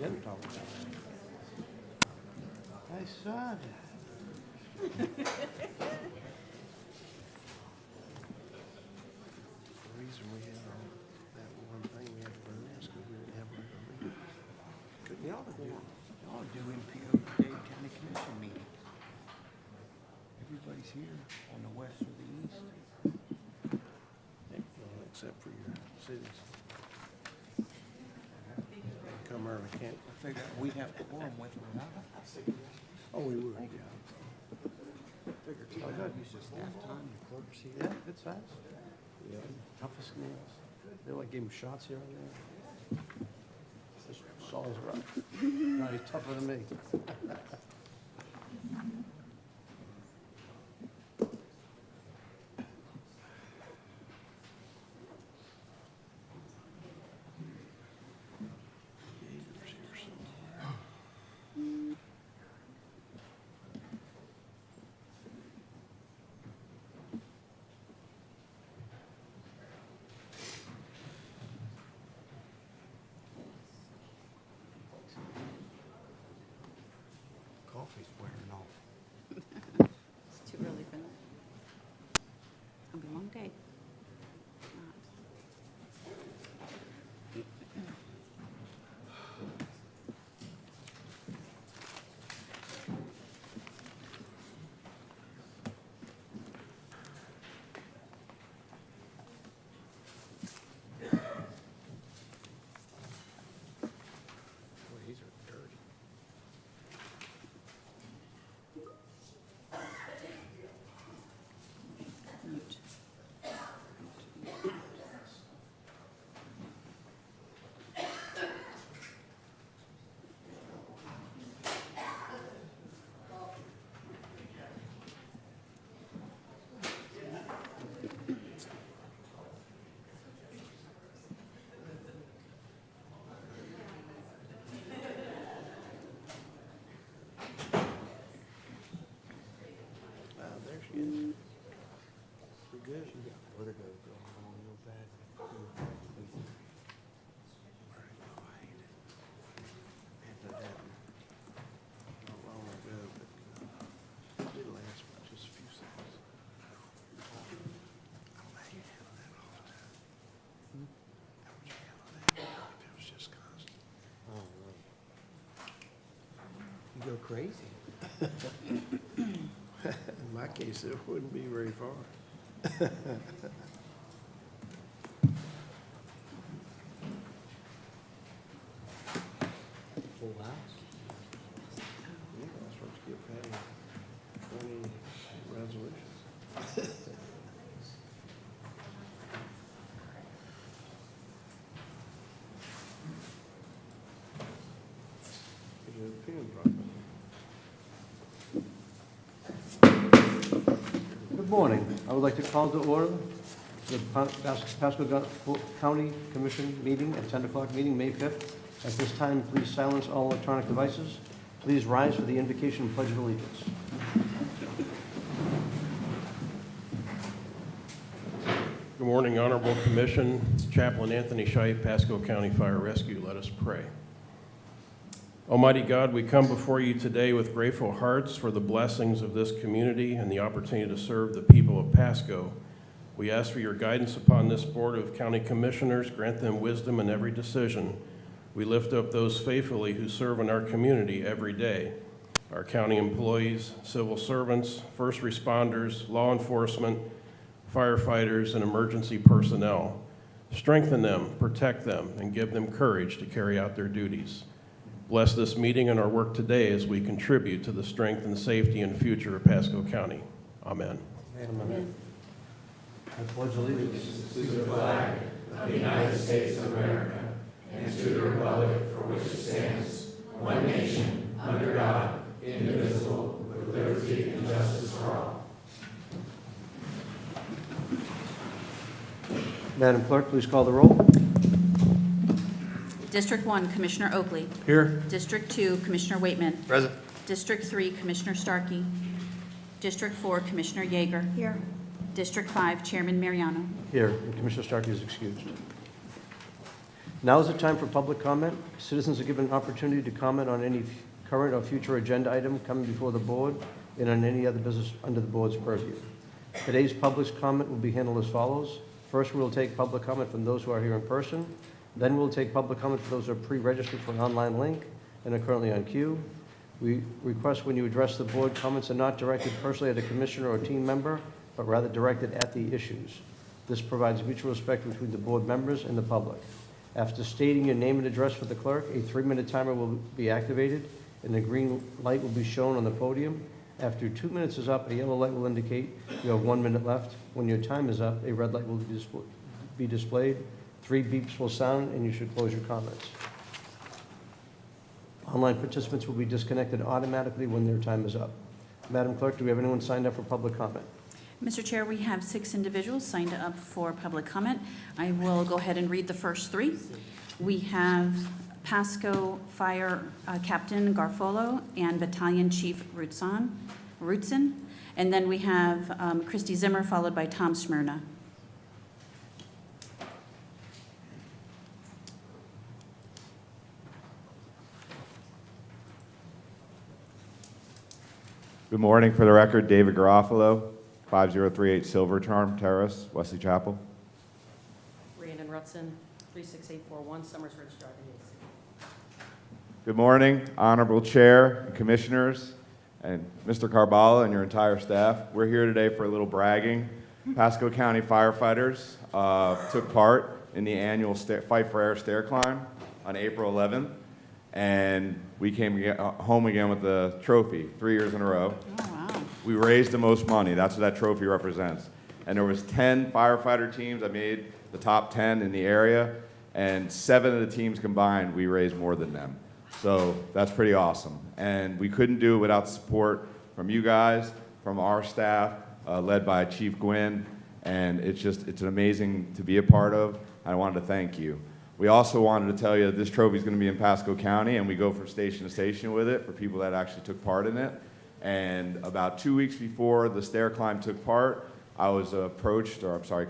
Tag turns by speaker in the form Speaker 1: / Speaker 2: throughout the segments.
Speaker 1: didn't talk about that. I saw that. The reason we had all that one thing we had to run is because we didn't have regular meetings. They ought to do MPO Dade County Commission meeting. Everybody's here on the west or the east. Except for your cities. Come early, can't figure out, we'd have to quorum with them or not. Oh, we would, yeah. Figured it's good. Use the staff time, the clerks here. Yeah, good size. Yeah, toughest nails. They like gave him shots here and there. This Saul's rough. No, he's tougher than me. Coffee's wearing off.
Speaker 2: It's too early for that. It's gonna be a long day.
Speaker 1: Boy, these are dirty.
Speaker 2: Mute.
Speaker 1: There she is. Pretty good. She got vertigo going on real bad. Very quiet. Had that happen not long ago, but it did last for just a few seconds. I don't know how you handle that all the time. How would you handle that if it was just constant?
Speaker 3: Oh, really? You go crazy.
Speaker 1: In my case, it wouldn't be very far.
Speaker 3: Full house.
Speaker 1: Yeah, that's what you get paid. 20 resolutions. Get your pen dropping.
Speaker 4: Good morning. I would like to call to order the Pasco County Commission meeting at 10 o'clock meeting, May 5th. At this time, please silence all electronic devices. Please rise for the invocation and pledge of allegiance.
Speaker 5: Good morning, Honorable Commission. Chaplain Anthony Scheib, Pasco County Fire Rescue. Let us pray. Almighty God, we come before you today with grateful hearts for the blessings of this community and the opportunity to serve the people of Pasco. We ask for your guidance upon this Board of County Commissioners. Grant them wisdom in every decision. We lift up those faithfully who serve in our community every day. Our county employees, civil servants, first responders, law enforcement, firefighters, and emergency personnel. Strengthen them, protect them, and give them courage to carry out their duties. Bless this meeting and our work today as we contribute to the strength and safety and future of Pasco County. Amen.
Speaker 4: Amen. I pledge allegiance
Speaker 6: to the flag of the United States of America and to the republic for which it stands, one nation, under God, indivisible, with liberty and justice for all.
Speaker 4: Madam Clerk, please call the roll.
Speaker 2: District 1, Commissioner Oakley.
Speaker 4: Here.
Speaker 2: District 2, Commissioner Waitman.
Speaker 1: Present.
Speaker 2: District 3, Commissioner Starkey. District 4, Commissioner Yeager. Here. District 5, Chairman Mariano.
Speaker 4: Here. And Commissioner Starkey is excused. Now is the time for public comment. Citizens are given an opportunity to comment on any current or future agenda item coming before the board and on any other business under the board's purview. Today's public comment will be handled as follows. First, we will take public comment from those who are here in person. Then we'll take public comment from those who are pre-registered for an online link and are currently on queue. We request when you address the board, comments are not directed personally at a commissioner or team member, but rather directed at the issues. This provides mutual respect between the board members and the public. After stating your name and address for the clerk, a 3-minute timer will be activated and a green light will be shown on the podium. After 2 minutes is up, a yellow light will indicate you have 1 minute left. When your time is up, a red light will be displayed. 3 beeps will sound and you should close your comments. Online participants will be disconnected automatically when their time is up. Madam Clerk, do we have anyone signed up for public comment?
Speaker 2: Mr. Chair, we have 6 individuals signed up for public comment. I will go ahead and read the first 3. We have Pasco Fire Captain Garfolo and Battalion Chief Rutson. And then we have Christy Zimmer, followed by Tom Smyrna.
Speaker 6: Good morning. For the record, David Garofalo, 5038 Silver Charm Terrace, Wesley Chapel.
Speaker 7: Brandon Rutson, 36841 Summers Ridge Drive.
Speaker 6: Good morning, Honorable Chair and Commissioners, and Mr. Carbala and your entire staff. We're here today for a little bragging. Pasco County firefighters took part in the annual Fight for Air stair climb on April 11th, and we came home again with the trophy 3 years in a row.
Speaker 2: Oh, wow.
Speaker 6: We raised the most money. That's what that trophy represents. And there was 10 firefighter teams that made the top 10 in the area, and 7 of the teams combined, we raised more than them. So that's pretty awesome. And we couldn't do it without support from you guys, from our staff, led by Chief Gwynn, and it's an amazing to be a part of. I wanted to thank you. We also wanted to tell you that this trophy is going to be in Pasco County, and we go from station to station with it for people that actually took part in it. And about 2 weeks before the stair climb took part, I was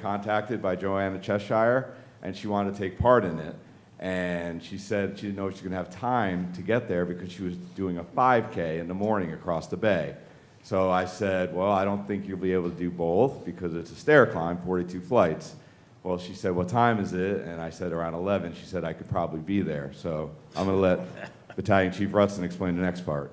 Speaker 6: contacted by Joanna Cheshire, and she wanted to take part in it. And she said she didn't know if she was going to have time to get there because she was doing a 5K in the morning across the bay. So I said, well, I don't think you'll be able to do both because it's a stair climb, 42 flights. Well, she said, what time is it? And I said, around 11. She said I could probably be there. So I'm going to let Battalion Chief Rutson explain the next part.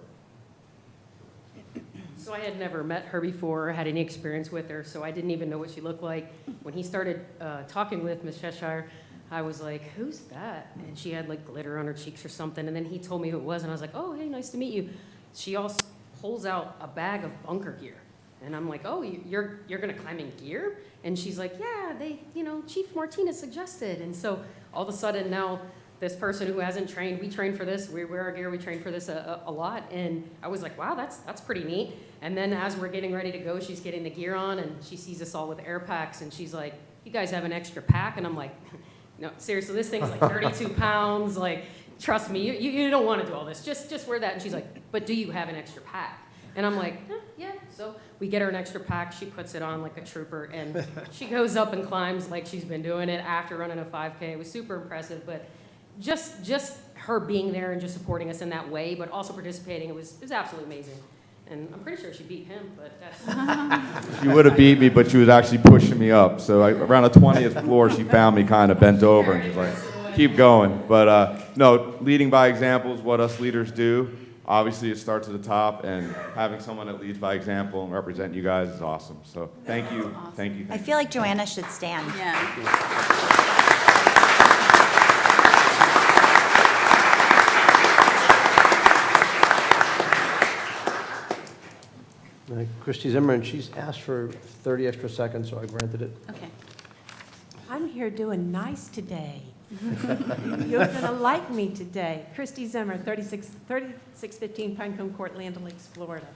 Speaker 7: So I had never met her before, or had any experience with her, so I didn't even know what she looked like. When he started talking with Ms. Cheshire, I was like, who's that? And she had like glitter on her cheeks or something. And then he told me who it was, and I was like, oh, hey, nice to meet you. She also pulls out a bag of bunker gear. And I'm like, oh, you're gonna climb in gear? And she's like, yeah, Chief Martinez suggested. And so all of a sudden now, this person who hasn't trained, we train for this, we wear our gear, we train for this a lot. And I was like, wow, that's pretty neat. And then as we're getting ready to go, she's getting the gear on, and she sees us all with air packs, and she's like, you guys have an extra pack? And I'm like, no, seriously, this thing's like 32 pounds. Like, trust me, you don't want to do all this. Just wear that. And she's like, but do you have an extra pack? And I'm like, yeah. So we get her an extra pack. She puts it on like a trooper, and she goes up and climbs like she's been doing it after running a 5K. It was super impressive, but just her being there and just supporting us in that way, but also participating, it was absolutely amazing. And I'm pretty sure she beat him, but that's...
Speaker 6: She would have beat me, but she was actually pushing me up. So around the 20th floor, she found me kind of bent over and was like, keep going. But no, leading by example is what us leaders do. Obviously, it starts at the top, and having someone that leads by example and represent you guys is awesome. So thank you,
Speaker 2: Awesome.
Speaker 6: thank you.
Speaker 8: I feel like Joanna should stand.
Speaker 2: Yeah.
Speaker 4: Christy Zimmer, and she's asked for 30 extra seconds, so I granted it.
Speaker 2: Okay.
Speaker 9: I'm here doing nice today. You're going to like me today. Christy Zimmer, 3615 Pinecone Court, Land O'Lakes, Florida.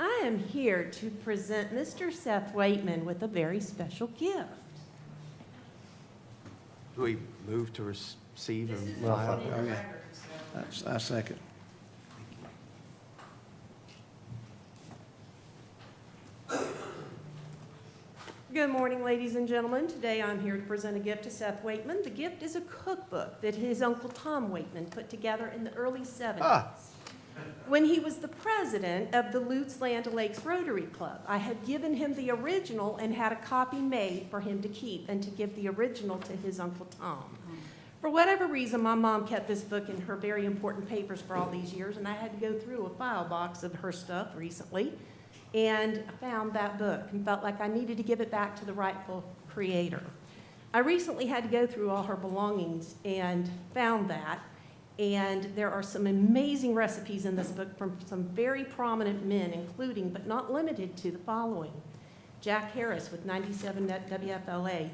Speaker 9: I am here to present Mr. Seth Waitman with a very special gift.
Speaker 1: Do we move to receive and
Speaker 4: Well,
Speaker 1: file? Okay. That's, I second.
Speaker 9: Good morning, ladies and gentlemen. Today I'm here to present a gift to Seth Waitman. The gift is a cookbook that his uncle Tom Waitman put together in the early 70s. When he was the president of the Lutz Land O'Lakes Rotary Club, I had given him the original and had a copy made for him to keep and to give the original to his Uncle Tom. For whatever reason, my mom kept this book in her very important papers for all these years, and I had to go through a file box of her stuff recently, and I found that book and felt like I needed to give it back to the rightful creator. I recently had to go through all her belongings and found that. And there are some amazing recipes in this book from some very prominent men, including, but not limited to, the following: Jack Harris with 97 WFLA,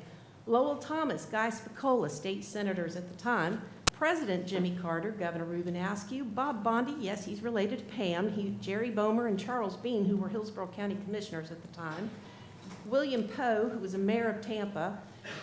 Speaker 9: Lowell Thomas, Guy Spicola, state senators at the time, President Jimmy Carter, Governor Reuben Askew, Bob Bondi, yes, he's related to Pam, Jerry Bomer and Charles Bean, who were Hillsborough County commissioners at the time, William Poe, who was a mayor of Tampa,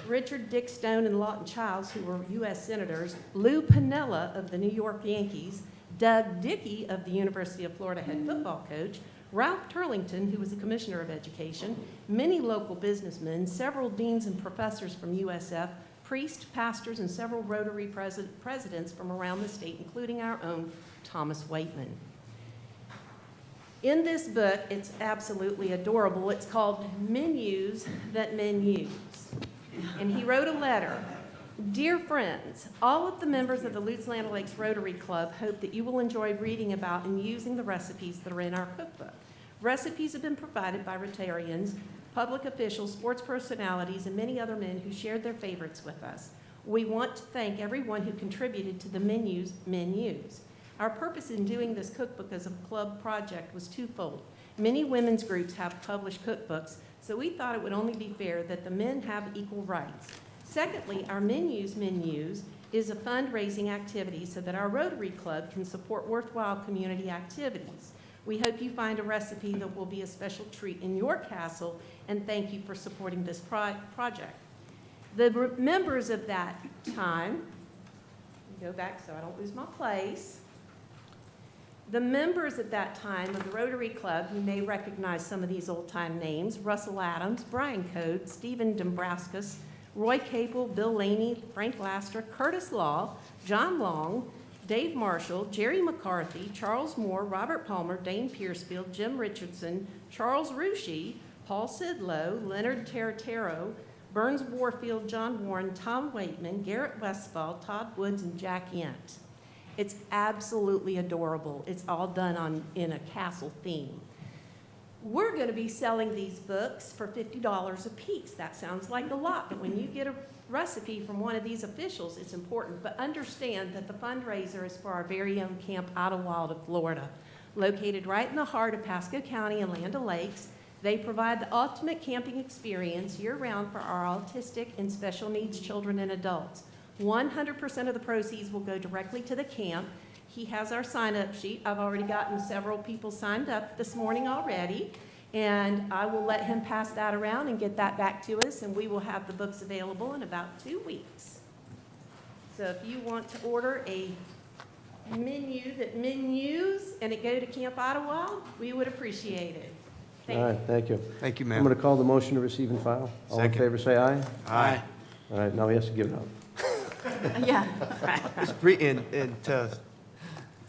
Speaker 9: Richard Dick Stone and Lawton Childs, who were U.S. senators, Lou Piniella of the New York Yankees, Doug Dickey of the University of Florida head football coach, Ralph Turlington, who was a commissioner of education, many local businessmen, several deans and professors from USF, priests, pastors, and several Rotary presidents from around the state, including our own Thomas Waitman. In this book, it's absolutely adorable. It's called Menus That Men Use. And he wrote a letter. Dear friends, all of the members of the Lutz Land O'Lakes Rotary Club hope that you will enjoy reading about and using the recipes that are in our cookbook. Recipes have been provided by Rotarians, public officials, sports personalities, and many other men who shared their favorites with us. We want to thank everyone who contributed to the menus men use. Our purpose in doing this cookbook as a club project was twofold. Many women's groups have published cookbooks, so we thought it would only be fair that the men have equal rights. Secondly, our menus is a fundraising activity so that our Rotary Club can support worthwhile community activities. We hope you find a recipe that will be a special treat in your castle, and thank you for supporting this project. The members of that time, go back so I don't lose my place. The members at that time of the Rotary Club, you may recognize some of these old-time names: Russell Adams, Brian Code, Stephen Dombrowskis, Roy Capel, Bill Laney, Frank Laster, Curtis Law, John Long, Dave Marshall, Jerry McCarthy, Charles Moore, Robert Palmer, Dane Piercefield, Jim Richardson, Charles Rushi, Paul Sidlow, Leonard Terratero, Burns Warfield, John Warren, Tom Waitman, Garrett Westfall, Todd Woods, and Jack Yent. It's absolutely adorable. It's all done in a castle theme. We're going to be selling these books for $50 a piece. That sounds like a lot, but when you get a recipe from one of these officials, it's important. But understand that the fundraiser is for our very own Camp Idlewild of Florida, located right in the heart of Pasco County and Land O'Lakes. They provide the ultimate camping experience year-round for our autistic and special needs children and adults. 100% of the proceeds will go directly to the camp. He has our sign-up sheet. I've already gotten several people signed up this morning already, and I will let him pass that around and get that back to us, and we will have the books available in about 2 weeks. So if you want to order a menu that men use and it go to Camp Idlewild, we would appreciate it. Thank
Speaker 4: All
Speaker 9: you.
Speaker 4: right, thank you.
Speaker 1: Thank you,
Speaker 4: I'm
Speaker 1: ma'am.
Speaker 4: going to call the motion to receive and file. All in
Speaker 1: Second.
Speaker 4: favor, say aye.
Speaker 1: Aye.
Speaker 4: All right, now he has to give it up.
Speaker 2: Yeah.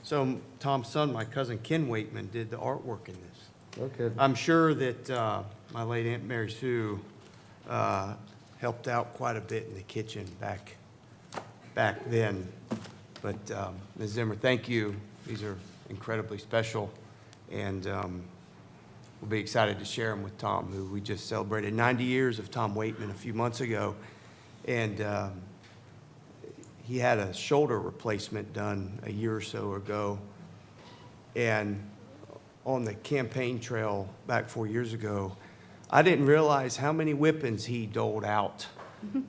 Speaker 1: So Tom's son, my cousin Ken Waitman, did the artwork in this.
Speaker 4: Okay.
Speaker 1: I'm sure that my late Aunt Mary Sue helped out quite a bit in the kitchen back then. But Ms. Zimmer, thank you. These are incredibly special, and we'll be excited to share them with Tom, who we just celebrated 90 years of Tom Waitman a few months ago. And he had a shoulder replacement done a year or so ago. And on the campaign trail back 4 years ago, I didn't realize how many whippings he doled out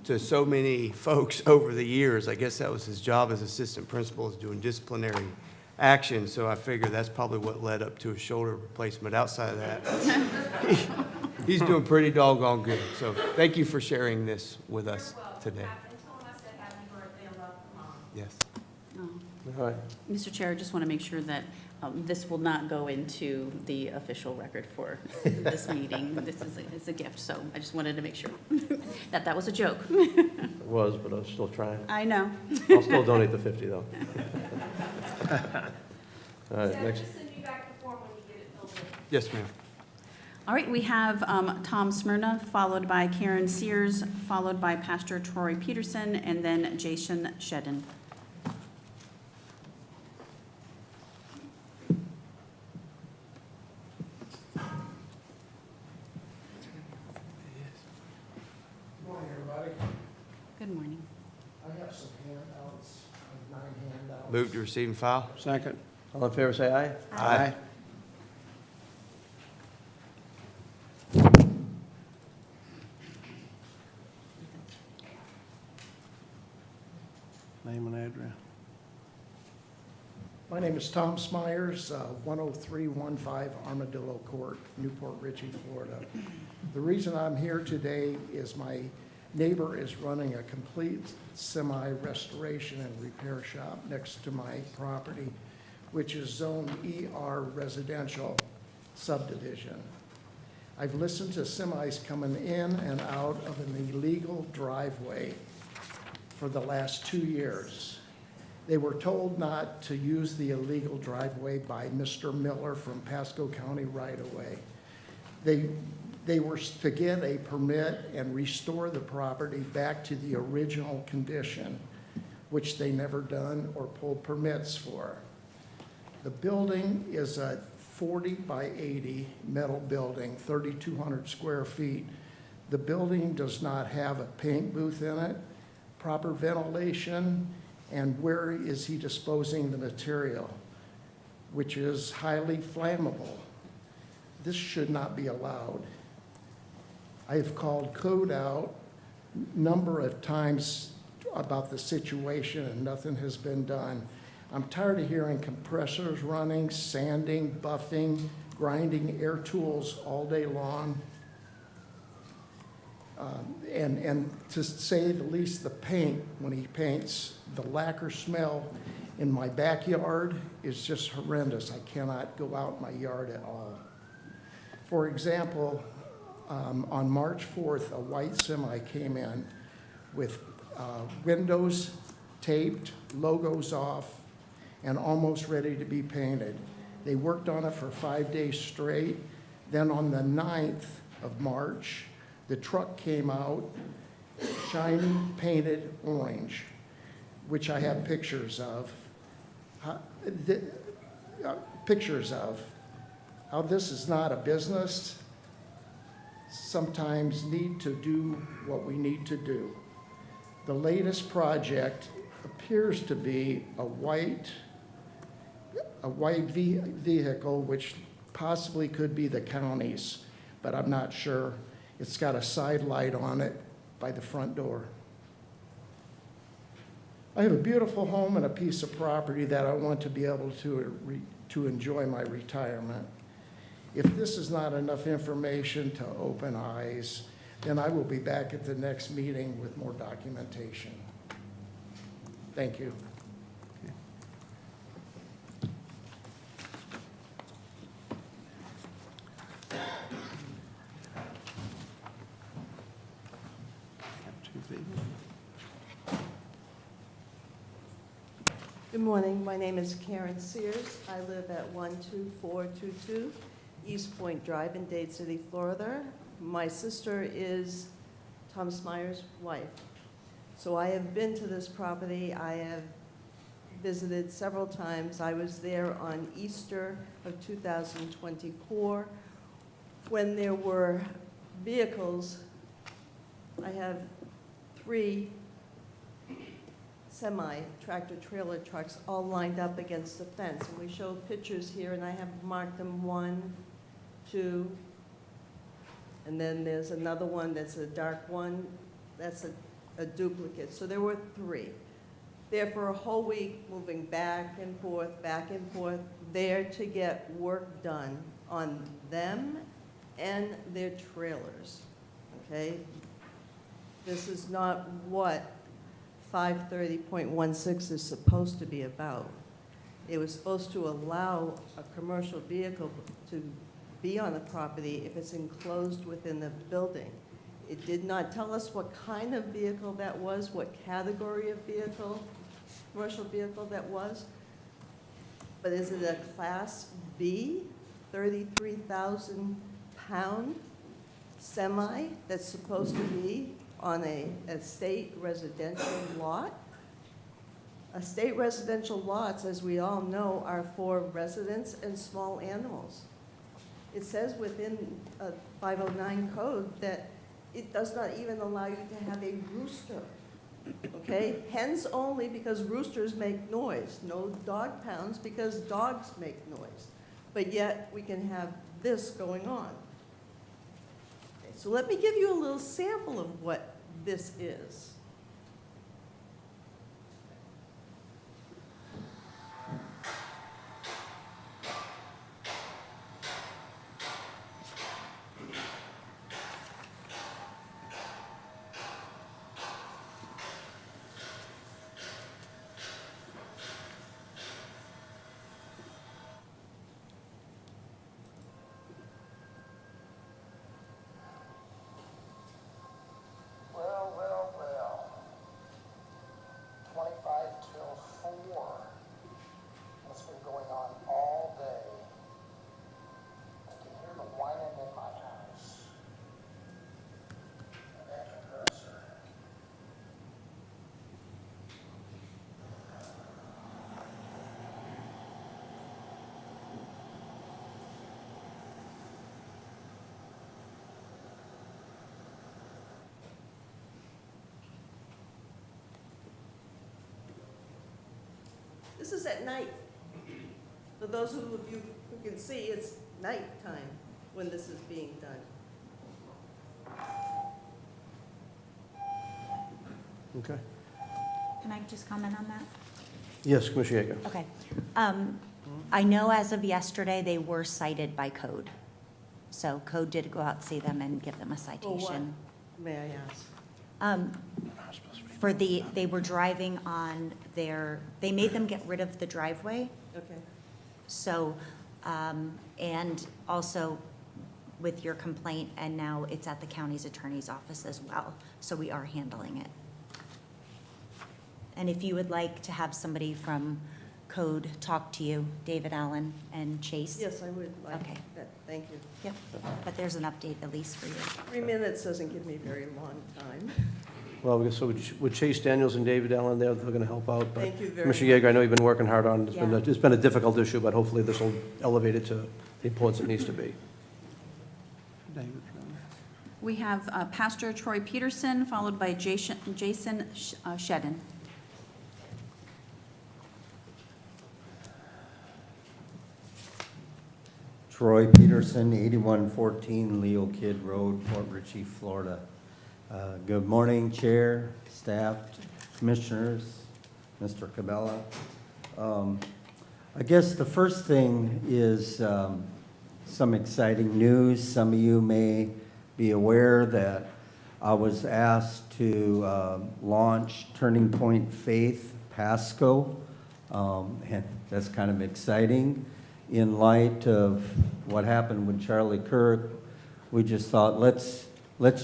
Speaker 1: to so many folks over the years. I guess that was his job as assistant principal, is doing disciplinary action. So I figured that's probably what led up to a shoulder replacement. Outside of that, he's doing pretty doggone good. So thank you for sharing this with us today.
Speaker 9: And tell him I said happy birthday and love from Mom.
Speaker 1: Yes.
Speaker 2: Oh.
Speaker 4: All right.
Speaker 2: Mr. Chair, I just want to make sure that this will not go into the official record for this meeting. This is a gift, so I just wanted to make sure that that was a joke.
Speaker 4: It was, but I was still trying.
Speaker 2: I know.
Speaker 4: I'll still donate the 50, though. All right, next.
Speaker 9: send you back the form when you get it filled in.
Speaker 1: Yes, ma'am.
Speaker 2: All right, we have Tom Smyrna, followed by Karen Sears, followed by Pastor Troy Peterson, and then Jason Shedden.
Speaker 8: Morning, everybody.
Speaker 2: Good morning.
Speaker 8: I have some handouts, like 9 handouts.
Speaker 1: Move to receive and file.
Speaker 4: Second. All in favor, say aye.
Speaker 1: Aye.
Speaker 4: Name and address.
Speaker 8: My name is Tom Smyers, 10315 Armadillo Court, Newport Richey, Florida. The reason I'm here today is my neighbor is running a complete semi-restoration and repair shop next to my property, which is Zone ER Residential Subdivision. I've listened to semis coming in and out of an illegal driveway for the last 2 years. They were told not to use the illegal driveway by Mr. Miller from Pasco County right-of-way. They were to get a permit and restore the property back to the original condition, which they never done or pulled permits for. The building is a 40 by 80 metal building, 3,200 square feet. The building does not have a paint booth in it, proper ventilation, and where is he disposing the material, which is highly flammable. This should not be allowed. I have called code out a number of times about the situation and nothing has been done. I'm tired of hearing compressors running, sanding, buffing, grinding air tools all day long. And to say the least, the paint, when he paints, the lacquer smell in my backyard is just horrendous. I cannot go out in my yard at all. For example, on March 4th, a white semi came in with windows taped, logos off, and almost ready to be painted. They worked on it for 5 days straight. Then on the 9th of March, the truck came out, shiny, painted orange, which I have pictures of. Pictures of how this is not a business. Sometimes need to do what we need to do. The latest project appears to be a white vehicle, which possibly could be the county's, but I'm not sure. It's got a side light on it by the front door. I have a beautiful home and a piece of property that I want to be able to enjoy my retirement. If this is not enough information to open eyes, then I will be back at the next meeting with more documentation. Thank you.
Speaker 10: Good morning. My name is Karen Sears. I live at 12422 East Point Drive in Dade City, Florida. My sister is Tom Smyers' wife. So I have been to this property. I have visited several times. I was there on Easter of 2024 when there were vehicles. I have 3 semi-tractor trailer trucks all lined up against the fence. And we show pictures here, and I have marked them 1, 2, and then there's another one that's a dark one. That's a duplicate. So there were 3. There for a whole week, moving back and forth, there to get work done on them and their trailers, okay? This is not what 530.16 is supposed to be about. It was supposed to allow a commercial vehicle to be on the property if it's enclosed within the building. It did not tell us what kind of vehicle that was, what category of vehicle, commercial vehicle that was. But is it a Class B, 33,000 pound semi that's supposed to be on a state residential lot? Estate residential lots, as we all know, are for residents and small animals. It says within 509 code that it does not even allow you to have a rooster, okay? Hens only because roosters make noise. No dog pounds because dogs make noise. But yet we can have this going on. Okay, so let me give you a little sample of what this is.
Speaker 8: Well, 25 till 4. It's been going on all day. I can hear the whining in my house. An air compressor.
Speaker 10: This is at night. For those of you who can see, it's nighttime when this is being done.
Speaker 4: Okay.
Speaker 11: Can I just comment on that?
Speaker 4: Yes, Commissioner Yeager.
Speaker 11: Okay. I know as of yesterday, they were cited by code. So code did go out, see them, and give them a
Speaker 10: For what,
Speaker 11: citation.
Speaker 10: may I ask?
Speaker 11: They were driving on they made them get rid of the driveway.
Speaker 10: Okay.
Speaker 11: So, and also with your complaint, and now it's at the county's attorney's office as well. So we are handling it. And if you would like to have somebody from code talk to you, David Allen and Chase.
Speaker 10: Yes, I would like
Speaker 11: Okay.
Speaker 10: that. Thank you.
Speaker 11: Yep, but there's an update at least for you.
Speaker 10: 3 minutes doesn't give me a very long time.
Speaker 4: Well, so with Chase Daniels and David Allen there, they're going to help out. But
Speaker 10: Thank you very
Speaker 4: Commissioner Yeager, I know you've been working hard on it.
Speaker 11: Yeah.
Speaker 4: It's been a difficult issue, but hopefully this will elevate it to the importance it needs to be.
Speaker 1: David,
Speaker 2: We have Pastor Troy Peterson, followed by Jason Shedden.
Speaker 12: Troy Peterson, 8114 Leo Kidd Road, Port Richey, Florida. Good morning, Chair, staff, commissioners, Mr. Cabela. I guess the first thing is some exciting news. Some of you may be aware that I was asked to launch Turning Point Faith Pasco, and that's kind of exciting. In light of what happened with Charlie Kirk, we just thought, let's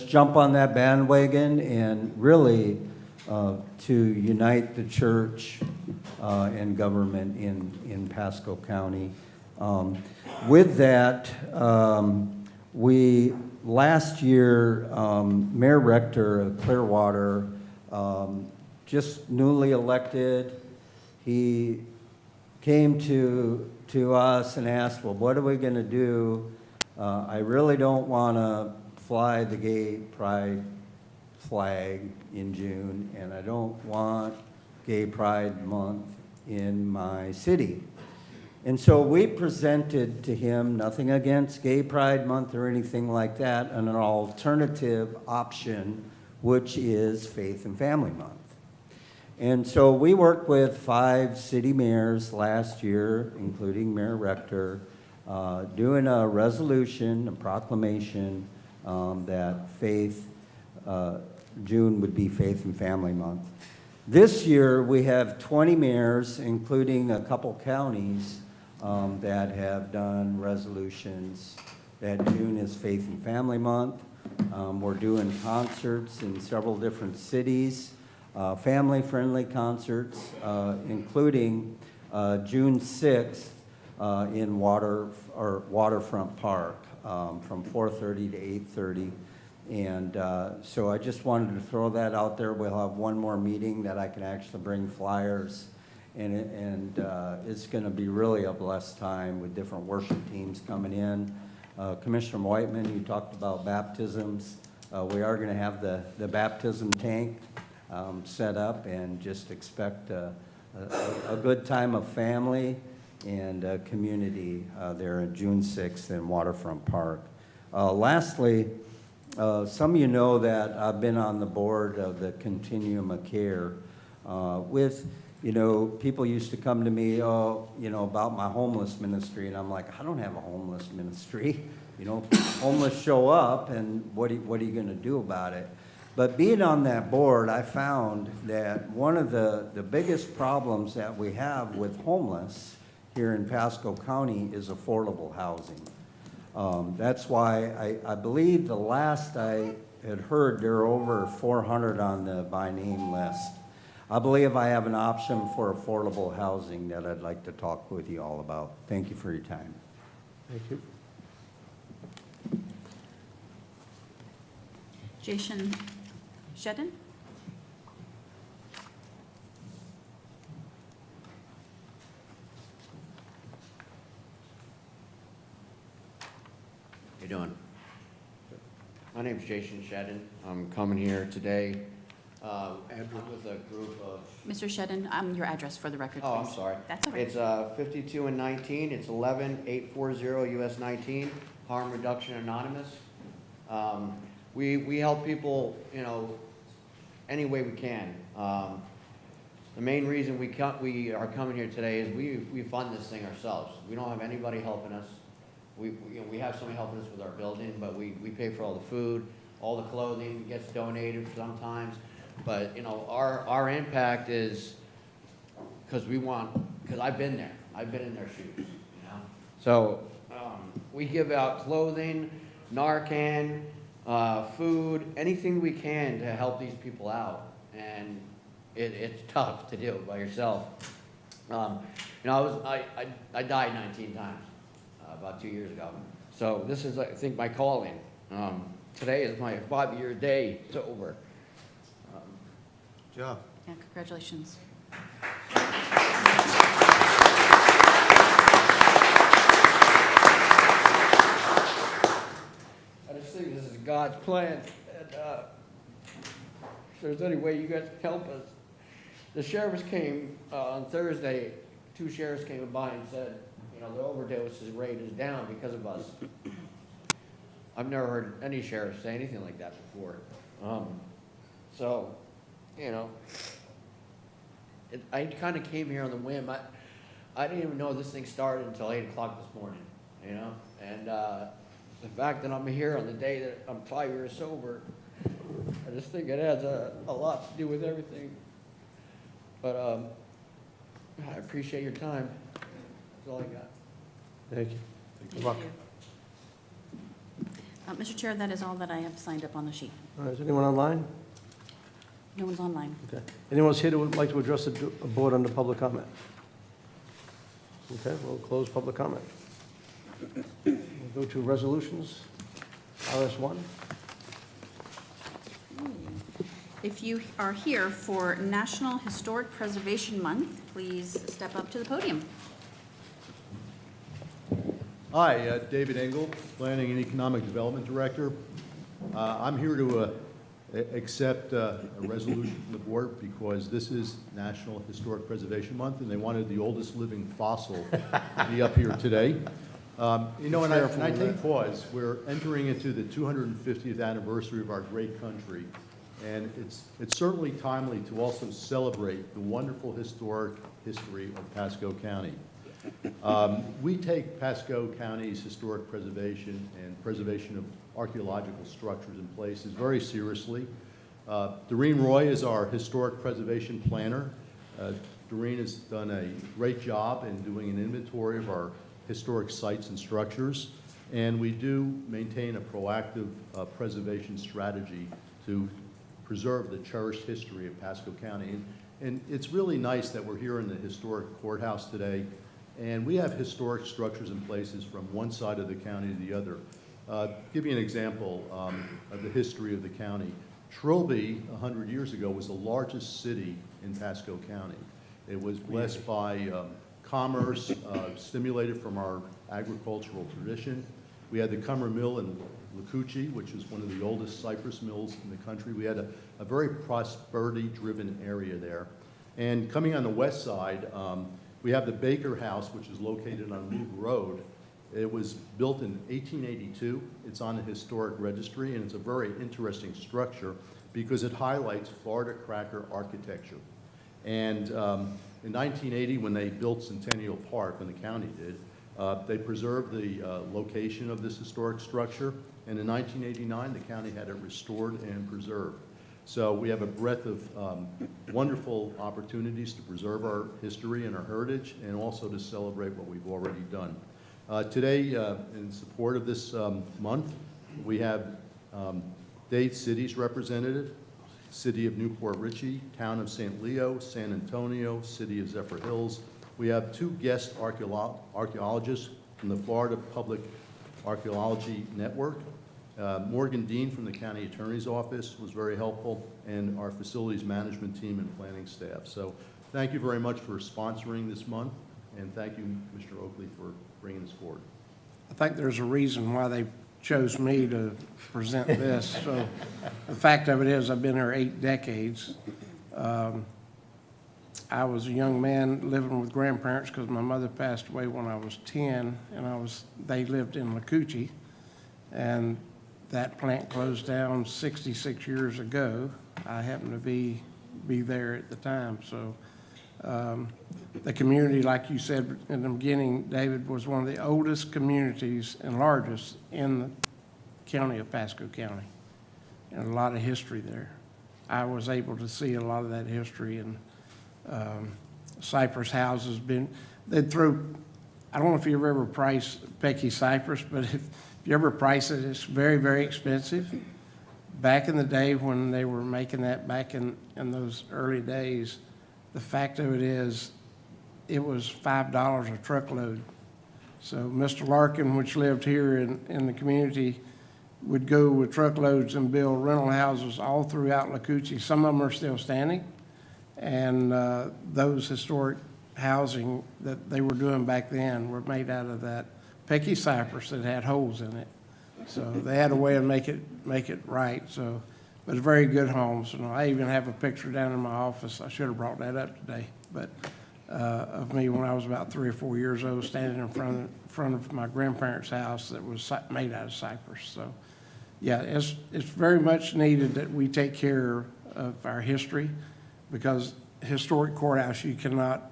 Speaker 12: jump on that bandwagon and really to unite the church and government in Pasco County. With that, we last year, Mayor Rector of Clearwater, just newly elected, he came to us and asked, well, what are we going to do? I really don't want to fly the gay pride flag in June, and I don't want Gay Pride Month in my city. And so we presented to him, nothing against Gay Pride Month or anything like that, an alternative option, which is Faith and Family Month. And so we worked with 5 city mayors last year, including Mayor Rector, doing a resolution, a proclamation that June would be Faith and Family Month. This year, we have 20 mayors, including a couple counties, that have done resolutions that June is Faith and Family Month. We're doing concerts in several different cities, family-friendly concerts, including June 6th in Waterfront Park from 4:30 to 8:30. And so I just wanted to throw that out there. We'll have one more meeting that I can actually bring flyers. And it's going to be really a blessed time with different worship teams coming in. Commissioner Whiteman, you talked about baptisms. We are going to have the baptism tank set up, and just expect a good time of family and community there on June 6th in Waterfront Park. Lastly, some of you know that I've been on the board of the Continuum of Care with, you know, people used to come to me, about my homeless ministry, and I'm like, I don't have a homeless ministry. You know, homeless show up, and what are you going to do about it? But being on that board, I found that one of the biggest problems that we have with homeless here in Pasco County is affordable housing. That's why I believe the last I had heard, there are over 400 on the by name list. I believe I have an option for affordable housing that I'd like to talk with you all about. Thank you for your time.
Speaker 4: Thank you.
Speaker 2: Jason Shedden?
Speaker 13: How you doing? My name's Jason Shedden. I'm coming here today with a group of...
Speaker 2: Mr. Shedden, your address for the record, please.
Speaker 13: Oh, I'm sorry.
Speaker 2: That's all right.
Speaker 13: It's 52 and 19. It's 11840 US 19, Harm Reduction Anonymous. We help people, any way we can. The main reason we are coming here today is we fund this thing ourselves. We don't have anybody helping us. We have somebody helping us with our building, but we pay for all the food, all the clothing gets donated sometimes. But our impact is because I've been there. I've been in their shoes. So we give out clothing, Narcan, food, anything we can to help these people out, and it's tough to do by yourself. I died 19 times about 2 years ago, so this is, I think, my calling. Today is my 5-year day sober.
Speaker 4: Good job.
Speaker 2: Yeah, congratulations.
Speaker 13: I just think this is God's plan, and if there's any way you guys can help us. The sheriffs came on Thursday, 2 sheriffs came by and said, the overdose rate is down because of us. I've never heard any sheriff say anything like that before. I kind of came here on the whim. I didn't even know this thing started until 8 o'clock this morning, and the fact that I'm here on the day that I'm 5 years sober, I just think it has a lot to do with everything. But I appreciate your time. That's all I got.
Speaker 4: Thank you. Good luck.
Speaker 2: Mr. Chair, that is all that I have signed up on the sheet.
Speaker 4: All right, is anyone online?
Speaker 2: No one's online.
Speaker 4: Okay. Anyone else here that would like to address the board under public comment? Okay, we'll close public comment. We'll go to resolutions, RS1.
Speaker 2: If you are here for National Historic Preservation Month, please step up to the podium.
Speaker 14: Hi, David Engel, Planning and Economic Development Director. I'm here to accept a resolution from the board because this is National Historic Preservation Month, and they wanted the oldest living fossil to be up here today. And I take pause. We're entering into the 250th anniversary of our great country, and it's certainly timely to also celebrate the wonderful historic history of Pasco County. We take Pasco County's historic preservation and preservation of archaeological structures and places very seriously. Doreen Roy is our historic preservation planner. Doreen has done a great job in doing an inventory of our historic sites and structures, and we do maintain a proactive preservation strategy to preserve the cherished history of Pasco County. And it's really nice that we're here in the historic courthouse today, and we have historic structures and places from one side of the county to the other. Give you an example of the history of the county. Trilby, 100 years ago, was the largest city in Pasco County. It was blessed by commerce, stimulated from our agricultural tradition. We had the Cummer Mill in Lakuchi, which is one of the oldest cypress mills in the country. We had a very prosperity-driven area there. And coming on the west side, we have the Baker House, which is located on Loop Road. It was built in 1882. It's on the historic registry, and it's a very interesting structure because it highlights Florida cracker architecture. And in 1980, when they built Centennial Park, when the county did, they preserved the location of this historic structure. And in 1989, the county had it restored and preserved. So we have a breadth of wonderful opportunities to preserve our history and our heritage, and also to celebrate what we've already done. Today, in support of this month, we have Dade City's representative, City of Newport Richey, Town of St. Leo, San Antonio, City of Zephyr Hills. We have two guest archaeologists from the Florida Public Archaeology Network. Morgan Dean from the County Attorney's Office was very helpful, and our facilities management team and planning staff. So thank you very much for sponsoring this month, and thank you, Mr. Oakley, for bringing this forward.
Speaker 1: I think there's a reason why they chose me to present this. So the fact of it is, I've been here 8 decades. I was a young man living with grandparents because my mother passed away when I was 10, and they lived in Lakuchi, and that plant closed down 66 years ago. I happened to be there at the time. So the community, like you said in the beginning, David, was one of the oldest communities and largest in the county of Pasco County, and a lot of history there. I was able to see a lot of that history, and cypress houses they'd throw, I don't know if you ever price Pecky cypress, but if you ever price it, it's very, very expensive. Back in the day when they were making that, back in those early days, the fact of it is, it was $5 a truckload. So Mr. Larkin, which lived here in the community, would go with truckloads and build rental houses all throughout Lakuchi. Some of them are still standing. And those historic housing that they were doing back then were made out of that Pecky cypress that had holes in it. So they had a way to make it right. So, but very good homes. You know, I even have a picture down in my office. I should have brought that up today, but of me when I was about 3 or 4 years old, standing in front of my grandparents' house that was made out of cypress. So, yeah, it's very much needed that we take care of our history, because historic courthouse, you cannot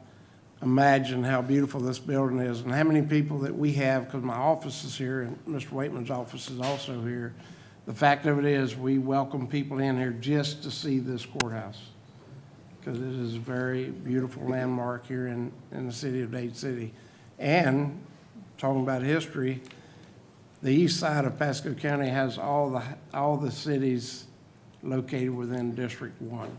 Speaker 1: imagine how beautiful this building is and how many people that we have, because my office is here and Mr. Waitman's office is also here. The fact of it is, we welcome people in here just to see this courthouse, because it is a very beautiful landmark here in the city of Dade City. And talking about history, the east side of Pasco County has all the cities located within District 1.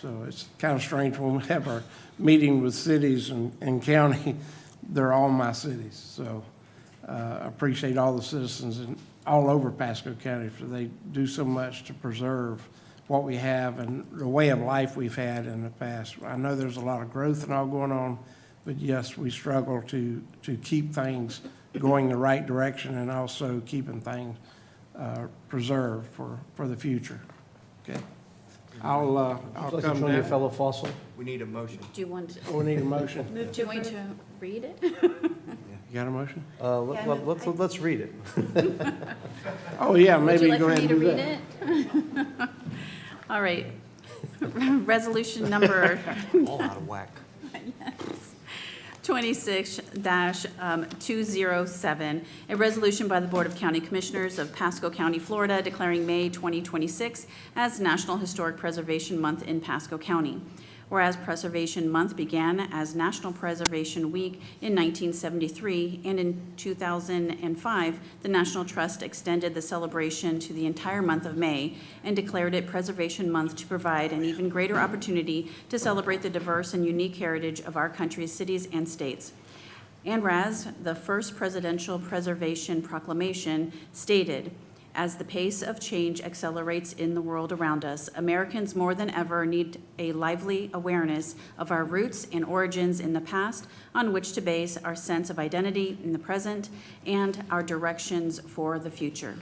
Speaker 1: So it's kind of strange when we have our meeting with cities and county, they're all my cities. So I appreciate all the citizens all over Pasco County, for they do so much to preserve what we have and the way of life we've had in the past. I know there's a lot of growth and all going on, but yes, we struggle to keep things going the right direction, and also keeping things preserved for the future. Okay. I'll come
Speaker 4: join your
Speaker 1: down.
Speaker 4: fellow fossil.
Speaker 6: We need a motion.
Speaker 2: Do you want,
Speaker 1: Oh, we need a motion.
Speaker 2: do you want to read it?
Speaker 1: You got a motion?
Speaker 4: Let's read it.
Speaker 1: Oh, yeah,
Speaker 2: Would
Speaker 1: maybe
Speaker 2: you like
Speaker 1: go
Speaker 2: for
Speaker 1: ahead
Speaker 2: me
Speaker 1: and
Speaker 2: to
Speaker 1: do
Speaker 2: read
Speaker 1: that.
Speaker 2: it? All right. Resolution number
Speaker 6: All out of whack.
Speaker 2: 26-207, a resolution by the Board of County Commissioners of Pasco County, Florida, declaring May 2026 as National Historic Preservation Month in Pasco County. Whereas Preservation Month began as National Preservation Week in 1973, and in 2005, the National Trust extended the celebration to the entire month of May and declared it Preservation Month to provide an even greater opportunity to celebrate the diverse and unique heritage of our country's cities and states. And whereas the first presidential preservation proclamation stated, "As the pace of change accelerates in the world around us, Americans more than ever need a lively awareness of our roots and origins in the past on which to base our sense of identity in the present and our directions for the future."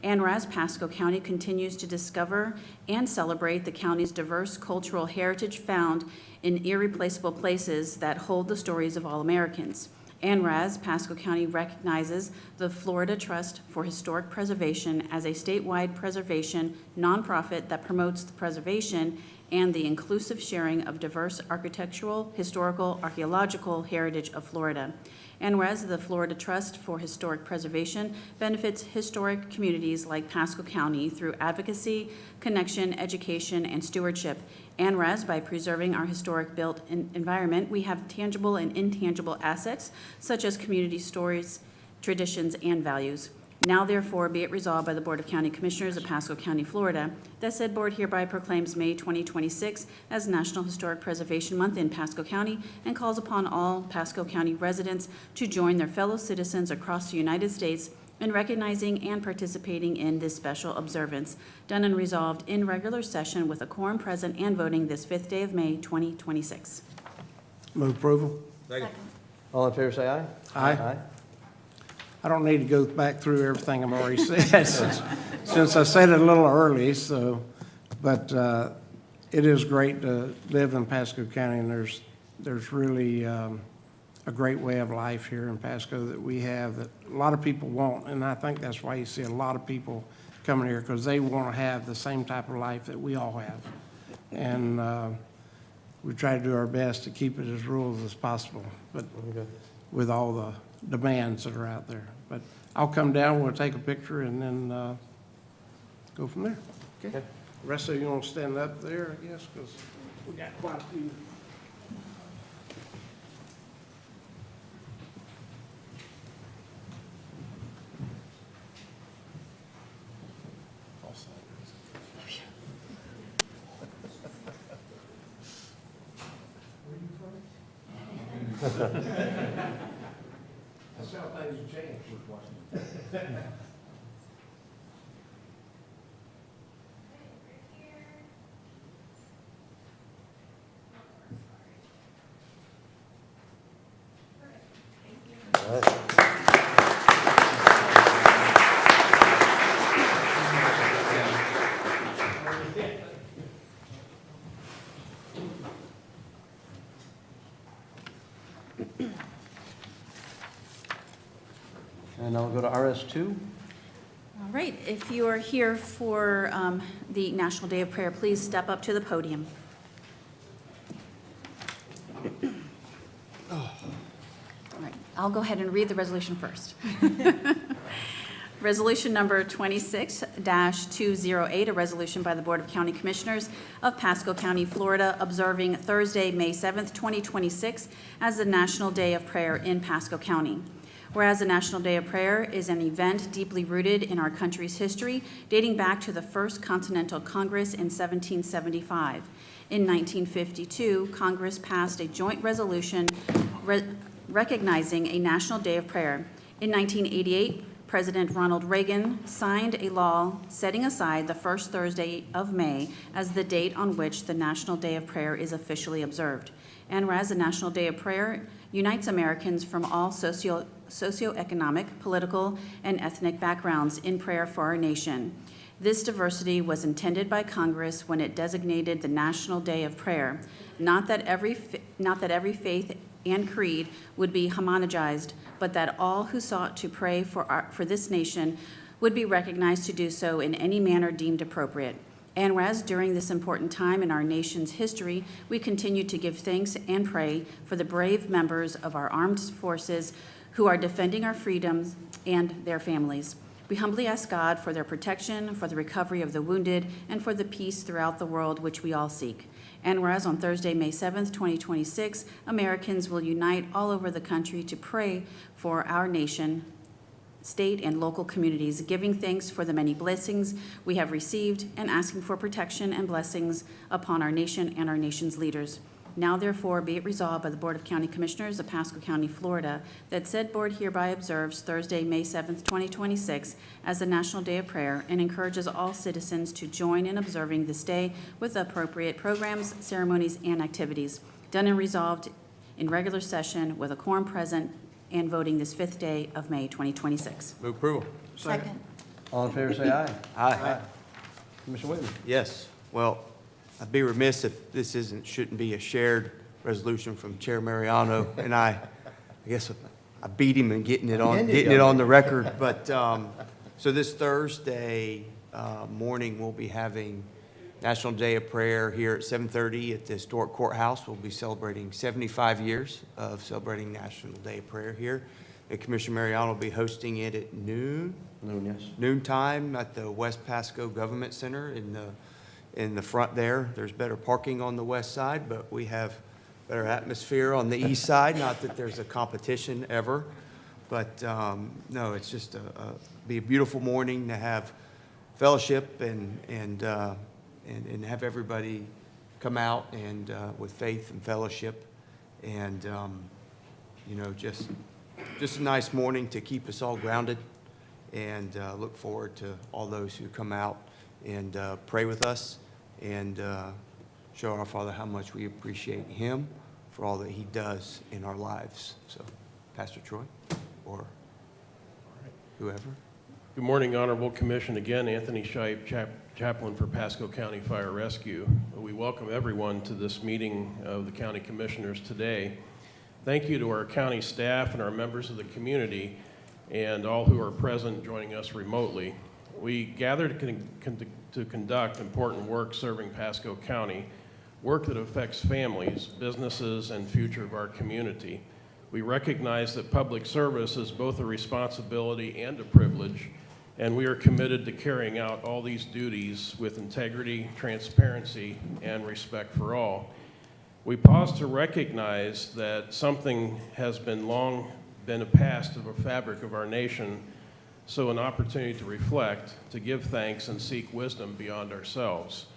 Speaker 2: And whereas Pasco County continues to discover and celebrate the county's diverse cultural heritage found in irreplaceable places that hold the stories of all Americans. And whereas Pasco County recognizes the Florida Trust for Historic Preservation as a statewide preservation nonprofit that promotes the preservation and the inclusive sharing of diverse architectural, historical, archaeological heritage of Florida. And whereas the Florida Trust for Historic Preservation benefits historic communities like Pasco County through advocacy, connection, education, and stewardship. And whereas by preserving our historic built environment, we have tangible and intangible assets such as community stories, traditions, and values. Now therefore be it resolved by the Board of County Commissioners of Pasco County, Florida, that said board hereby proclaims May 2026 as National Historic Preservation Month in Pasco County and calls upon all Pasco County residents to join their fellow citizens across the United States in recognizing and participating in this special observance, done and resolved in regular session with a quorum present and voting this 5th day of May 2026.
Speaker 1: Move approval.
Speaker 4: All in favor, say aye.
Speaker 1: Aye. I don't need to go back through everything I've already said since I said it a little early, so, but it is great to live in Pasco County, and there's really a great way of life here in Pasco that we have that a lot of people want, and I think that's why you see a lot of people coming here, because they want to have the same type of life that we all have. And we try to do our best to keep it as rural as possible, but with all the demands that are out there. But I'll come down, we'll take a picture, and then go from there. Okay. The rest of you want to stand up there, I guess, because we got quite a few. That's how things change with Washington.
Speaker 4: And now we'll go to RS2.
Speaker 2: All right, if you are here for the National Day of Prayer, please step up to the podium. All right, I'll go ahead and read the resolution first. Resolution number 26-208, a resolution by the Board of County Commissioners of Pasco County, Florida, observing Thursday, May 7th, 2026 as the National Day of Prayer in Pasco County. Whereas the National Day of Prayer is an event deeply rooted in our country's history, dating back to the First Continental Congress in 1775. In 1952, Congress passed a joint resolution recognizing a National Day of Prayer. In 1988, President Ronald Reagan signed a law setting aside the first Thursday of May as the date on which the National Day of Prayer is officially observed. And whereas the National Day of Prayer unites Americans from all socioeconomic, political, and ethnic backgrounds in prayer for our nation. This diversity was intended by Congress when it designated the National Day of Prayer. Not that every faith and creed would be homogenized, but that all who sought to pray for this nation would be recognized to do so in any manner deemed appropriate. And whereas during this important time in our nation's history, we continue to give thanks and pray for the brave members of our armed forces who are defending our freedoms and their families. We humbly ask God for their protection, for the recovery of the wounded, and for the peace throughout the world which we all seek. And whereas on Thursday, May 7th, 2026, Americans will unite all over the country to pray for our nation, state, and local communities, giving thanks for the many blessings we have received and asking for protection and blessings upon our nation and our nation's leaders. Now therefore be it resolved by the Board of County Commissioners of Pasco County, Florida, that said board hereby observes Thursday, May 7th, 2026 as the National Day of Prayer and encourages all citizens to join in observing this day with appropriate programs, ceremonies, and activities. Done and resolved in regular session with a quorum present and voting this 5th day of May 2026.
Speaker 13: Move approval.
Speaker 11: Second.
Speaker 4: All in favor, say aye.
Speaker 13: Aye.
Speaker 4: Commissioner Whitman?
Speaker 15: Yes, well, I'd be remiss if this shouldn't be a shared resolution from Chair Mariano, and I guess I beat him in getting it on the record, but, so this Thursday morning, we'll be having National Day of Prayer here at 7:30 at the Historic Courthouse. We'll be celebrating 75 years of celebrating National Day of Prayer here. And Commissioner Mariano will be hosting it at noon.
Speaker 4: Noon, yes.
Speaker 15: Noontime at the West Pasco Government Center in the front there. There's better parking on the west side, but we have better atmosphere on the east side. Not that there's a competition ever, but no, it's just be a beautiful morning to have fellowship and have everybody come out and with faith and fellowship, and you know, just a nice morning to keep us all grounded, and look forward to all those who come out and pray with us and show our Father how much we appreciate him for all that he does in our lives. So, Pastor Troy or whoever.
Speaker 5: Good morning, Honorable Commission. Again, Anthony Shipe, Chaplain for Pasco County Fire Rescue. We welcome everyone to this meeting of the County Commissioners today. Thank you to our county staff and our members of the community and all who are present joining us remotely. We gather to conduct important work serving Pasco County, work that affects families, businesses, and future of our community. We recognize that public service is both a responsibility and a privilege, and we are committed to carrying out all these duties with integrity, transparency, and respect for all. We pause to recognize that something has long been a past of a fabric of our nation, so an opportunity to reflect, to give thanks, and seek wisdom beyond ourselves.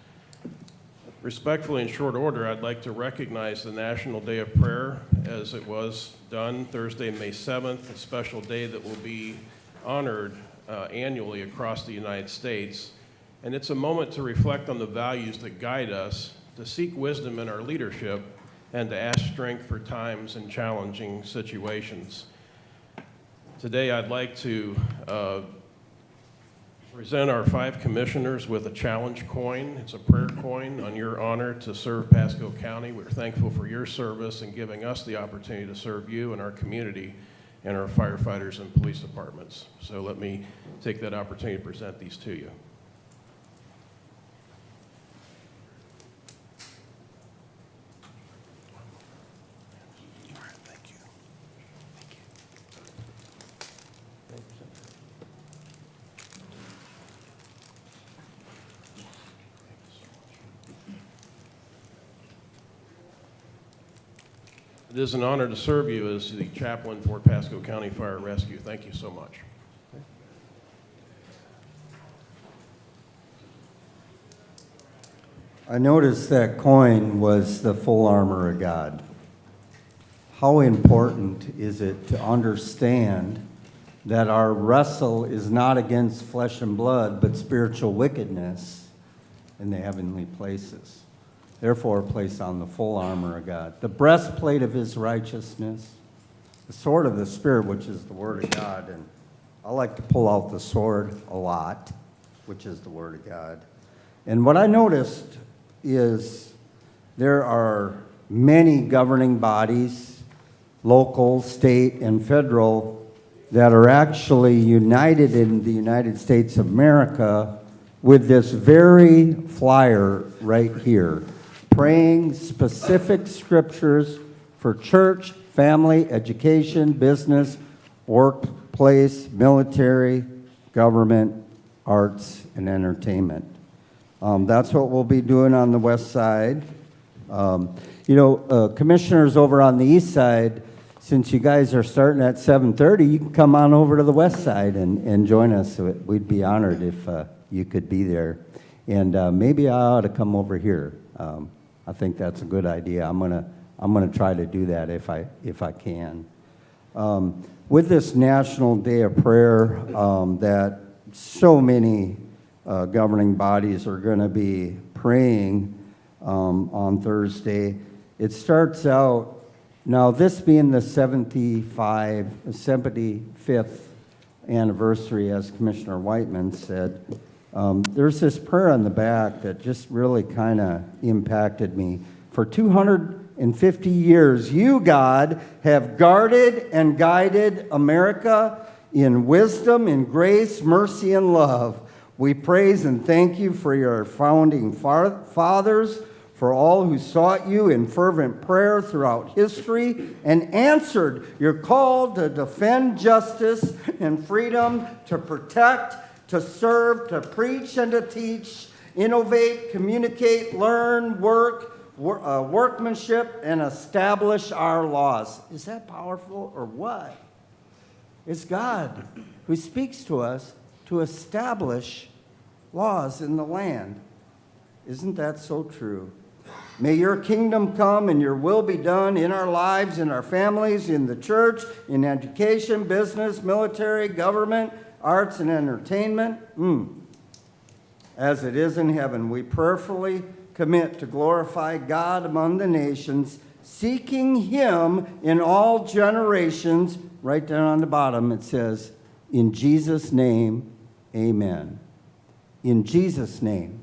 Speaker 5: Respectfully, in short order, I'd like to recognize the National Day of Prayer as it was done Thursday, May 7th, a special day that will be honored annually across the United States. And it's a moment to reflect on the values that guide us, to seek wisdom in our leadership, and to ask strength for times and challenging situations. Today, I'd like to present our 5 commissioners with a challenge coin. It's a prayer coin on your honor to serve Pasco County. We're thankful for your service and giving us the opportunity to serve you and our community and our firefighters and police departments. So let me take that opportunity to present these to you. It is an honor to serve you as the chaplain for Pasco County Fire Rescue. Thank you so much.
Speaker 12: I noticed that coin was the full armor of God. How important is it to understand that our wrestle is not against flesh and blood, but spiritual wickedness in the heavenly places? Therefore, place on the full armor of God, the breastplate of his righteousness, the sword of the Spirit, which is the word of God. And I like to pull out the sword a lot, which is the word of God. And what I noticed is there are many governing bodies, local, state, and federal, that are actually united in the United States of America with this very flyer right here, praying specific scriptures for church, family, education, business, workplace, military, government, arts, and entertainment. That's what we'll be doing on the west side. Commissioners over on the east side, since you guys are starting at 7:30, you can come on over to the west side and join us. We'd be honored if you could be there. And maybe I ought to come over here. I think that's a good idea. I'm gonna try to do that if I can. With this National Day of Prayer that so many governing bodies are going to be praying on Thursday, it starts out, now this being the 75th anniversary, as Commissioner Whiteman said, there's this prayer on the back that just really kind of impacted me. For 250 years, you, God, have guarded and guided America in wisdom, in grace, mercy, and love. We praise and thank you for your founding fathers, for all who sought you in fervent prayer throughout history and answered your call to defend justice and freedom, to protect, to serve, to preach and to teach, innovate, communicate, learn, workmanship, and establish our laws. Is that powerful or what? It's God who speaks to us to establish laws in the land. Isn't that so true? May your kingdom come and your will be done in our lives, in our families, in the church, in education, business, military, government, arts, and entertainment. As it is in heaven, we prayerfully commit to glorify God among the nations, seeking him in all generations. Right down on the bottom it says, in Jesus' name, amen. In Jesus' name.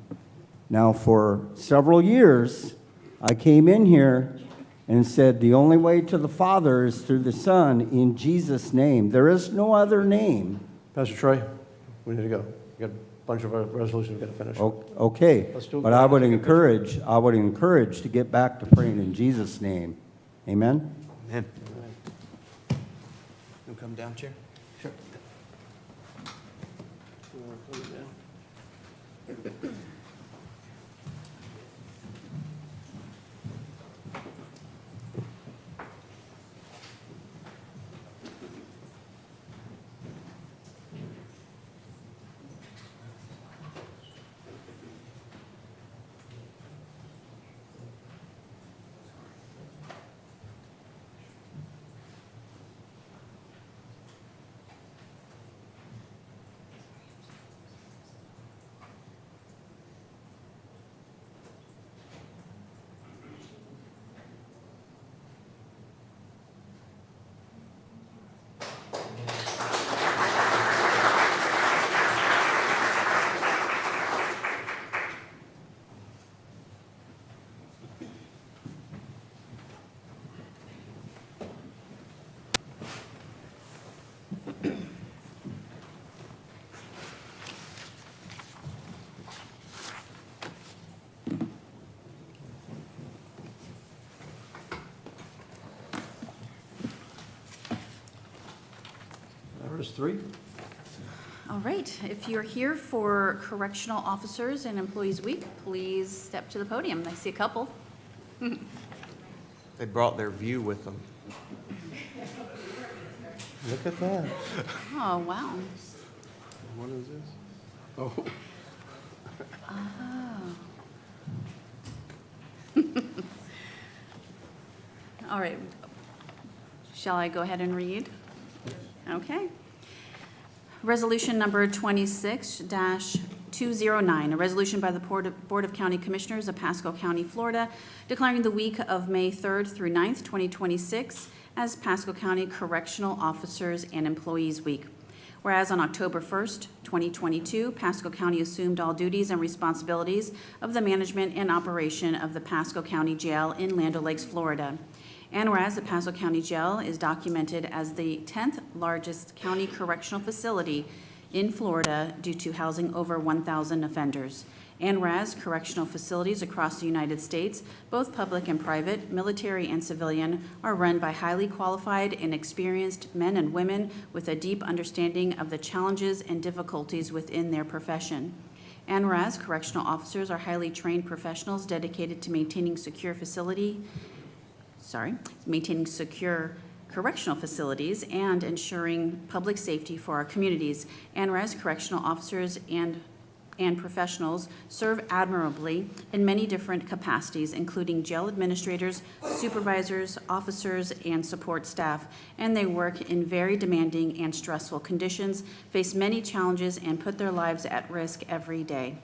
Speaker 12: Now for several years, I came in here and said the only way to the Father is through the Son, in Jesus' name. There is no other name.
Speaker 4: Pastor Troy, we need to go. We got a bunch of resolutions we've got to finish.
Speaker 12: Okay,
Speaker 4: Let's do it.
Speaker 12: but I would encourage to get back to praying in Jesus' name. Amen?
Speaker 15: Amen. You come down, Chair?
Speaker 4: Sure. There's 3.
Speaker 2: All right, if you're here for Correctional Officers and Employees Week, please step to the podium. I see a couple.
Speaker 15: They brought their view with them.
Speaker 4: Look at that.
Speaker 2: Oh, wow.
Speaker 5: What is this? Oh.
Speaker 2: Oh. All right. Shall I go ahead and read? Okay. Resolution number 26-209, a resolution by the Board of County Commissioners of Pasco County, Florida, declaring the week of May 3rd through 9th, 2026 as Pasco County Correctional Officers and Employees Week. Whereas on October 1st, 2022, Pasco County assumed all duties and responsibilities of the management and operation of the Pasco County Jail in Land O'Lakes, Florida. And whereas the Pasco County Jail is documented as the 10th largest county correctional facility in Florida due to housing over 1,000 offenders. And whereas correctional facilities across the United States, both public and private, military and civilian, are run by highly qualified and experienced men and women with a deep understanding of the challenges and difficulties within their profession. And whereas correctional officers are highly trained professionals dedicated to maintaining secure correctional facilities and ensuring public safety for our communities. And whereas correctional officers and professionals serve admirably in many different capacities, including jail administrators, supervisors, officers, and support staff, and they work in very demanding and stressful conditions, face many challenges, and put their lives at risk every day.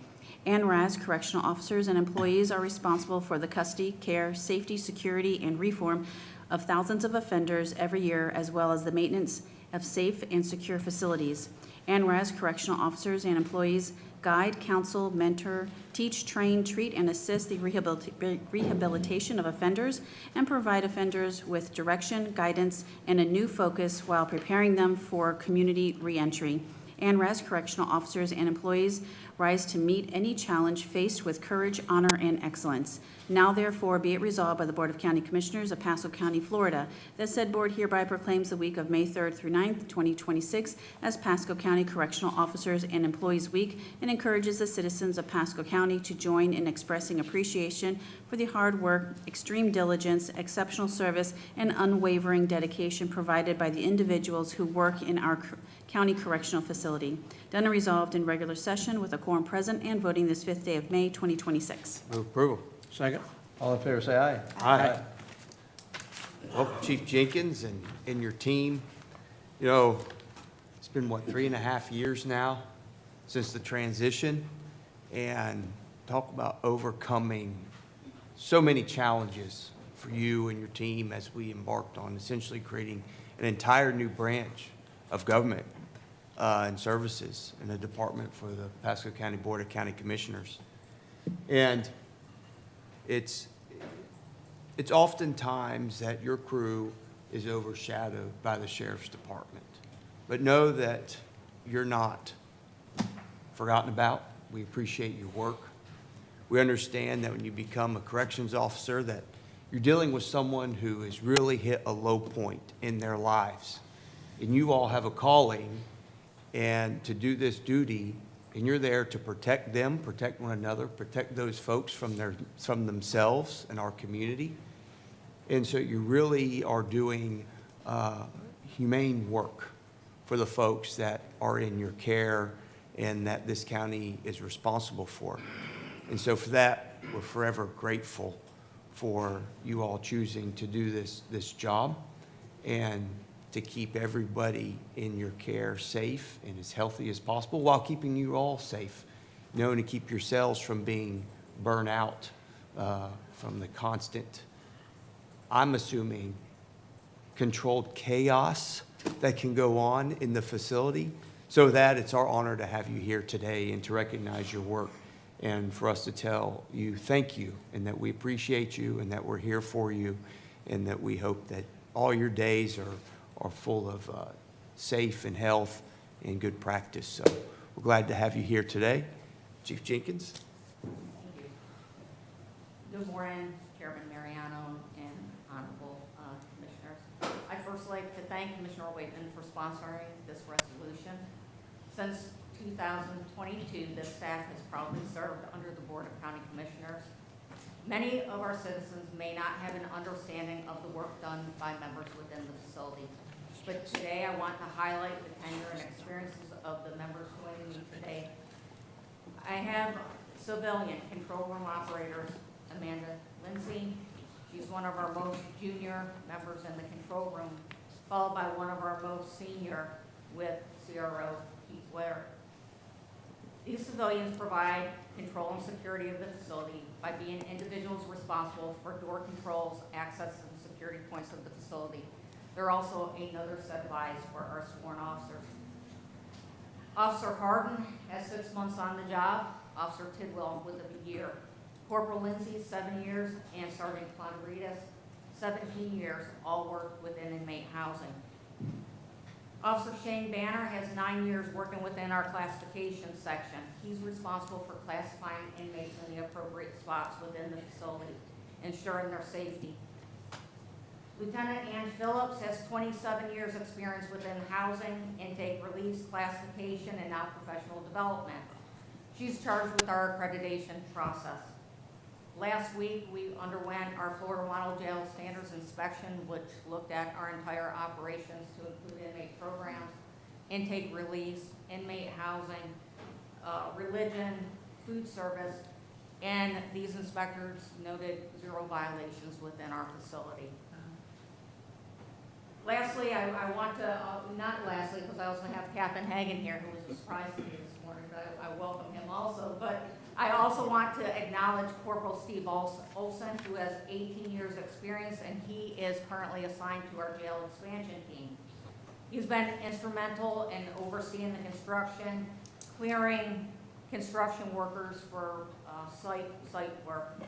Speaker 2: And whereas correctional officers and employees are responsible for the custody, care, safety, security, and reform of thousands of offenders every year, as well as the maintenance of safe and secure facilities. And whereas correctional officers and employees guide, counsel, mentor, teach, train, treat, and assist the rehabilitation of offenders and provide offenders with direction, guidance, and a new focus while preparing them for community reentry. And whereas correctional officers and employees rise to meet any challenge faced with courage, honor, and excellence. Now therefore be it resolved by the Board of County Commissioners of Pasco County, Florida, that said board hereby proclaims the week of May 3rd through 9th, 2026 as Pasco County Correctional Officers and Employees Week, and encourages the citizens of Pasco County to join in expressing appreciation for the hard work, extreme diligence, exceptional service, and unwavering dedication provided by the individuals who work in our county correctional facility. Done and resolved in regular session with a quorum present and voting this 5th day of May, 2026.
Speaker 13: Move approval.
Speaker 4: Second. All in favor, say aye.
Speaker 13: Aye. Well, Chief Jenkins and your team, you know, it's been, what, 3.5 years now since the transition, and talk about overcoming so many challenges for you and your team as we embarked on essentially creating an entire new branch of government and services in a department for the Pasco County Board of County Commissioners. And it's oftentimes that your crew is overshadowed by the Sheriff's Department. But know that you're not forgotten about. We appreciate your work. We understand that when you become a corrections officer that you're dealing with someone who has really hit a low point in their lives. And you all have a calling and to do this duty, and you're there to protect them, protect one another, protect those folks from themselves and our community. And so you really are doing humane work for the folks that are in your care and that this county is responsible for. And so for that, we're forever grateful for you all choosing to do this job and to keep everybody in your care safe and as healthy as possible while keeping you all safe, knowing to keep yourselves from being burnt out from the constant, I'm assuming, controlled chaos that can go on in the facility. So that it's our honor to have you here today and to recognize your work and for us to tell you thank you and that we appreciate you and that we're here for you and that we hope that all your days are full of safe and health and good practice. So we're glad to have you here today. Chief Jenkins.
Speaker 16: Thank you. Good morning, Chairman Mariano and honorable commissioners. I'd first like to thank Commissioner Waitman for sponsoring this resolution. Since 2022, this staff has proudly served under the Board of County Commissioners. Many of our citizens may not have an understanding of the work done by members within the facility. But today I want to highlight the tenure and experiences of the members joining me today. I have civilian control room operators, Amanda Lindsay. She's one of our most junior members in the control room, followed by one of our most senior with CRO, Keith Blair. These civilians provide control and security of the facility by being individuals responsible for door controls, access, and security points of the facility. They're also another set of eyes for our sworn officers. Officer Harden has 6 months on the job. Officer Tidwell with a year. Corporal Lindsay, 7 years, and Sergeant Clonaritas, 17 years, all worked within inmate housing. Officer Shane Banner has 9 years working within our classification section. He's responsible for classifying inmates in the appropriate spots within the facility, ensuring their safety. Lieutenant Ann Phillips has 27 years experience within housing, intake, release, classification, and non-professional development. She's charged with our accreditation process. Last week, we underwent our Florida Model Jail Standards Inspection, which looked at our entire operations to include inmate programs, intake, release, inmate housing, religion, food service, and these inspectors noted 0 violations within our facility. Lastly, I want to, not lastly, because I also have Captain Hagan here, who was a surprise to me this morning, but I welcome him also. But I also want to acknowledge Corporal Steve Olson, who has 18 years experience, and he is currently assigned to our jail expansion team. He's been instrumental in overseeing the construction, clearing construction workers for site work.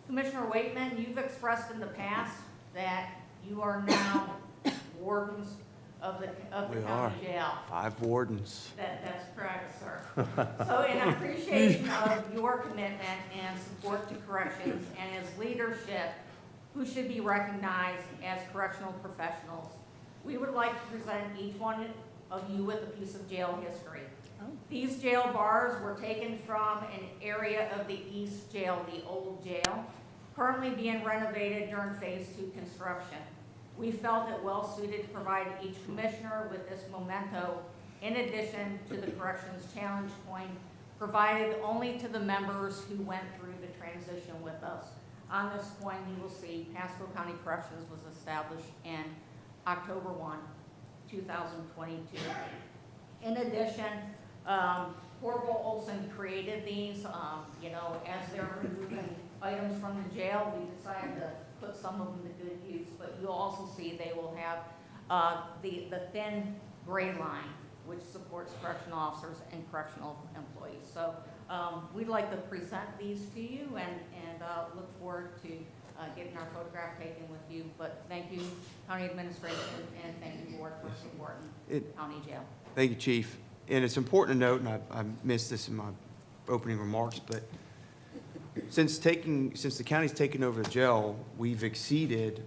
Speaker 16: Commissioner Waitman, you've expressed in the past that you are now wardens of the county jail.
Speaker 15: 5 wardens.
Speaker 16: That's correct, sir. So in appreciation of your commitment and support to corrections and his leadership, who should be recognized as correctional professionals, we would like to present each one of you with a piece of jail history. These jail bars were taken from an area of the East Jail, the old jail, currently being renovated during Phase 2 construction. We felt it well suited to provide each commissioner with this memento in addition to the Corrections Challenge coin, provided only to the members who went through the transition with us. On this coin, you will see Pasco County Corrections was established in October 1, 2022. In addition, Corporal Olson created these, as they're removing items from the jail, we decided to put some of them to good use, but you'll also see they will have the thin gray line, which supports correctional officers and correctional employees. So we'd like to present these to you and look forward to getting our photograph taken with you. But thank you, County Administration, and thank you, Board, for supporting County Jail.
Speaker 15: Thank you, Chief. And it's important to note, and I missed this in my opening remarks, but since the county's taken over the jail, we've exceeded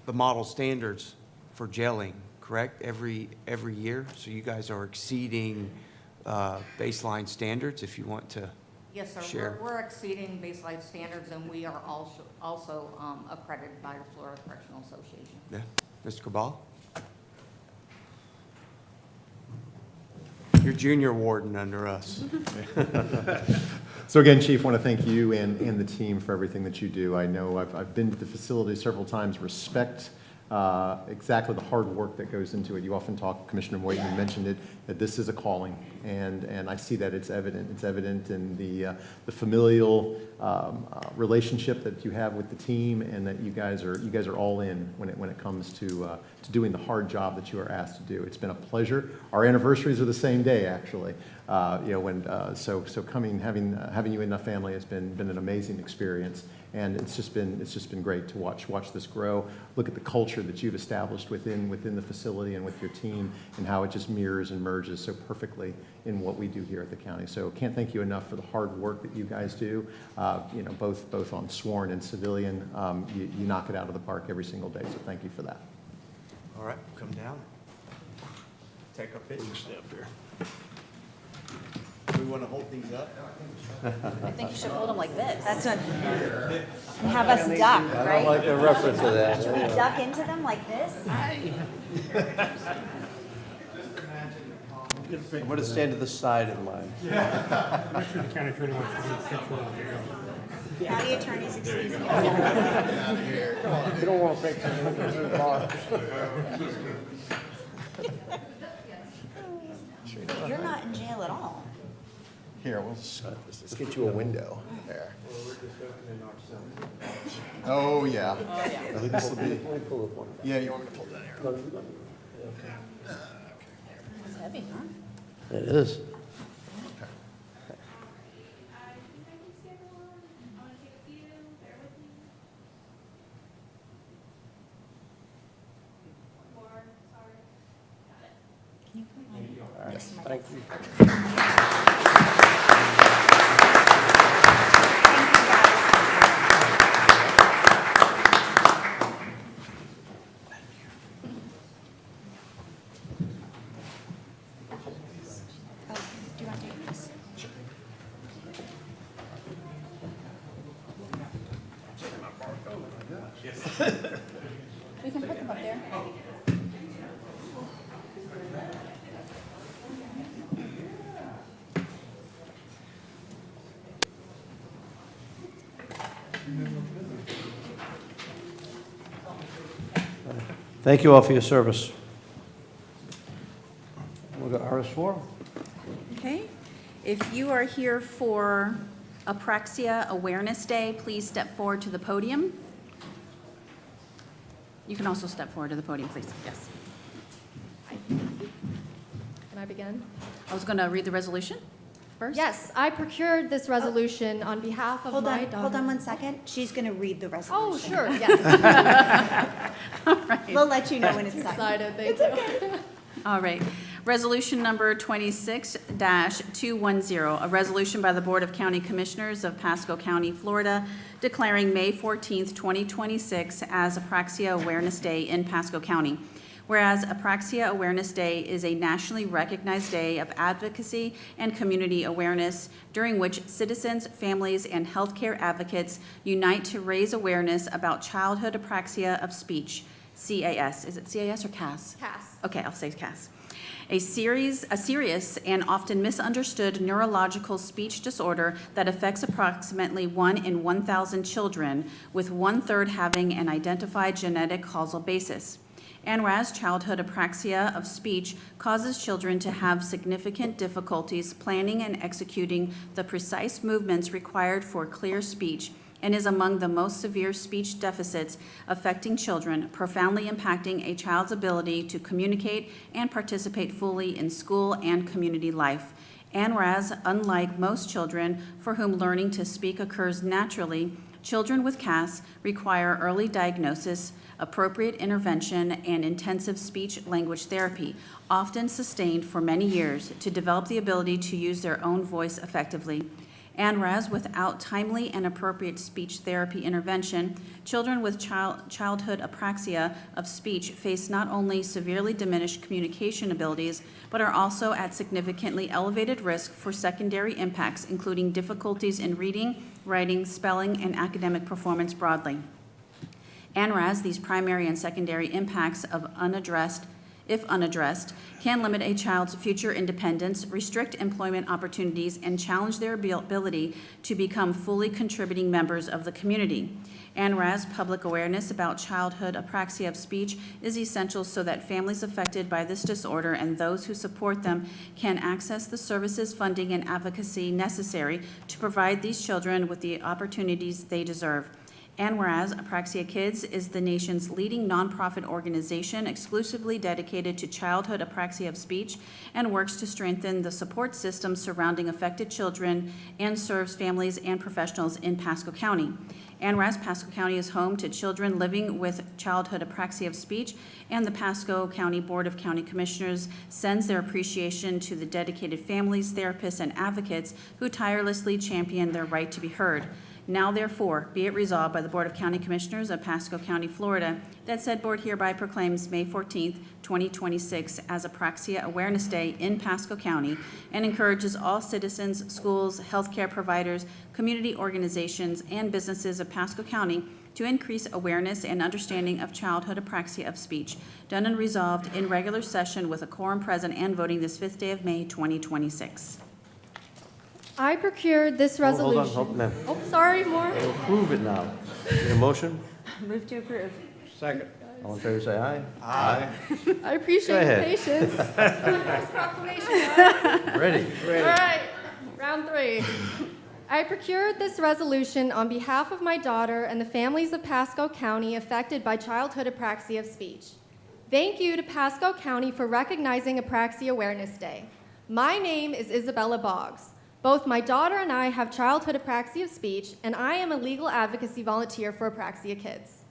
Speaker 15: the model standards for jailing, correct? Every year? So you guys are exceeding baseline standards, if you want to
Speaker 16: Yes, sir.
Speaker 15: share.
Speaker 16: We're exceeding baseline standards, and we are also accredited by the Florida Correctional Association.
Speaker 15: Yeah. Mr. Cabal? You're junior warden under us.
Speaker 17: So again, Chief, I want to thank you and the team for everything that you do. I know I've been to the facility several times, respect exactly the hard work that goes into it. You often talk, Commissioner Waitman mentioned it, that this is a calling, and I see that it's evident. It's evident in the familial relationship that you have with the team, and that you guys are all in when it comes to doing the hard job that you are asked to do. It's been a pleasure. Our anniversaries are the same day, actually. So coming, having you in the family has been an amazing experience. And it's just been great to watch this grow. Look at the culture that you've established within the facility and with your team, and how it just mirrors and merges so perfectly in what we do here at the county. So can't thank you enough for the hard work that you guys do. Both on sworn and civilian, you knock it out of the park every single day. So thank you for that.
Speaker 15: All right, come down. Take our pictures. We want to hold these up?
Speaker 11: I think you should hold them like this. That's what, and have us duck, right?
Speaker 4: I don't like the reference to that.
Speaker 11: Should we duck into them like this?
Speaker 4: I'm going to stand to the side of mine.
Speaker 18: I'm sure the county attorney wants to do a picture of you.
Speaker 11: County attorneys, excuse me.
Speaker 1: You don't want to fix it.
Speaker 11: You're not in jail at all.
Speaker 1: Here, let's get you a window there. Oh, yeah. This will be. Yeah, you want me to pull that here?
Speaker 2: It's heavy, huh?
Speaker 4: It is. Thank you.
Speaker 11: Do you want to take this?
Speaker 2: We can put them up there.
Speaker 4: Thank you all for your service. We'll go RS4.
Speaker 2: Okay. If you are here for Apraxia Awareness Day, please step forward to the podium. You can also step forward to the podium, please. Yes.
Speaker 19: Can I begin?
Speaker 2: I was going to read the resolution first.
Speaker 19: Yes, I procured this resolution on behalf of my daughter.
Speaker 11: Hold on 1 second. She's going to read the resolution.
Speaker 19: Oh, sure, yes.
Speaker 11: We'll let you know when it's
Speaker 19: Too
Speaker 11: done.
Speaker 19: excited, thank you.
Speaker 2: All right. Resolution number 26-210, a resolution by the Board of County Commissioners of Pasco County, Florida, declaring May 14th, 2026 as Apraxia Awareness Day in Pasco County. Whereas Apraxia Awareness Day is a nationally recognized day of advocacy and community awareness during which citizens, families, and healthcare advocates unite to raise awareness about childhood apraxia of speech, CAS. Is it CAS or CAS?
Speaker 19: CAS.
Speaker 2: Okay, I'll say CAS. A serious and often misunderstood neurological speech disorder that affects approximately 1 in 1,000 children, with 1/3 having an identified genetic causal basis. And whereas childhood apraxia of speech causes children to have significant difficulties planning and executing the precise movements required for clear speech, and is among the most severe speech deficits affecting children, profoundly impacting a child's ability to communicate and participate fully in school and community life. And whereas, unlike most children for whom learning to speak occurs naturally, children with CAS require early diagnosis, appropriate intervention, and intensive speech-language therapy, often sustained for many years, to develop the ability to use their own voice effectively. And whereas without timely and appropriate speech therapy intervention, children with childhood apraxia of speech face not only severely diminished communication abilities, but are also at significantly elevated risk for secondary impacts, including difficulties in reading, writing, spelling, and academic performance broadly. And whereas these primary and secondary impacts of if unaddressed, can limit a child's future independence, restrict employment opportunities, and challenge their ability to become fully contributing members of the community. And whereas public awareness about childhood apraxia of speech is essential so that families affected by this disorder and those who support them can access the services, funding, and advocacy necessary to provide these children with the opportunities they deserve. And whereas Apraxia Kids is the nation's leading nonprofit organization exclusively dedicated to childhood apraxia of speech and works to strengthen the support system surrounding affected children and serves families and professionals in Pasco County. And whereas Pasco County is home to children living with childhood apraxia of speech, and the Pasco County Board of County Commissioners sends their appreciation to the dedicated families, therapists, and advocates who tirelessly champion their right to be heard. Now therefore, be it resolved by the Board of County Commissioners of Pasco County, Florida, that said board hereby proclaims May 14th, 2026 as Apraxia Awareness Day in Pasco County and encourages all citizens, schools, healthcare providers, community organizations, and businesses of Pasco County to increase awareness and understanding of childhood apraxia of speech. Done and resolved in regular session with a quorum present and voting this 5th day of May, 2026.
Speaker 19: I procured this resolution.
Speaker 4: Hold on, ma'am.
Speaker 19: Oh, sorry, more.
Speaker 4: We'll approve it now. Need a motion?
Speaker 9: Move to approve.
Speaker 4: Second. All in favor, say aye.
Speaker 19: I
Speaker 4: Go
Speaker 19: appreciate your
Speaker 4: ahead.
Speaker 19: patience. First proclamation, guys.
Speaker 4: Ready?
Speaker 19: All right, round 3. I procured this resolution on behalf of my daughter and the families of Pasco County affected by childhood apraxia of speech. Thank you to Pasco County for recognizing Apraxia Awareness Day. My name is Isabella Boggs. Both my daughter and I have childhood apraxia of speech, and I am a legal advocacy volunteer for Apraxia Kids.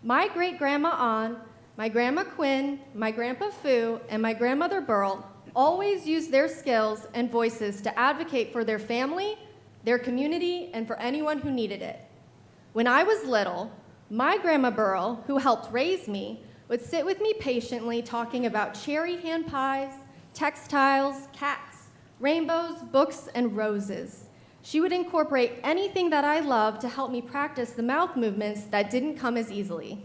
Speaker 19: My great-grandma Ann, my grandma Quinn, my grandpa Fu, and my grandmother Burl always used their skills and voices to advocate for their family, their community, and for anyone who needed it. When I was little, my Grandma Burl, who helped raise me, would sit with me patiently talking about cherry hand pies, textiles, cats, rainbows, books, and roses. She would incorporate anything that I loved to help me practice the mouth movements that didn't come as easily.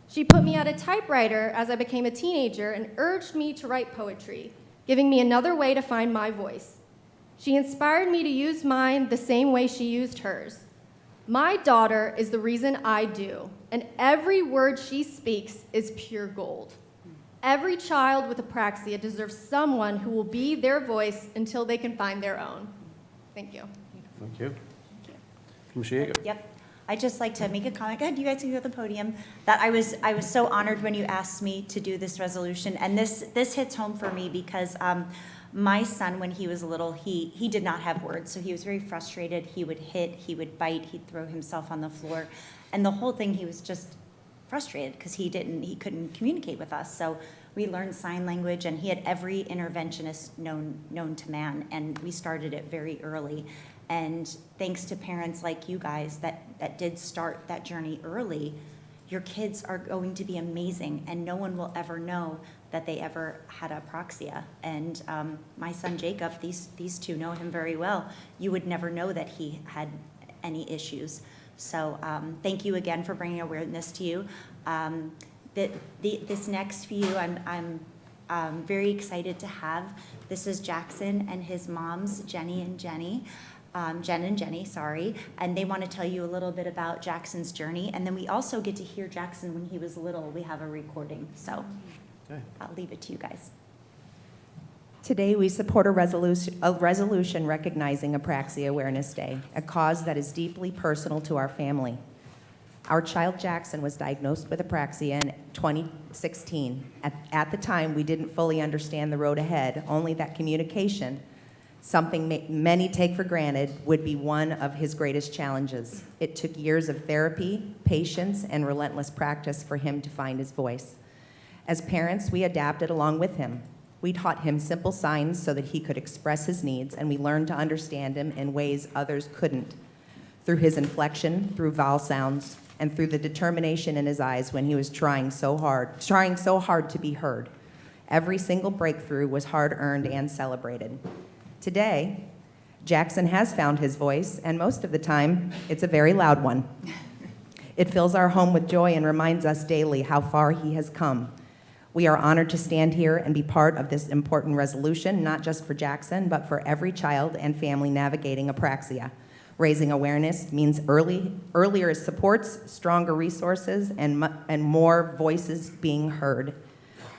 Speaker 19: She put me at a typewriter as I became a teenager and urged me to write poetry, giving me another way to find my voice. She inspired me to use mine the same way she used hers. My daughter is the reason I do, and every word she speaks is pure gold. Every child with apraxia deserves someone who will be their voice until they can find their own. Thank you.
Speaker 4: Thank you. Commissioner Yeager.
Speaker 11: Yep. I'd just like to make a comment. Go ahead, you guys can go to the podium. That I was so honored when you asked me to do this resolution, and this hits home for me because my son, when he was little, he did not have words, so he was very frustrated. He would hit, he would bite, he'd throw himself on the floor, and the whole thing, he was just frustrated because he couldn't communicate with us. So we learned sign language, and he had every interventionist known to man, and we started it very early. And thanks to parents like you guys that did start that journey early, your kids are going to be amazing, and no one will ever know that they ever had apraxia. And my son Jacob, these two know him very well. You would never know that he had any issues. So thank you again for bringing awareness to you. This next few, I'm very excited to have. This is Jackson and his moms, Jen and Jenny, sorry, and they want to tell you a little bit about Jackson's journey, and then we also get to hear Jackson when he was little. We have a recording, so I'll leave it to you guys.
Speaker 20: Today, we support a resolution recognizing Apraxia Awareness Day, a cause that is deeply personal to our family. Our child Jackson was diagnosed with apraxia in 2016. At the time, we didn't fully understand the road ahead, only that communication, something many take for granted, would be one of his greatest challenges. It took years of therapy, patience, and relentless practice for him to find his voice. As parents, we adapted along with him. We taught him simple signs so that he could express his needs, and we learned to understand him in ways others couldn't, through his inflection, through vowel sounds, and through the determination in his eyes when he was trying so hard to be heard. Every single breakthrough was hard-earned and celebrated. Today, Jackson has found his voice, and most of the time, it's a very loud one. It fills our home with joy and reminds us daily how far he has come. We are honored to stand here and be part of this important resolution, not just for Jackson, but for every child and family navigating apraxia. Raising awareness means earlier supports, stronger resources, and more voices being heard.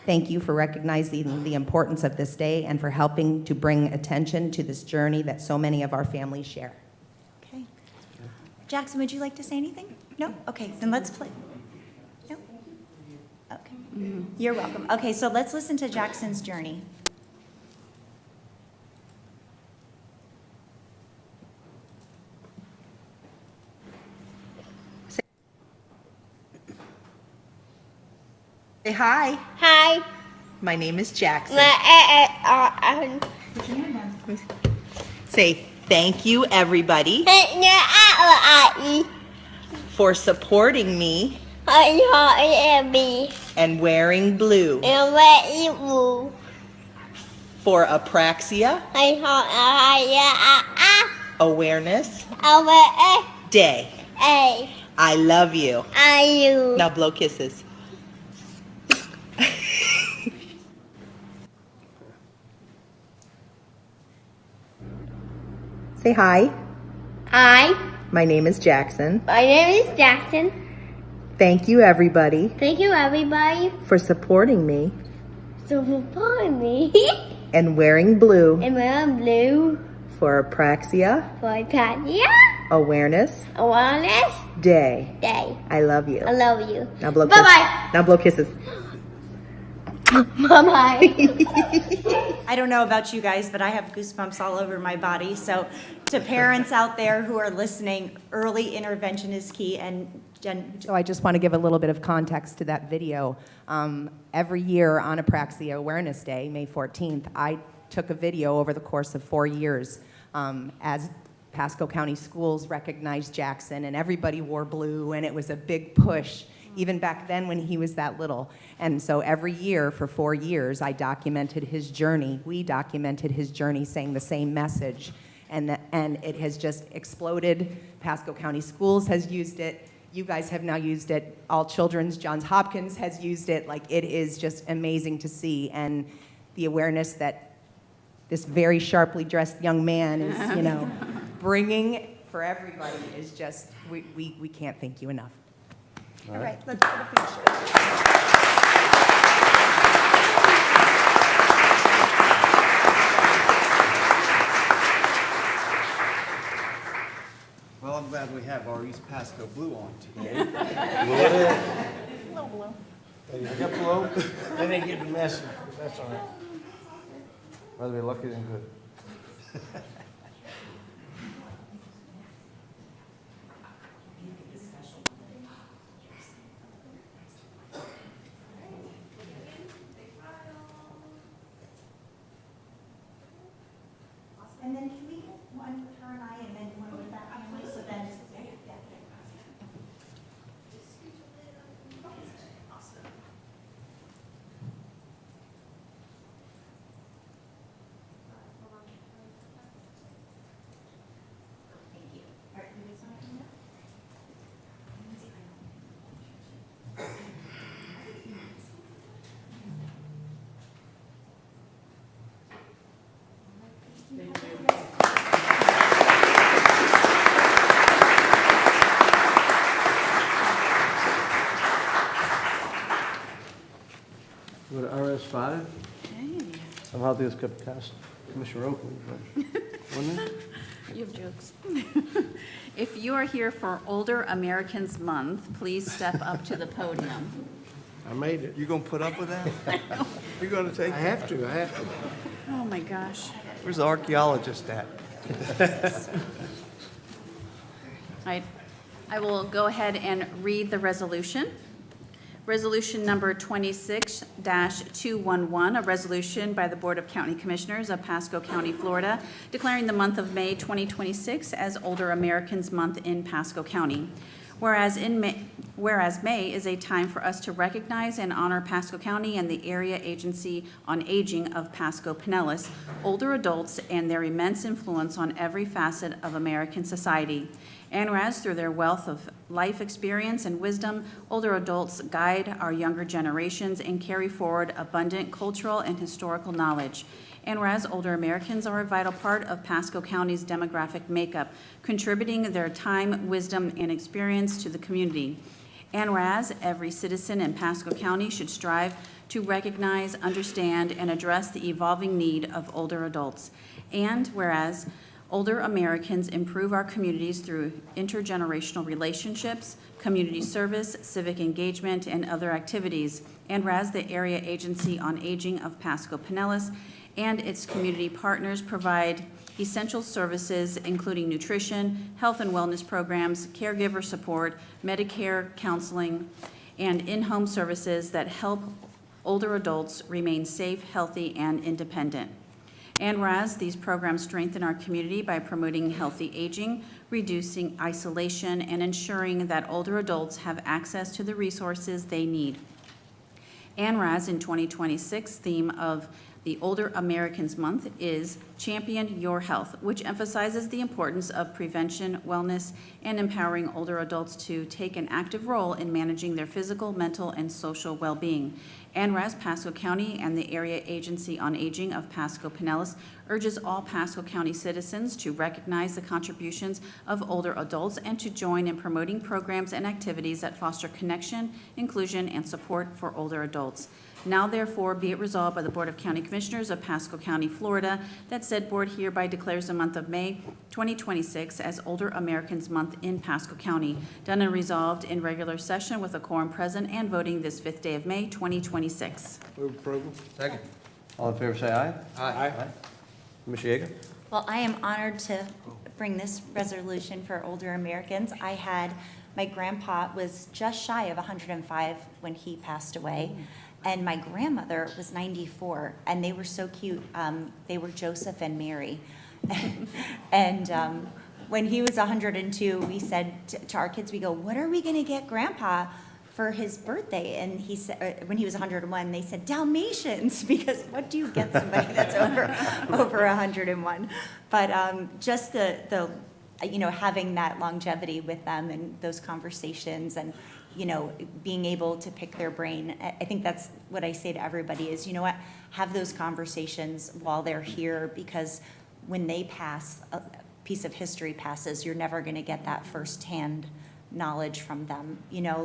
Speaker 20: Thank you for recognizing the importance of this day and for helping to bring attention to this journey that so many of our families share.
Speaker 11: Okay. Jackson, would you like to say anything? No? Okay, then let's play. No? Okay. You're welcome. Okay, so let's listen to Jackson's journey.
Speaker 21: Say hi.
Speaker 22: Hi.
Speaker 21: My name is Jackson.
Speaker 22: My
Speaker 21: Say thank you, everybody, for supporting me and wearing blue for Apraxia Awareness Day. I love you. Now blow kisses. Say hi.
Speaker 22: Hi.
Speaker 21: My name is Jackson.
Speaker 22: My name is Jackson.
Speaker 21: Thank you, everybody,
Speaker 22: Thank you, everybody,
Speaker 21: for supporting me
Speaker 22: for supporting me.
Speaker 21: and wearing blue
Speaker 22: And wearing blue
Speaker 21: for Apraxia
Speaker 22: for Apraxia
Speaker 21: Awareness
Speaker 22: Awareness
Speaker 21: Day.
Speaker 22: Day.
Speaker 21: I love you.
Speaker 22: I love you.
Speaker 21: Now blow
Speaker 22: Bye-bye.
Speaker 21: kisses. Now blow kisses.
Speaker 22: Bye-bye.
Speaker 11: I don't know about you guys, but I have goosebumps all over my body. So to parents out there who are listening, early intervention is key. And Jen,
Speaker 20: So I just want to give a little bit of context to that video. Every year on Apraxia Awareness Day, May 14th, I took a video over the course of 4 years as Pasco County Schools recognized Jackson, and everybody wore blue, and it was a big push, even back then when he was that little. And so every year for 4 years, I documented his journey. We documented his journey saying the same message. And it has just exploded. Pasco County Schools has used it. You guys have now used it. All Children's, Johns Hopkins has used it. Like, it is just amazing to see. And the awareness that this very sharply dressed young man is, you know, bringing for everybody is just, we can't thank you enough.
Speaker 11: all right, let's get a picture.
Speaker 15: Well, I'm glad we have our East Pasco blue on today.
Speaker 11: Low blow.
Speaker 4: They got below, they didn't get the message, that's all right. Rather be lucky than good.
Speaker 11: And then can we get one with her and I, and then one with that family, so then, thank you. All right, you guys want to come up?
Speaker 4: Go to RS5.
Speaker 2: Okay.
Speaker 4: Somehow this got past Commissioner Oakley, but, wasn't it?
Speaker 2: You have jokes. If you are here for Older Americans Month, please step up to the podium.
Speaker 1: I made it.
Speaker 15: You gonna put up with that? You gonna take
Speaker 1: I
Speaker 15: it?
Speaker 1: have to, I have to.
Speaker 2: Oh, my gosh.
Speaker 15: Where's the archaeologist at?
Speaker 2: I will go ahead and read the resolution. Resolution number 26-211, a resolution by the Board of County Commissioners of Pasco County, Florida, declaring the month of May 2026 as Older Americans Month in Pasco County. Whereas May is a time for us to recognize and honor Pasco County and the Area Agency on Aging of Pasco Pinellas, older adults, and their immense influence on every facet of American society. And whereas through their wealth of life experience and wisdom, older adults guide our younger generations and carry forward abundant cultural and historical knowledge. And whereas older Americans are a vital part of Pasco County's demographic makeup, contributing their time, wisdom, and experience to the community. And whereas every citizen in Pasco County should strive to recognize, understand, and address the evolving need of older adults. And whereas older Americans improve our communities through intergenerational relationships, community service, civic engagement, and other activities. And whereas the Area Agency on Aging of Pasco Pinellas and its community partners provide essential services including nutrition, health and wellness programs, caregiver support, Medicare counseling, and in-home services that help older adults remain safe, healthy, and independent. And whereas these programs strengthen our community by promoting healthy aging, reducing isolation, and ensuring that older adults have access to the resources they need. And whereas in 2026, theme of the Older Americans Month is Champion Your Health, which emphasizes the importance of prevention, wellness, and empowering older adults to take an active role in managing their physical, mental, and social well-being. And whereas Pasco County and the Area Agency on Aging of Pasco Pinellas urges all Pasco County citizens to recognize the contributions of older adults and to join in promoting programs and activities that foster connection, inclusion, and support for older adults. Now therefore be it resolved by the Board of County Commissioners of Pasco County, Florida, that said board hereby declares the month of May 2026 as Older Americans Month in Pasco County, done and resolved in regular session with a quorum present and voting this 5th day of May 2026.
Speaker 1: Move approval.
Speaker 4: Second. All in favor, say aye.
Speaker 1: Aye.
Speaker 4: Commissioner Yeager?
Speaker 11: Well, I am honored to bring this resolution for older Americans. My grandpa was just shy of 105 when he passed away, and my grandmother was 94, and they were so cute. They were Joseph and Mary. And when he was 102, we said to our kids, we go, what are we going to get Grandpa for his birthday? And he said, when he was 101, they said Dalmatians, because what do you get somebody that's over 101? But just the having that longevity with them and those conversations and being able to pick their brain. I think that's what I say to everybody is, have those conversations while they're here, because when they pass, a piece of history passes, you're never going to get that firsthand knowledge from them.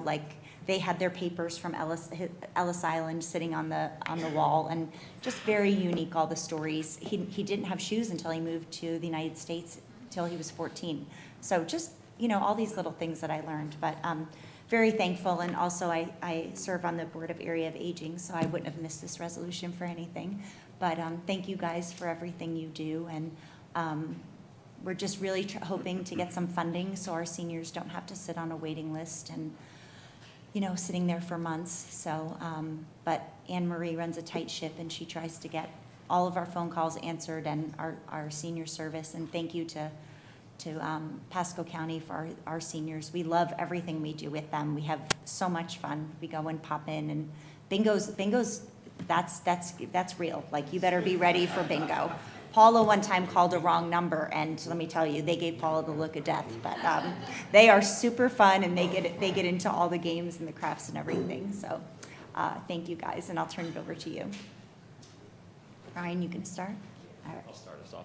Speaker 11: Like they had their papers from Ellis Island sitting on the wall, and just very unique, all the stories. He didn't have shoes until he moved to the United States, till he was 14. So just, all these little things that I learned. But very thankful, and also I serve on the Board of Area of Aging, so I wouldn't have missed this resolution for anything. But thank you guys for everything you do, and we're just really hoping to get some funding so our seniors don't have to sit on a waiting list and sitting there for months. So, but Anne Marie runs a tight ship, and she tries to get all of our phone calls answered and our senior service. And thank you to Pasco County for our seniors. We love everything we do with them. We have so much fun. We go and pop in, and bingo's that's real. Like, you better be ready for bingo. Paula one time called a wrong number, and let me tell you, they gave Paula the look of death. But they are super fun, and they get into all the games and the crafts and everything. So thank you guys, and I'll turn it over to you. Brian, you can start. All right.
Speaker 3: I'll start us off.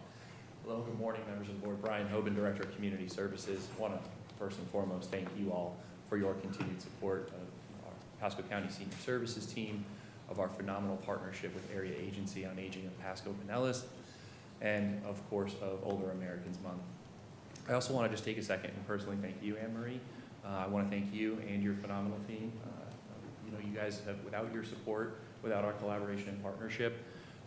Speaker 3: Hello, good morning, members of the board. Brian Hoban, Director of Community Services. I want to first and foremost thank you all for your continued support of our Pasco County Senior Services team, of our phenomenal partnership with Area Agency on Aging of Pasco Pinellas, and of course of Older Americans Month. I also want to just take a second and personally thank you, Anne Marie. I want to thank you and your phenomenal team. You guys have, without your support, without our collaboration and partnership,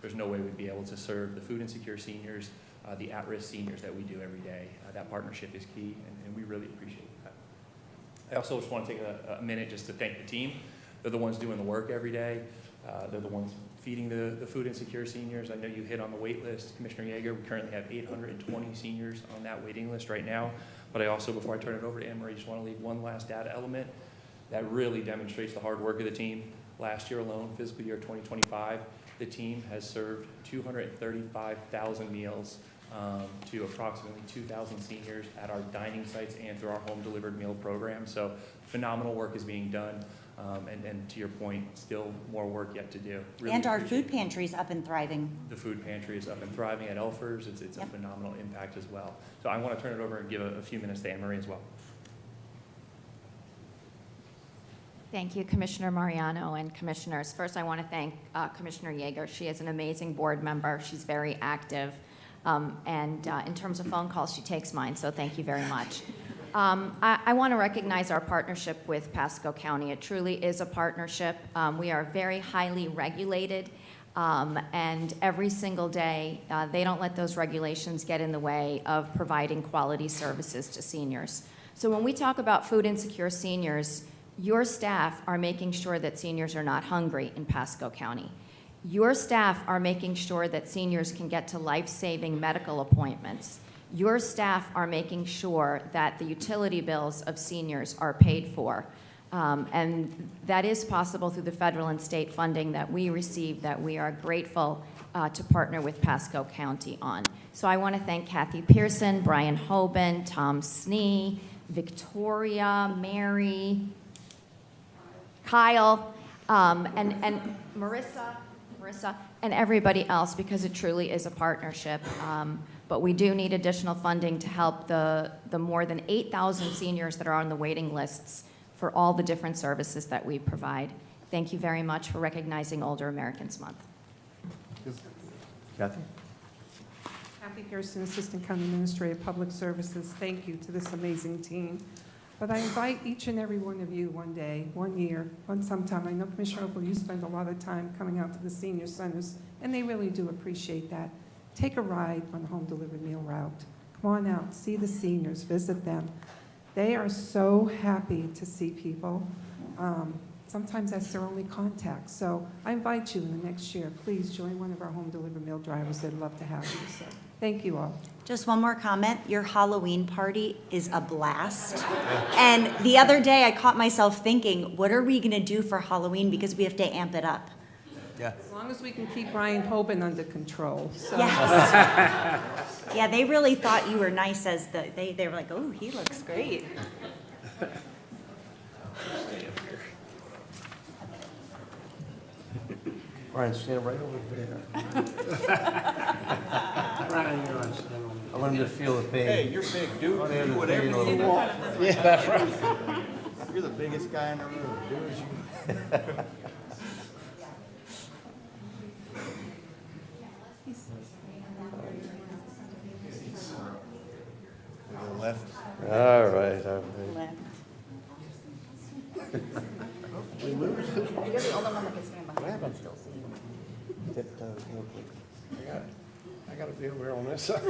Speaker 3: there's no way we'd be able to serve the food insecure seniors, the at-risk seniors that we do every day. That partnership is key, and we really appreciate that. I also just want to take a minute just to thank the team. They're the ones doing the work every day. They're the ones feeding the food insecure seniors. I know you hit on the wait list, Commissioner Yeager. We currently have 820 seniors on that waiting list right now. But I also, before I turn it over to Anne Marie, just want to leave one last data element that really demonstrates the hard work of the team. Last year alone, fiscal year 2025, the team has served 235,000 meals to approximately 2,000 seniors at our dining sites and through our home delivered meal program. So phenomenal work is being done. And to your point, still more work yet to do. Really
Speaker 11: and our food pantry is up and thriving.
Speaker 3: The food pantry is up and thriving at Elfers. It's a phenomenal impact as well. So I want to turn it over and give a few minutes to Anne Marie as well.
Speaker 16: Thank you, Commissioner Mariano and Commissioners. First, I want to thank Commissioner Yeager. She is an amazing board member. She's very active. And in terms of phone calls, she takes mine, so thank you very much. I want to recognize our partnership with Pasco County. It truly is a partnership. We are very highly regulated, and every single day, they don't let those regulations get in the way of providing quality services to seniors. So when we talk about food insecure seniors, your staff are making sure that seniors are not hungry in Pasco County. Your staff are making sure that seniors can get to life-saving medical appointments. Your staff are making sure that the utility bills of seniors are paid for. And that is possible through the federal and state funding that we receive, that we are grateful to partner with Pasco County on. So I want to thank Kathy Pearson, Brian Hoban, Tom Snee, Victoria, Mary, Kyle, and Marissa, and everybody else, because it truly is a partnership. But we do need additional funding to help the more than 8,000 seniors that are on the waiting lists for all the different services that we provide. Thank you very much for recognizing Older Americans Month.
Speaker 17: Kathy?
Speaker 7: Kathy Pearson, Assistant County Administrator of Public Services. Thank you to this amazing team. But I invite each and every one of you one day, one year, sometime. I know Commissioner Opal, you spend a lot of time coming out to the senior centers, and they really do appreciate that. Take a ride on the home delivered meal route. Come on out, see the seniors, visit them. They are so happy to see people. Sometimes that's their only contact. So I invite you in the next year, please join one of our home delivered meal drivers. They'd love to have you. So thank you all.
Speaker 11: Just one more comment. Your Halloween party is a blast. And the other day I caught myself thinking, what are we gonna do for Halloween? Because we have to amp it up.
Speaker 15: Yeah.
Speaker 7: As long as we can keep Brian Hoban under control. So.
Speaker 11: Yes. Yeah, they really thought you were nice they were like, oh, he looks great.
Speaker 4: Brian, stand right over there.
Speaker 1: Brian, you're on stand on
Speaker 4: I want him to feel the pain.
Speaker 15: Hey, you're big, dude.
Speaker 4: Oh, yeah,
Speaker 15: Do
Speaker 4: the
Speaker 15: whatever
Speaker 4: pain a
Speaker 15: you
Speaker 4: little
Speaker 15: want.
Speaker 4: bit.
Speaker 15: Yeah, that's right. You're the biggest guy in the room. Do as you. Left.
Speaker 4: All right.
Speaker 11: You're the only one that can stand behind and still see.
Speaker 4: Tiptoe real quick.
Speaker 1: I got to be over here on this side.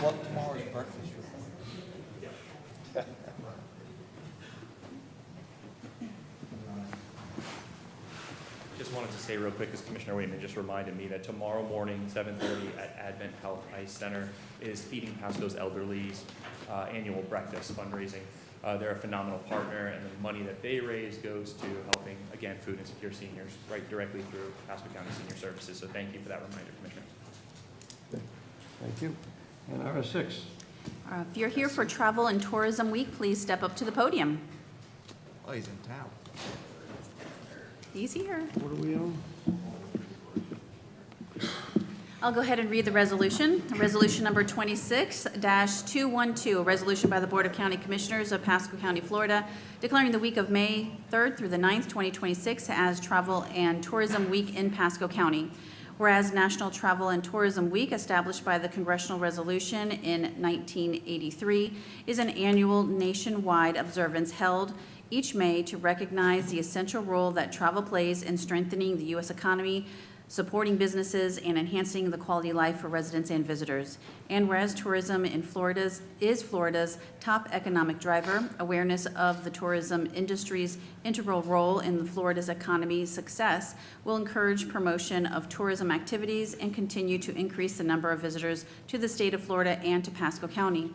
Speaker 15: What tomorrow's breakfast?
Speaker 3: Just wanted to say real quick, as Commissioner Waitman just reminded me, that tomorrow morning, 7:30 at Advent Health Ice Center is Feeding Pasco's Elderly's annual breakfast fundraising. They're a phenomenal partner, and the money that they raise goes to helping, again, food insecure seniors, right directly through Pasco County Senior Services. So thank you for that reminder, Commissioner.
Speaker 4: Thank you. And RS6.
Speaker 2: If you're here for Travel and Tourism Week, please step up to the podium.
Speaker 15: Oh, he's in town.
Speaker 2: He's here.
Speaker 1: What are we on?
Speaker 2: I'll go ahead and read the resolution. Resolution number 26-212, a resolution by the Board of County Commissioners of Pasco County, Florida, declaring the week of May 3rd through the 9th, 2026 as Travel and Tourism Week in Pasco County. Whereas National Travel and Tourism Week, established by the Congressional Resolution in 1983, is an annual nationwide observance held each May to recognize the essential role that travel plays in strengthening the U.S. economy, supporting businesses, and enhancing the quality of life for residents and visitors. And whereas tourism in is Florida's top economic driver, awareness of the tourism industry's integral role in Florida's economy success will encourage promotion of tourism activities and continue to increase the number of visitors to the state of Florida and to Pasco County.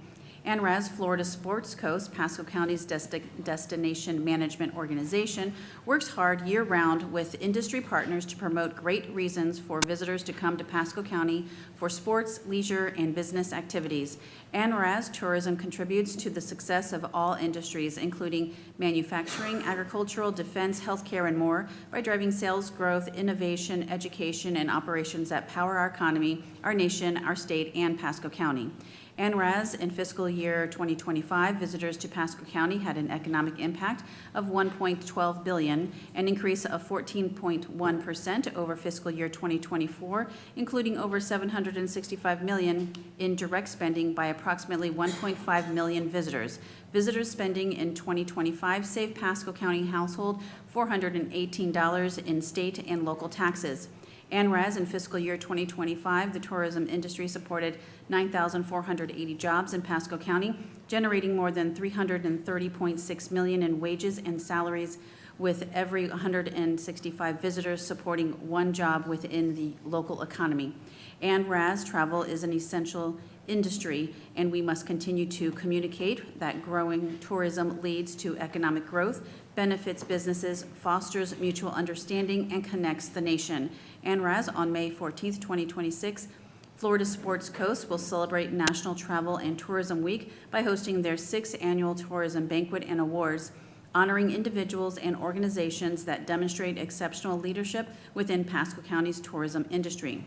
Speaker 2: And whereas Florida Sports Coast, Pasco County's destination management organization, works hard year-round with industry partners to promote great reasons for visitors to come to Pasco County for sports, leisure, and business activities. And whereas tourism contributes to the success of all industries, including manufacturing, agricultural, defense, healthcare, and more, by driving sales growth, innovation, education, and operations that power our economy, our nation, our state, and Pasco County. And whereas in fiscal year 2025, visitors to Pasco County had an economic impact of $1.12 billion, an increase of 14.1% over fiscal year 2024, including over $765 million in direct spending by approximately 1.5 million visitors. Visitors spending in 2025 saved Pasco County household $418 in state and local taxes. And whereas in fiscal year 2025, the tourism industry supported 9,480 jobs in Pasco County, generating more than $330.6 million in wages and salaries, with every 165 visitors supporting one job within the local economy. And whereas travel is an essential industry, and we must continue to communicate that growing tourism leads to economic growth, benefits businesses, fosters mutual understanding, and connects the nation. And whereas on May 14th, 2026, Florida Sports Coast will celebrate National Travel and Tourism Week by hosting their 6th annual tourism banquet and awards. honoring individuals and organizations that demonstrate exceptional leadership within Pasco County's tourism industry.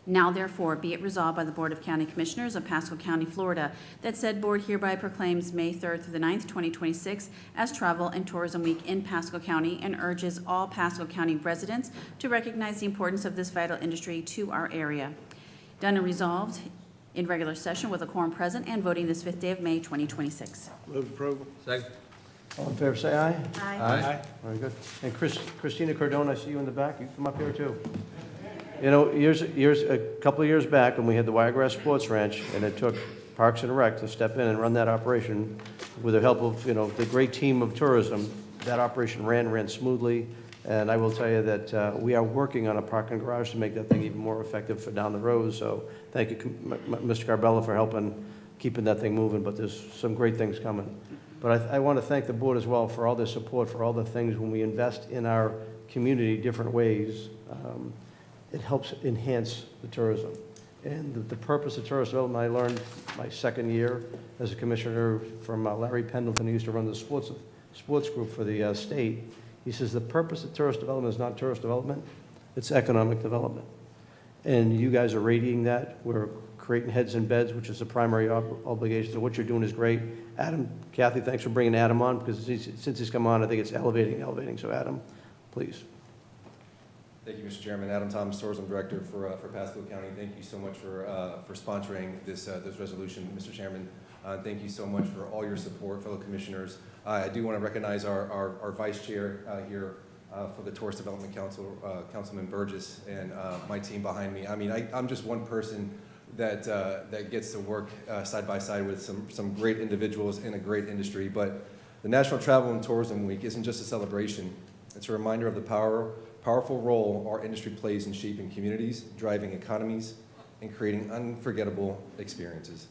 Speaker 2: Now therefore be it resolved by the Board of County Commissioners of Pasco County, Florida, that said board hereby proclaims May 3rd through the 9th, 2026 as Travel and Tourism Week in Pasco County and urges all Pasco County residents to recognize the importance of this vital industry to our area. Done and resolved in regular session with a quorum present and voting this 5th day of May, 2026.
Speaker 1: Move approval.
Speaker 4: Second. All in favor, say aye.
Speaker 11: Aye.
Speaker 4: Very good. And Christina Cardone, I see you in the back. You come up here too. You know, a couple of years back, when we had the Wiregrass Sports Ranch, and it took Parks and Rec to step in and run that operation with the help of, the great team of tourism, that operation ran smoothly. And I will tell you that we are working on a parking garage to make that thing even more effective for down the road. So thank you, Mr. Carbella, for helping keeping that thing moving. But there's some great things coming. But I want to thank the board as well for all their support, for all the things when we invest in our community different ways. It helps enhance the tourism. And the purpose of tourist development, I learned my second year as a commissioner from Larry Pendleton, who used to run the sports group for the state. He says the purpose of tourist development is not tourist development, it's economic development. And you guys are radiating that. We're creating heads and beds, which is the primary obligation. So what you're doing is great. Adam, Kathy, thanks for bringing Adam on, because since he's come on, I think it's elevating. So Adam, please.
Speaker 8: Thank you, Mr. Chairman. Adam Thomas, Tourism Director for Pasco County. Thank you so much for sponsoring this resolution, Mr. Chairman. Thank you so much for all your support, fellow commissioners. I do want to recognize our vice chair here for the Tourist Development Council, Councilman Burgess, and my team behind me. I mean, I'm just one person that gets to work side by side with some great individuals in a great industry. But the National Travel and Tourism Week isn't just a celebration. It's a reminder of the powerful role our industry plays in shaping communities, driving economies, and creating unforgettable experiences.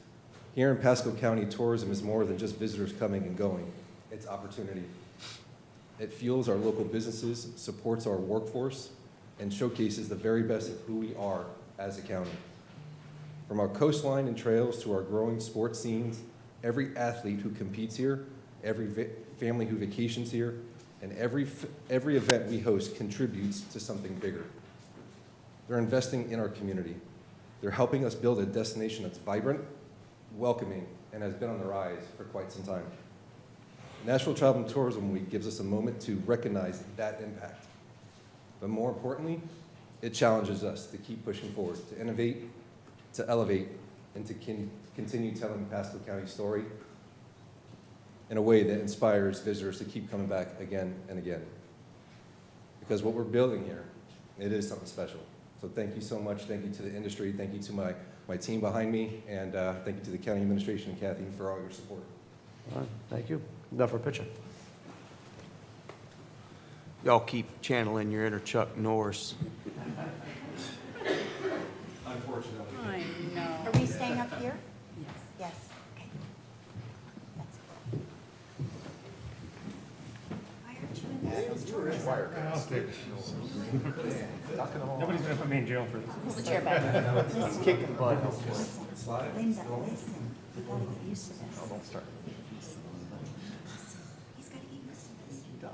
Speaker 8: Here in Pasco County, tourism is more than just visitors coming and going. It's opportunity. It fuels our local businesses, supports our workforce, and showcases the very best of who we are as a county. From our coastline and trails to our growing sports scenes, every athlete who competes here, every family who vacations here, and every event we host contributes to something bigger. They're investing in our community. They're helping us build a destination that's vibrant, welcoming, and has been on the rise for quite some time. National Travel and Tourism Week gives us a moment to recognize that impact. But more importantly, it challenges us to keep pushing forward, to innovate, to elevate, and to continue telling Pasco County's story in a way that inspires visitors to keep coming back again and again. Because what we're building here, it is something special. So thank you so much. Thank you to the industry. Thank you to my team behind me. And thank you to the county administration and Kathy for all your support.
Speaker 4: All right, thank you. Now for a picture.
Speaker 15: Y'all keep channeling your inner Chuck Norris.
Speaker 8: Unfortunately.
Speaker 2: I know.
Speaker 11: Are we staying up here? Yes. Yes. Okay. Why aren't you in this tourism?
Speaker 18: Nobody's gonna put me in jail for this.
Speaker 11: Pull the chair back.
Speaker 4: He's kicking butt.
Speaker 11: Linda, listen, you gotta get used to this.
Speaker 17: Don't start.
Speaker 11: He's gotta get used to this.
Speaker 17: He does.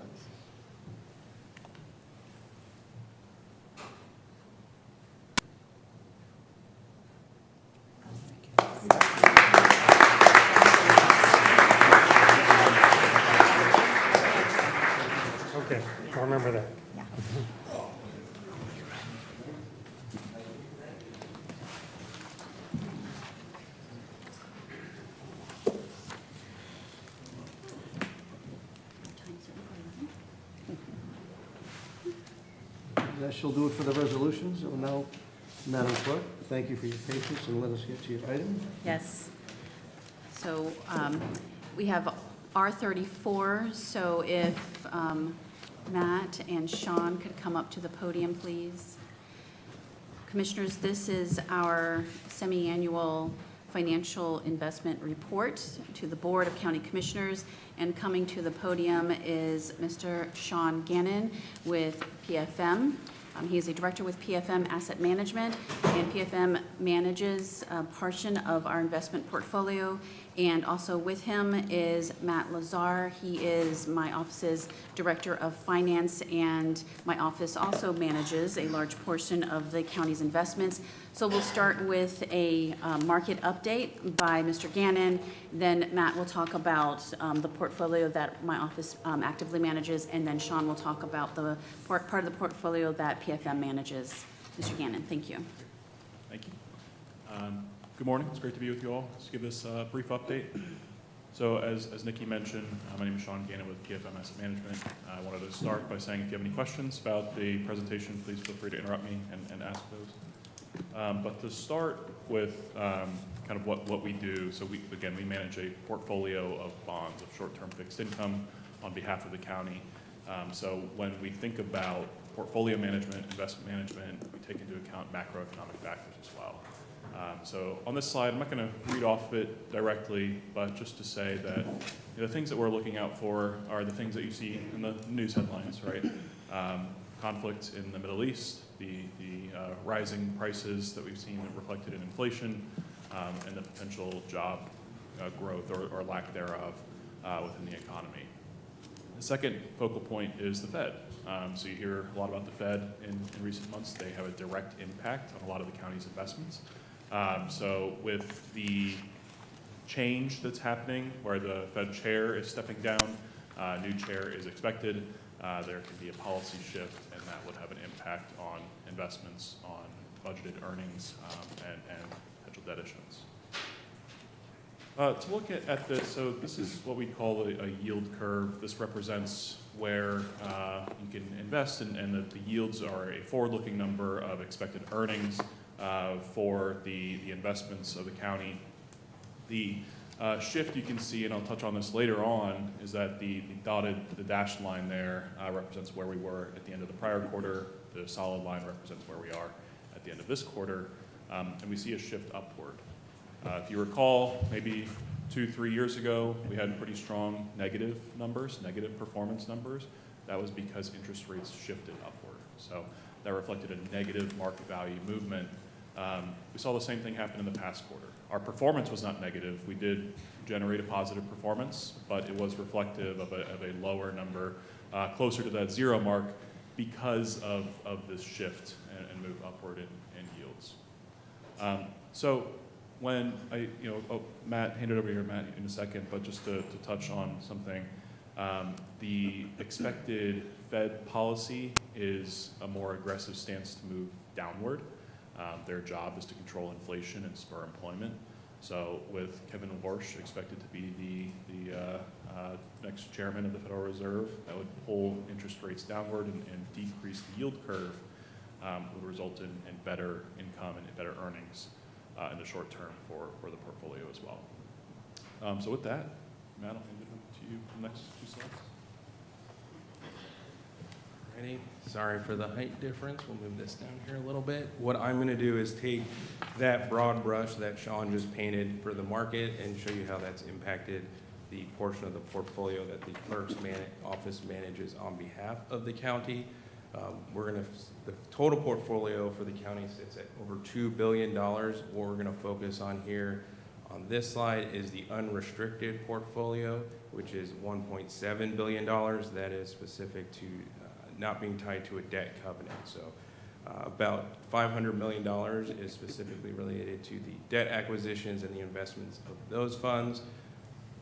Speaker 18: Okay, I'll remember that.
Speaker 4: That shall do it for the resolutions. So now, Madam Clerk, thank you for your patience and let us get to your item.
Speaker 2: Yes. So we have R34, so if Matt and Sean could come up to the podium, please. Commissioners, this is our semi-annual financial investment report to the Board of County Commissioners, and coming to the podium is Mr. Sean Gannon with PFM. He is a director with PFM Asset Management, and PFM manages a portion of our investment portfolio, And also with him is Matt Lazar. He is my office's Director of Finance, and my office also manages a large portion of the county's investments. So we'll start with a market update by Mr. Gannon. Then Matt will talk about the portfolio that my office actively manages, and then Sean will talk about the part of the portfolio that PFM manages. Mr. Gannon, thank you.
Speaker 10: Thank you. Good morning. It's great to be with you all. Just give this a brief update. So as Nikki mentioned, my name is Sean Gannon with PFM Asset Management. I wanted to start by saying if you have any questions about the presentation, please feel free to interrupt me and ask those. But to start with kind of what we do, so we manage a portfolio of bonds of short-term fixed income on behalf of the county. So when we think about portfolio management, investment management, we take into account macroeconomic factors as well. So on this slide, I'm not going to read off it directly, but just to say that the things that we're looking out for are the things that you see in the news headlines, right? Conflict in the Middle East, the rising prices that we've seen reflected in inflation, and the potential job growth or lack thereof within the economy. The second focal point is the Fed. So you hear a lot about the Fed in recent months. They have a direct impact on a lot of the county's investments. So with the change that's happening, where the Fed chair is stepping down, new chair is expected, there could be a policy shift, and that would have an impact on investments, on budgeted earnings, and potential debt issuance. To look at this, so this is what we call a yield curve. This represents where you can invest, and the yields are a forward-looking number of expected earnings for the investments of the county. The shift you can see, and I'll touch on this later on, is that the dashed line there represents where we were at the end of the prior quarter. The solid line represents where we are at the end of this quarter, and we see a shift upward. If you recall, maybe 2-3 years ago, we had pretty strong negative numbers, negative performance numbers. That was because interest rates shifted upward. So that reflected a negative market value movement. We saw the same thing happen in the past quarter. Our performance was not negative. We did generate a positive performance, but it was reflective of a lower number, closer to that zero mark, because of this shift and move upward in yields. So when Matt, hand it over here, Matt, in a second, but just to touch on something, the expected Fed policy is a more aggressive stance to move downward. Their job is to control inflation and spur employment. So with Kevin Warsh expected to be the next chairman of the Federal Reserve, that would pull interest rates downward and decrease the yield curve, would result in better income and better earnings in the short term for the portfolio as well. So with that, Matt, I'll hand it to you for the next 2 slides.
Speaker 5: Ready? Sorry for the height difference. We'll move this down here a little bit. What I'm going to do is take that broad brush that Sean just painted for the market and show you how that's impacted the portion of the portfolio that the clerk's office manages on behalf of the county. The total portfolio for the county sits at over $2 billion. What we're going to focus on here on this slide is the unrestricted portfolio, which is $1.7 billion. That is specific to not being tied to a debt covenant. So about $500 million is specifically related to the debt acquisitions and the investments of those funds.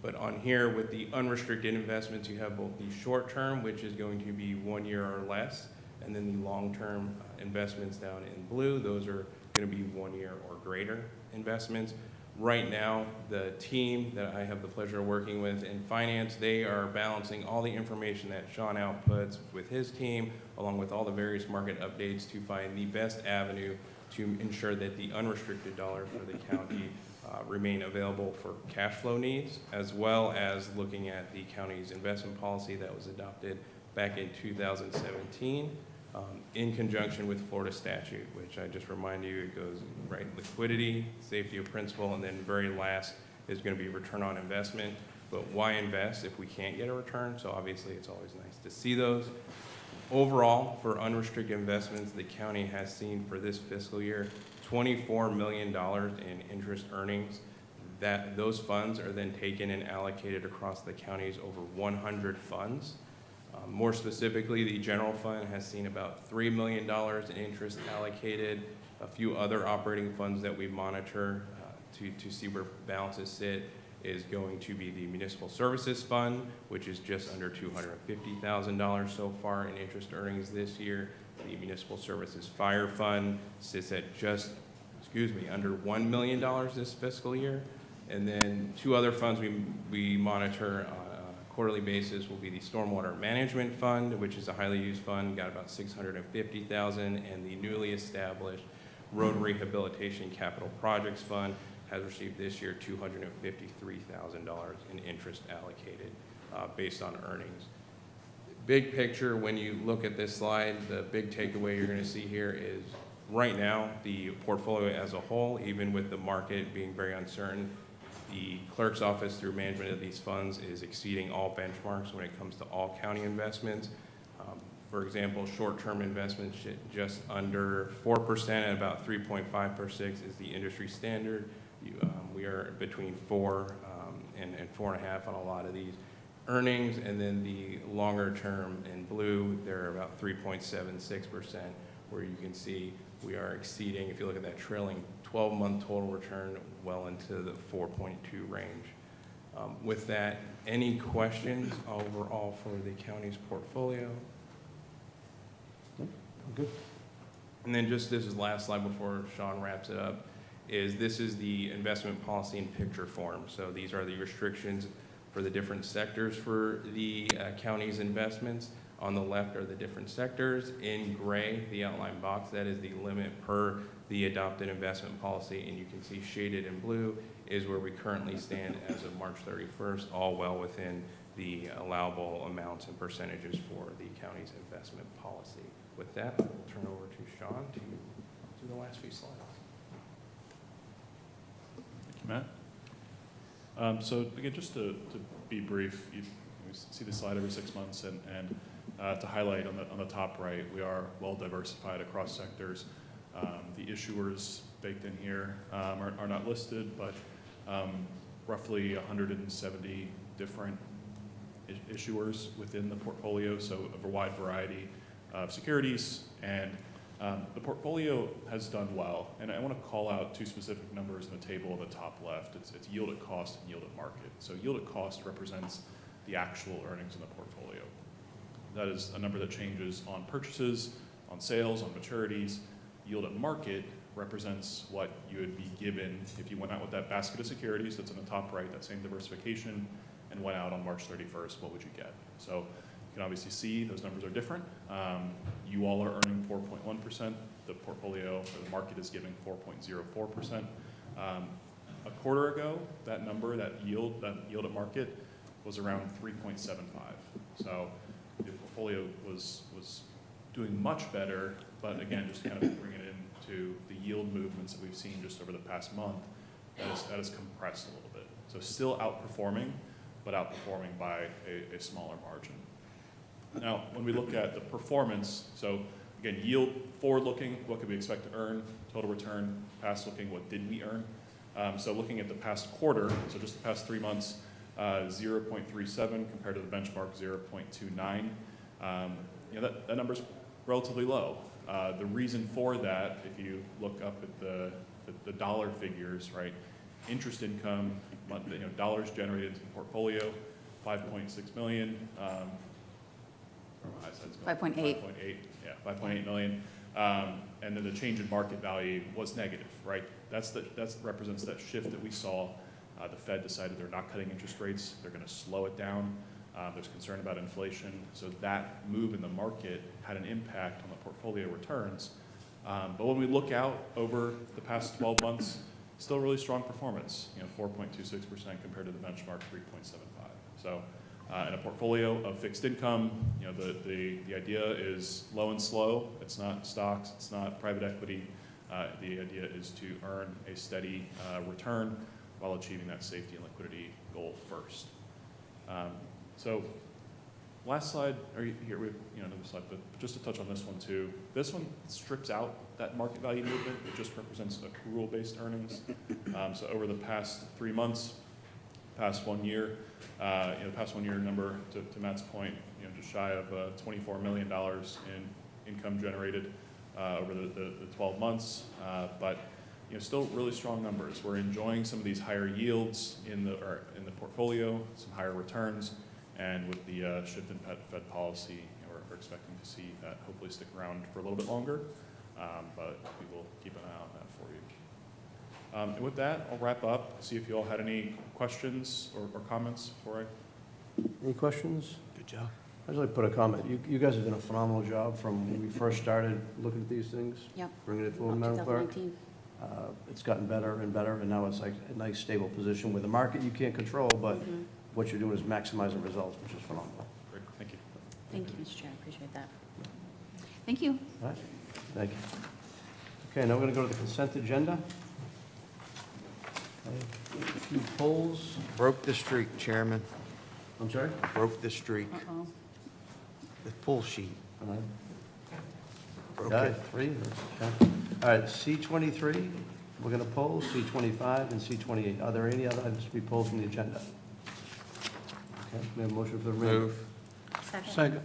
Speaker 5: But on here with the unrestricted investments, you have both the short term, which is going to be 1 year or less, and then the long-term investments down in blue. Those are going to be 1 year or greater investments. Right now, the team that I have the pleasure of working with in finance, they are balancing all the information that Sean outputs with his team, along with all the various market updates, to find the best avenue to ensure that the unrestricted dollars for the county remain available for cash flow needs, as well as looking at the county's investment policy that was adopted back in 2017 in conjunction with Florida statute, which I just remind you, it goes right liquidity, safety of principal, and then very last is going to be return on investment. But why invest if we can't get a return? So obviously it's always nice to see those. Overall, for unrestricted investments, the county has seen for this fiscal year $24 million in interest earnings. Those funds are then taken and allocated across the county's over 100 funds. More specifically, the general fund has seen about $3 million in interest allocated. A few other operating funds that we monitor to see where balances sit is going to be the Municipal Services Fund, which is just under $250,000 so far in interest earnings this year. The Municipal Services Fire Fund sits at just, under $1 million this fiscal year. And then two other funds we monitor on a quarterly basis will be the Stormwater Management Fund, which is a highly used fund, got about $650,000, and the newly established Road Rehabilitation Capital Projects Fund has received this year $253,000 in interest allocated based on earnings. Big picture, when you look at this slide, the big takeaway you're going to see here is right now the portfolio as a whole, even with the market being very uncertain, the clerk's office through management of these funds is exceeding all benchmarks when it comes to all county investments. For example, short-term investments just under 4% and about 3.5% is the industry standard. We are between 4 and 4.5 on a lot of these earnings, and then the longer term in blue, they're about 3.76%, where you can see we are exceeding, if you look at that trailing 12-month total return, well into the 4.2 range. With that, any questions overall for the county's portfolio?
Speaker 4: Good.
Speaker 5: And then just this is the last slide before Sean wraps it up, is this is the investment policy in picture form. So these are the restrictions for the different sectors for the county's investments. On the left are the different sectors. In gray, the outline box, that is the limit per the adopted investment policy, and you can see shaded in blue is where we currently stand as of March 31st, all well within the allowable amounts and percentages for the county's investment policy. With that, I will turn over to Sean to do the last few slides.
Speaker 10: Thank you, Matt. So again, just to be brief, you see the slide every 6 months, and to highlight on the top right, we are well diversified across sectors. The issuers baked in here are not listed, but roughly 170 different issuers within the portfolio, so of a wide variety of securities, and the portfolio has done well. And I want to call out two specific numbers in the table on the top left. It's yield at cost and yield at market. So yield at cost represents the actual earnings in the portfolio. That is a number that changes on purchases, on sales, on maturities. Yield at market represents what you would be given if you went out with that basket of securities that's in the top right, that same diversification, and went out on March 31st, what would you get? So you can obviously see those numbers are different. You all are earning 4.1%. The portfolio, or the market, is giving 4.04%. A quarter ago, that number, that yield at market, was around 3.75. So the portfolio was doing much better, but again, just kind of bringing it into the yield movements that we've seen just over the past month, that is compressed a little bit. So still outperforming, but outperforming by a smaller margin. Now, when we look at the performance, so again, yield forward-looking, what could we expect to earn? Total return, past-looking, what did we earn? So looking at the past quarter, so just the past 3 months, 0.37 compared to the benchmark 0.29. That number's relatively low. The reason for that, if you look up at the dollar figures, right? Interest income, dollars generated into the portfolio, 5.6 million.
Speaker 2: 5.8.
Speaker 10: 5.8, yeah, 5.8 million. And then the change in market value was negative, right? That represents that shift that we saw. The Fed decided they're not cutting interest rates. They're going to slow it down. There's concern about inflation. So that move in the market had an impact on the portfolio returns. But when we look out over the past 12 months, still really strong performance, 4.26% compared to the benchmark 3.75. So in a portfolio of fixed income, the idea is low and slow. It's not stocks, it's not private equity. The idea is to earn a steady return while achieving that safety and liquidity goal first. So Last slide, or here we, another slide, but just to touch on this one too. This one strips out that market value movement. It just represents accrual-based earnings. So over the past 3 months, past 1 year, the past 1 year number, to Matt's point, just shy of $24 million in income generated over the 12 months, but still really strong numbers. We're enjoying some of these higher yields in the portfolio, some higher returns. And with the shift in Fed policy, we're expecting to see that hopefully stick around for a little bit longer, but we will keep an eye on that for you. And with that, I'll wrap up, see if you all had any questions or comments before
Speaker 4: Any questions?
Speaker 13: Good job.
Speaker 4: I'd just like to put a comment. You guys have done a phenomenal job from when we first started looking at these things.
Speaker 2: Yep.
Speaker 4: Bringing it forward, Madam Clerk.
Speaker 2: 2019.
Speaker 4: It's gotten better and better, and now it's like a nice stable position with a market you can't control, but what you're doing is maximizing results, which is phenomenal.
Speaker 10: Great, thank you.
Speaker 2: Thank you, Mr. Chair, I appreciate that. Thank you.
Speaker 4: All right, thank you. Okay, now we're going to go to the consent agenda. A few polls.
Speaker 13: Broke the streak, Chairman.
Speaker 4: I'm sorry?
Speaker 13: Broke the streak.
Speaker 2: Uh-oh.
Speaker 13: The pull sheet.
Speaker 4: All right.
Speaker 13: Broke
Speaker 4: Got
Speaker 13: it.
Speaker 4: it, 3? Okay. All right, C23, we're going to poll, C25 and C28. Are there any other items to be pulled from the agenda? Okay, we have a motion for the remainder.
Speaker 13: Move.
Speaker 2: Second.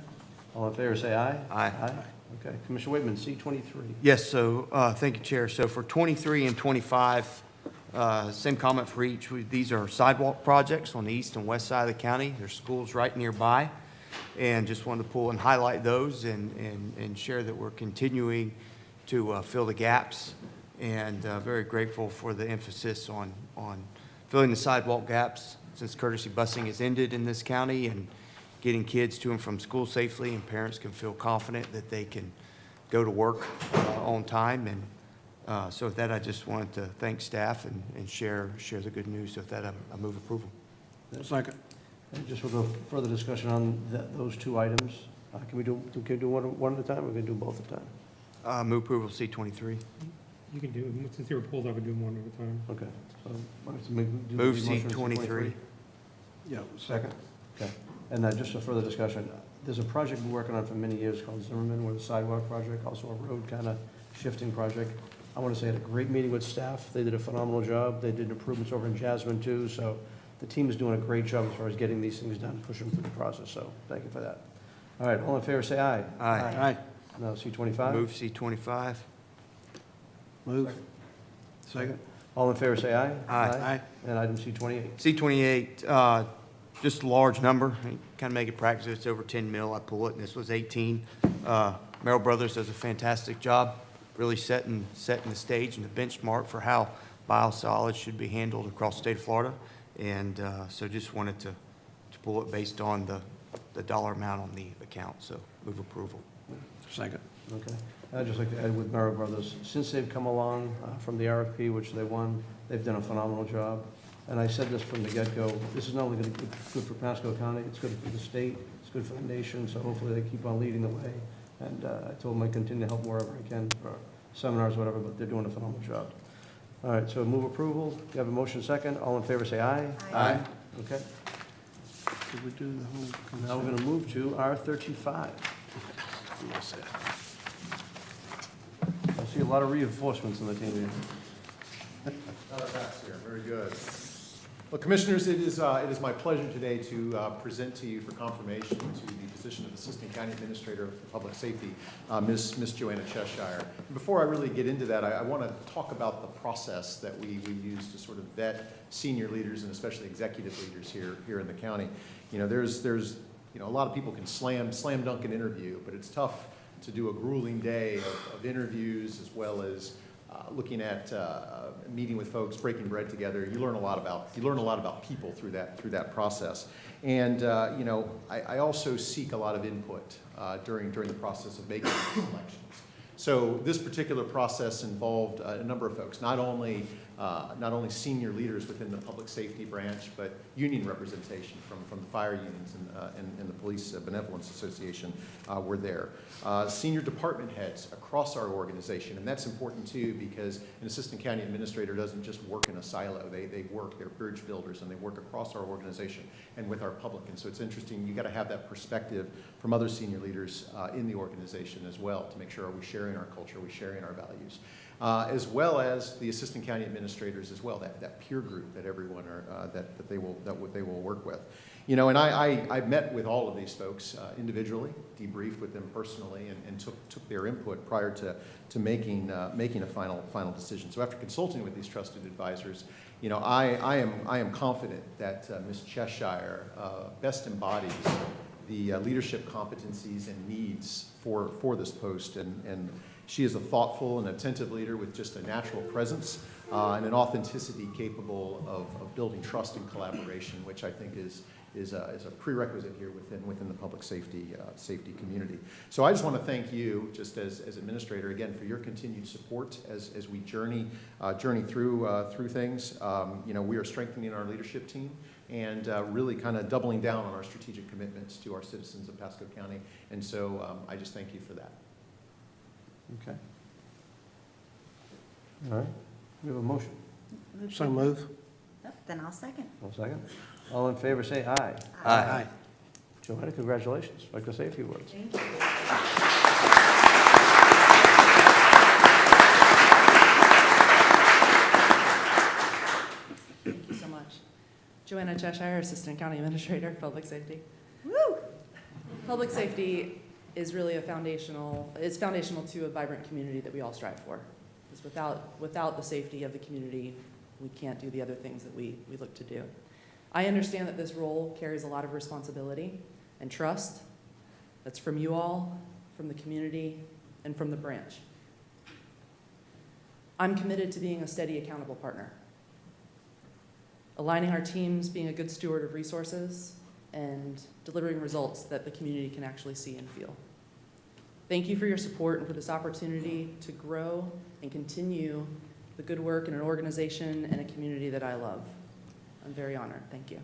Speaker 4: All in favor, say aye.
Speaker 13: Aye.
Speaker 4: Okay, Commissioner Waitman, C23.
Speaker 13: Yes, so, thank you, Chair. So for 23 and 25, same comment for each. These are sidewalk projects on the east and west side of the county. There's schools right nearby. And just wanted to pull and highlight those and share that we're continuing to fill the gaps. And very grateful for the emphasis on filling the sidewalk gaps since courtesy busing has ended in this county, and getting kids to and from school safely, and parents can feel confident that they can go to work on time. And so with that, I just wanted to thank staff and share the good news. So with that, I move approval.
Speaker 4: Second. And just for the further discussion on those two items, can we do one at a time, or can we do both at a time?
Speaker 13: Move approval C23.
Speaker 18: You can do it, since they were pulled, I would do them one at a time.
Speaker 4: Okay. So, why don't you do the
Speaker 13: Move
Speaker 4: motion on
Speaker 13: C23.
Speaker 4: Yeah, second. Okay. And just a further discussion, there's a project we're working on for many years called Zimmerman, with a sidewalk project, also a road kind of shifting project. I want to say I had a great meeting with staff. They did a phenomenal job. They did improvements over in Jasmine too, so the team is doing a great job as far as getting these things done, pushing through the process, so thank you for that. All right, all in favor, say aye.
Speaker 13: Aye.
Speaker 4: Now, C25?
Speaker 13: Move C25.
Speaker 4: Move. Second. All in favor, say aye.
Speaker 13: Aye. And
Speaker 4: item C28.
Speaker 13: C28, just a large number. Kind of make it practice. It's over 10 mil. I pull it, and this was 18. Merrill Brothers does a fantastic job, really setting the stage and the benchmark for how biosolids should be handled across the state of Florida. And so just wanted to pull it based on the dollar amount on the account. So move approval.
Speaker 4: Second. Okay. I'd just like to add with Merrill Brothers, since they've come along from the RFP, which they won, they've done a phenomenal job. And I said this from the get-go, this is not only going to be good for Pasco County, it's good for the state, it's good for the nation, so hopefully they keep on leading the way. And I told them I'd continue to help wherever I can for seminars, whatever, but they're doing a phenomenal job. All right, so move approval. You have a motion second. All in favor, say aye.
Speaker 13: Aye.
Speaker 4: Okay. Did we do the whole? Now we're going to move to R35. I see a lot of reinforcements in the team here.
Speaker 17: Very good. Well, Commissioners, it is my pleasure today to present to you for confirmation to the position of Assistant County Administrator of Public Safety, Ms. Joanna Cheshire. Before I really get into that, I want to talk about the process that we use to sort of vet senior leaders and especially executive leaders here in the county. There's a lot of people can slam dunk an interview, but it's tough to do a grueling day of interviews as well as looking at meeting with folks, breaking bread together. You learn a lot about people through that process. And I also seek a lot of input during the process of making these selections. So this particular process involved a number of folks, not only senior leaders within the public safety branch, but union representation from the fire unions and the Police Benevolence Association were there. Senior department heads across our organization, and that's important too because an assistant county administrator doesn't just work in a silo. They work, they're bridge builders, and they work across our organization and with our public. And so it's interesting, you got to have that perspective from other senior leaders in the organization as well to make sure are we sharing our culture, are we sharing our values. As well as the assistant county administrators as well, that peer group that everyone that they will work with. You know, and I met with all of these folks individually, debriefed with them personally, and took their input prior to making a final decision. So after consulting with these trusted advisors, you know, I am confident that Ms. Cheshire best embodies the leadership competencies and needs for this post, and she is a thoughtful and attentive leader with just a natural presence and an authenticity capable of building trust and collaboration, which I think is a prerequisite here within the public safety community. So I just want to thank you, just as administrator, again, for your continued support as we journey through things. You know, we are strengthening our leadership team and really kind of doubling down on our strategic commitments to our citizens of Pasco County. And so I just thank you for that.
Speaker 4: Okay. All right. We have a motion.
Speaker 11: So
Speaker 4: move.
Speaker 11: Then I'll second.
Speaker 4: One second. All in favor, say aye.
Speaker 11: Aye.
Speaker 4: Joanna, congratulations. I'd like to say a few words.
Speaker 11: Thank you.
Speaker 6: Thank you so much. Joanna Cheshire, Assistant County Administrator, Public Safety.
Speaker 11: Woo!
Speaker 6: Public safety is really foundational to a vibrant community that we all strive for. Because without the safety of the community, we can't do the other things that we look to do. I understand that this role carries a lot of responsibility and trust. That's from you all, from the community, and from the branch. I'm committed to being a steady, accountable partner, aligning our teams, being a good steward of resources, and delivering results that the community can actually see and feel. Thank you for your support and for this opportunity to grow and continue the good work in an organization and a community that I love. I'm very honored. Thank you.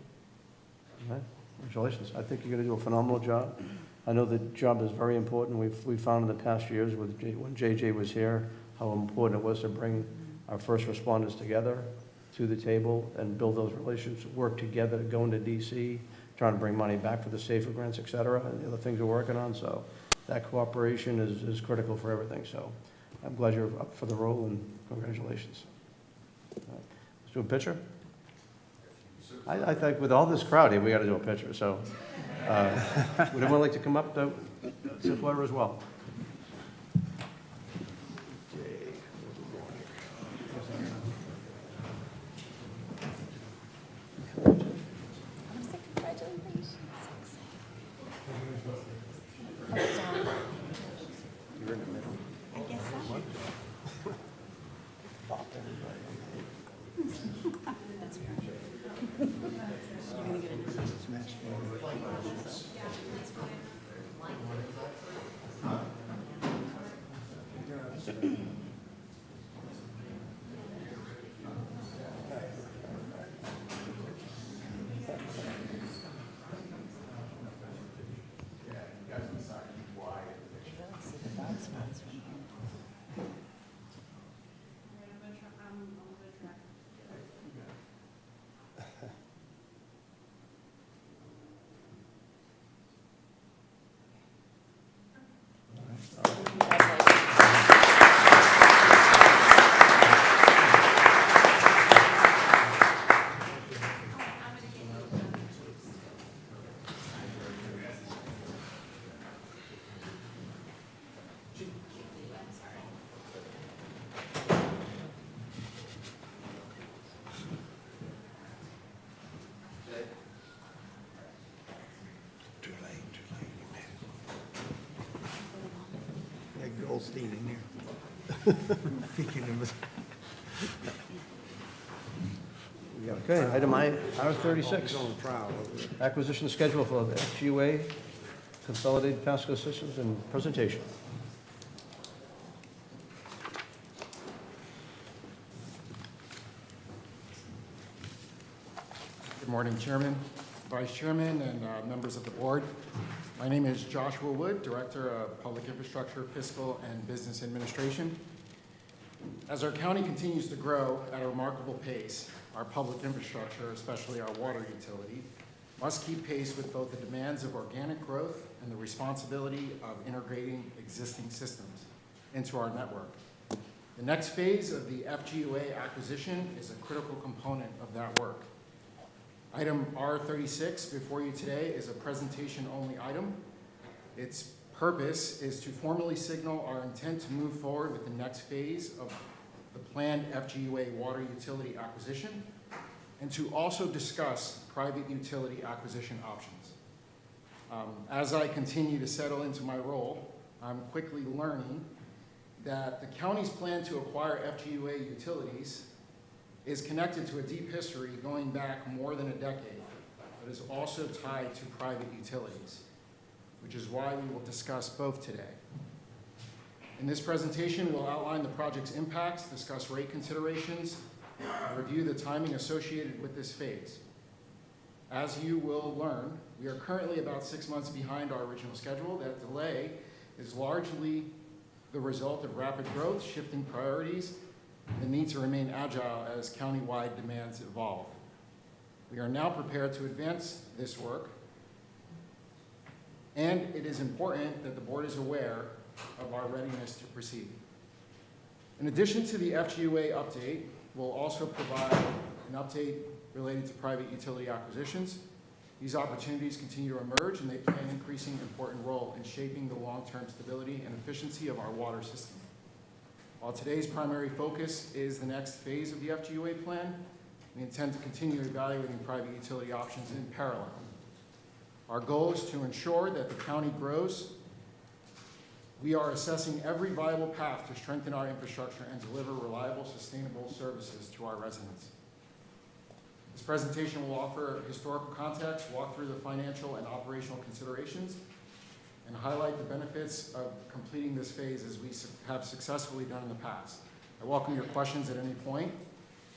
Speaker 4: All right. Congratulations. I think you're going to do a phenomenal job. I know the job is very important. We've found in the past years when JJ was here how important it was to bring our first responders together to the table and build those relationships, work together, go into DC, trying to bring money back for the SAFER grants, et cetera, and the other things we're working on. So that cooperation is critical for everything. So I'm glad you're up for the role, and congratulations. Let's do a picture. I think with all this crowd here, we got to do a picture. So would anyone like to come up to support her as well?
Speaker 11: You're in the middle. I guess so. That's fair. You're going to get a smash
Speaker 1: Goldstein in there.
Speaker 4: Okay, item R36. Acquisition schedule for the XUA Consolidated Pasco Systems and presentation.
Speaker 12: Good morning, Chairman, Vice Chairman, and members of the board. My name is Joshua Wood, Director of Public Infrastructure, Fiscal, and Business Administration. As our county continues to grow at a remarkable pace, our public infrastructure, especially our water utility, must keep pace with both the demands of organic growth and the responsibility of integrating existing systems into our network. The next phase of the FGUA acquisition is a critical component of that work. Item R36 before you today is a presentation-only item. Its purpose is to formally signal our intent to move forward with the next phase of the planned FGUA water utility acquisition, and to also discuss private utility acquisition options. As I continue to settle into my role, I'm quickly learning that the county's plan to acquire FGUA utilities is connected to a deep history going back more than a decade, but is also tied to private utilities, which is why we will discuss both today. In this presentation, we'll outline the project's impacts, discuss rate considerations, and review the timing associated with this phase. As you will learn, we are currently about 6 months behind our original schedule. That delay is largely the result of rapid growth, shifting priorities, and the need to remain agile as county-wide demands evolve. We are now prepared to advance this work, and it is important that the board is aware of our readiness to proceed. In addition to the FGUA update, we'll also provide an update related to private utility acquisitions. These opportunities continue to emerge, and they play an increasingly important role in shaping the long-term stability and efficiency of our water system. While today's primary focus is the next phase of the FGUA plan, we intend to continue evaluating private utility options in parallel. Our goal is to ensure that the county grows. We are assessing every viable path to strengthen our infrastructure and deliver reliable, sustainable services to our residents. This presentation will offer historical context, walk through the financial and operational considerations, and highlight the benefits of completing this phase as we have successfully done in the past. I welcome your questions at any point.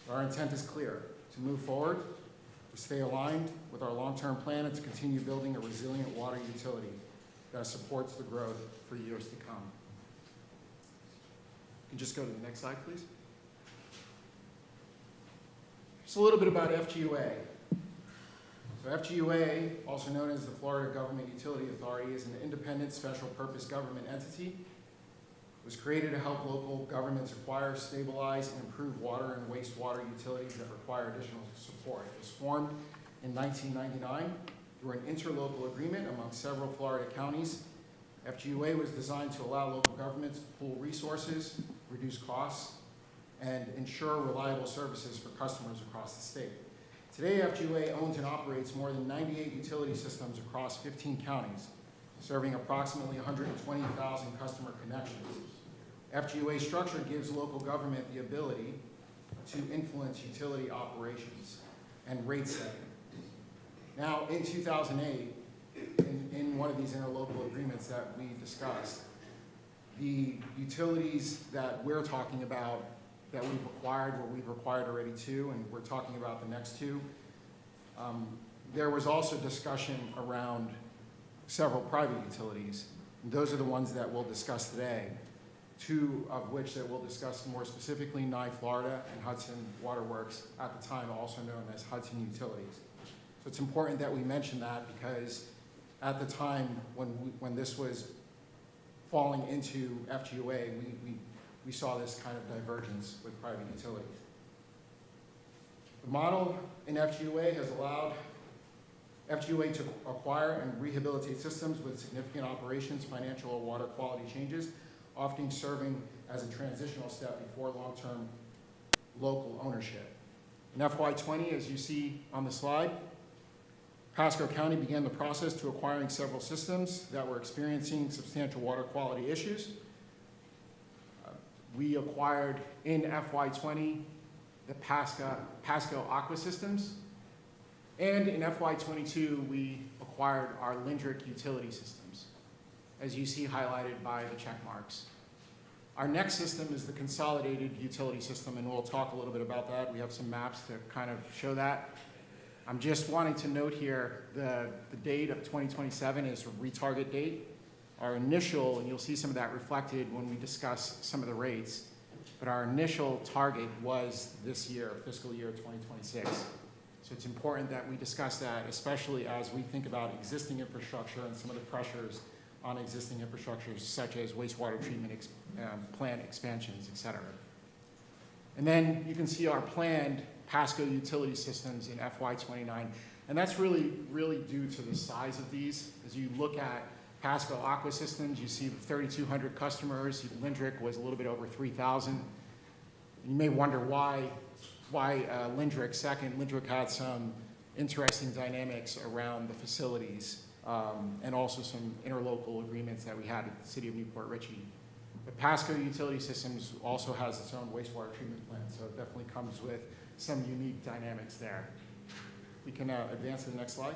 Speaker 12: Our intent is clear: to move forward, to stay aligned with our long-term plan, and to continue building a resilient water utility that supports the growth for years to come. You can just go to the next slide, please. Just a little bit about FGUA. So FGUA, also known as the Florida Government Utility Authority, is an independent special purpose government entity. It was created to help local governments acquire, stabilize, and improve water and wastewater utilities that require additional support. It was formed in 1999 through an interlocal agreement among several Florida counties. FGUA was designed to allow local governments to pool resources, reduce costs, and ensure reliable services for customers across the state. Today, FGUA owns and operates more than 98 utility systems across 15 counties, serving approximately 120,000 customer connections. FGUA's structure gives local government the ability to influence utility operations and rate setting. Now, in 2008, in one of these interlocal agreements that we discussed, the utilities that we're talking about that we've acquired, where we've acquired already 2, and we're talking about the next 2. There was also discussion around several private utilities. And those are the ones that we'll discuss today, 2 of which that we'll discuss more specifically, Nye Florida and Hudson Waterworks, at the time also known as Hudson Utilities. So it's important that we mention that, because at the time when this was falling into FGUA, we saw this kind of divergence with private utilities. The model in FGUA has allowed FGUA to acquire and rehabilitate systems with significant operations, financial, or water quality changes, often serving as a transitional step before long-term local ownership. In FY20, as you see on the slide, Pasco County began the process to acquiring several systems that were experiencing substantial water quality issues. We acquired in FY20 the Pasco Aqua Systems, and in FY22 we acquired our Lindrick utility systems, as you see highlighted by the check marks. Our next system is the consolidated utility system, and we'll talk a little bit about that. We have some maps to kind of show that. I'm just wanting to note here, the date of 2027 is a retarget date. Our initial, and you'll see some of that reflected when we discuss some of the rates, but our initial target was this year, fiscal year 2026. So it's important that we discuss that, especially as we think about existing infrastructure and some of the pressures on existing infrastructures such as wastewater treatment plant expansions, et cetera. And then you can see our planned Pasco utility systems in FY29. And that's really due to the size of these. As you look at Pasco Aqua Systems, you see 3,200 customers. Lindrick was a little bit over 3,000. You may wonder why Lindrick second. Lindrick had some interesting dynamics around the facilities and also some interlocal agreements that we had at the city of Newport Richey. But Pasco Utility Systems also has its own wastewater treatment plant, so it definitely comes with some unique dynamics there. We can advance to the next slide.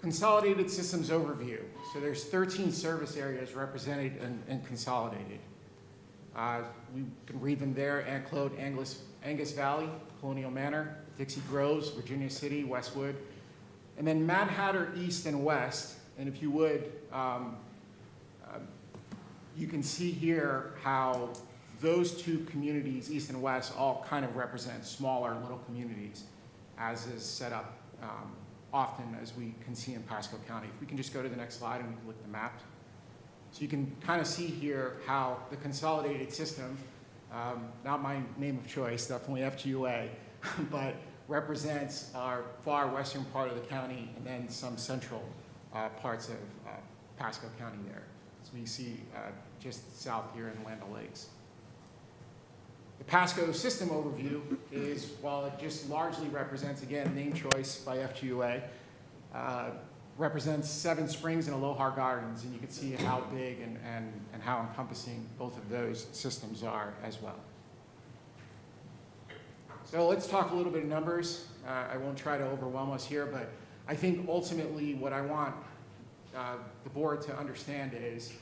Speaker 12: Consolidated systems overview. So there's 13 service areas represented and consolidated. We can read them there: Anclote, Angus Valley, Colonial Manor, Dixie Groves, Virginia City, Westwood, and then Mad Hatter East and West. And if you would, you can see here how those two communities, East and West, all kind of represent smaller little communities, as is set up often as we can see in Pasco County. If we can just go to the next slide and we can look at the map. So you can kind of see here how the consolidated system, not my name of choice, definitely FGUA, but represents our far western part of the county and then some central parts of Pasco County there. So we see just south here in Land O'Lakes. The Pasco system overview is, while it just largely represents, again, name choice by FGUA, represents 7 springs and Aloha Gardens, and you can see how big and how encompassing both of those systems are as well. So let's talk a little bit of numbers. I won't try to overwhelm us here, but I think ultimately what I want the board to understand is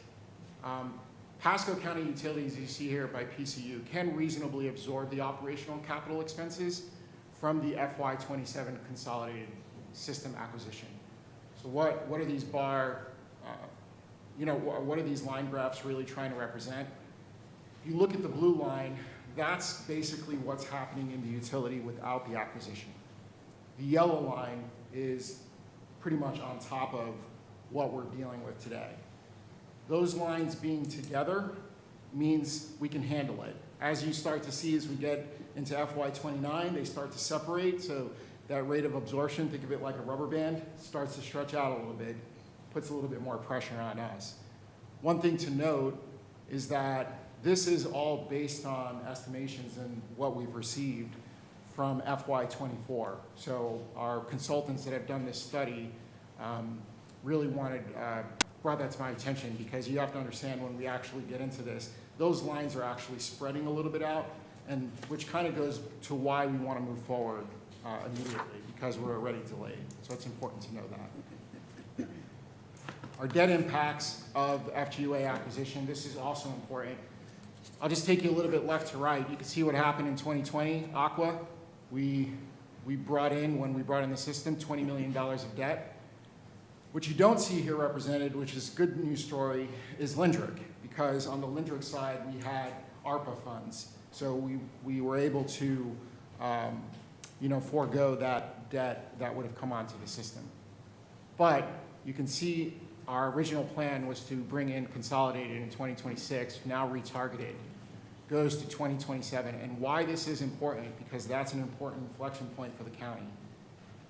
Speaker 12: Pasco County Utilities, as you see here by PCU, can reasonably absorb the operational capital expenses from the FY27 consolidated system acquisition. So what are these what are these line graphs really trying to represent? If you look at the blue line, that's basically what's happening in the utility without the acquisition. The yellow line is pretty much on top of what we're dealing with today. Those lines being together means we can handle it. As you start to see as we get into FY29, they start to separate, so that rate of absorption, think of it like a rubber band, starts to stretch out a little bit, puts a little bit more pressure on us. One thing to note is that this is all based on estimations and what we've received from FY24. So our consultants that have done this study really brought that to my attention, because you have to understand when we actually get into this, those lines are actually spreading a little bit out, and which kind of goes to why we want to move forward immediately, because we're already delayed. So it's important to know that. Our debt impacts of FGUA acquisition, this is also important. I'll just take you a little bit left to right. You can see what happened in 2020, Aqua. We brought in, when we brought in the system, $20 million of debt. What you don't see here represented, which is a good news story, is Lindrick, because on the Lindrick side, we had ARPA funds. So we were able to forego that debt that would have come onto the system. But you can see our original plan was to bring in consolidated in 2026, now retargeted, goes to 2027. And why this is important, because that's an important inflection point for the county.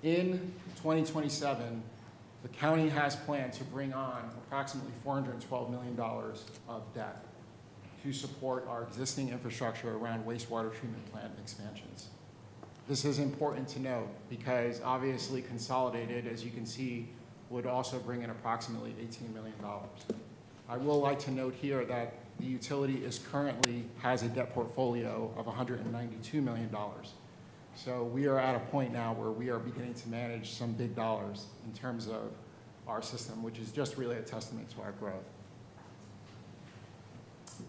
Speaker 12: In 2027, the county has planned to bring on approximately $412 million of debt to support our existing infrastructure around wastewater treatment plant expansions. This is important to note because obviously consolidated, as you can see, would also bring in approximately $18 million. I will like to note here that the utility currently has a debt portfolio of $192 million. So we are at a point now where we are beginning to manage some big dollars in terms of our system, which is just really a testament to our growth.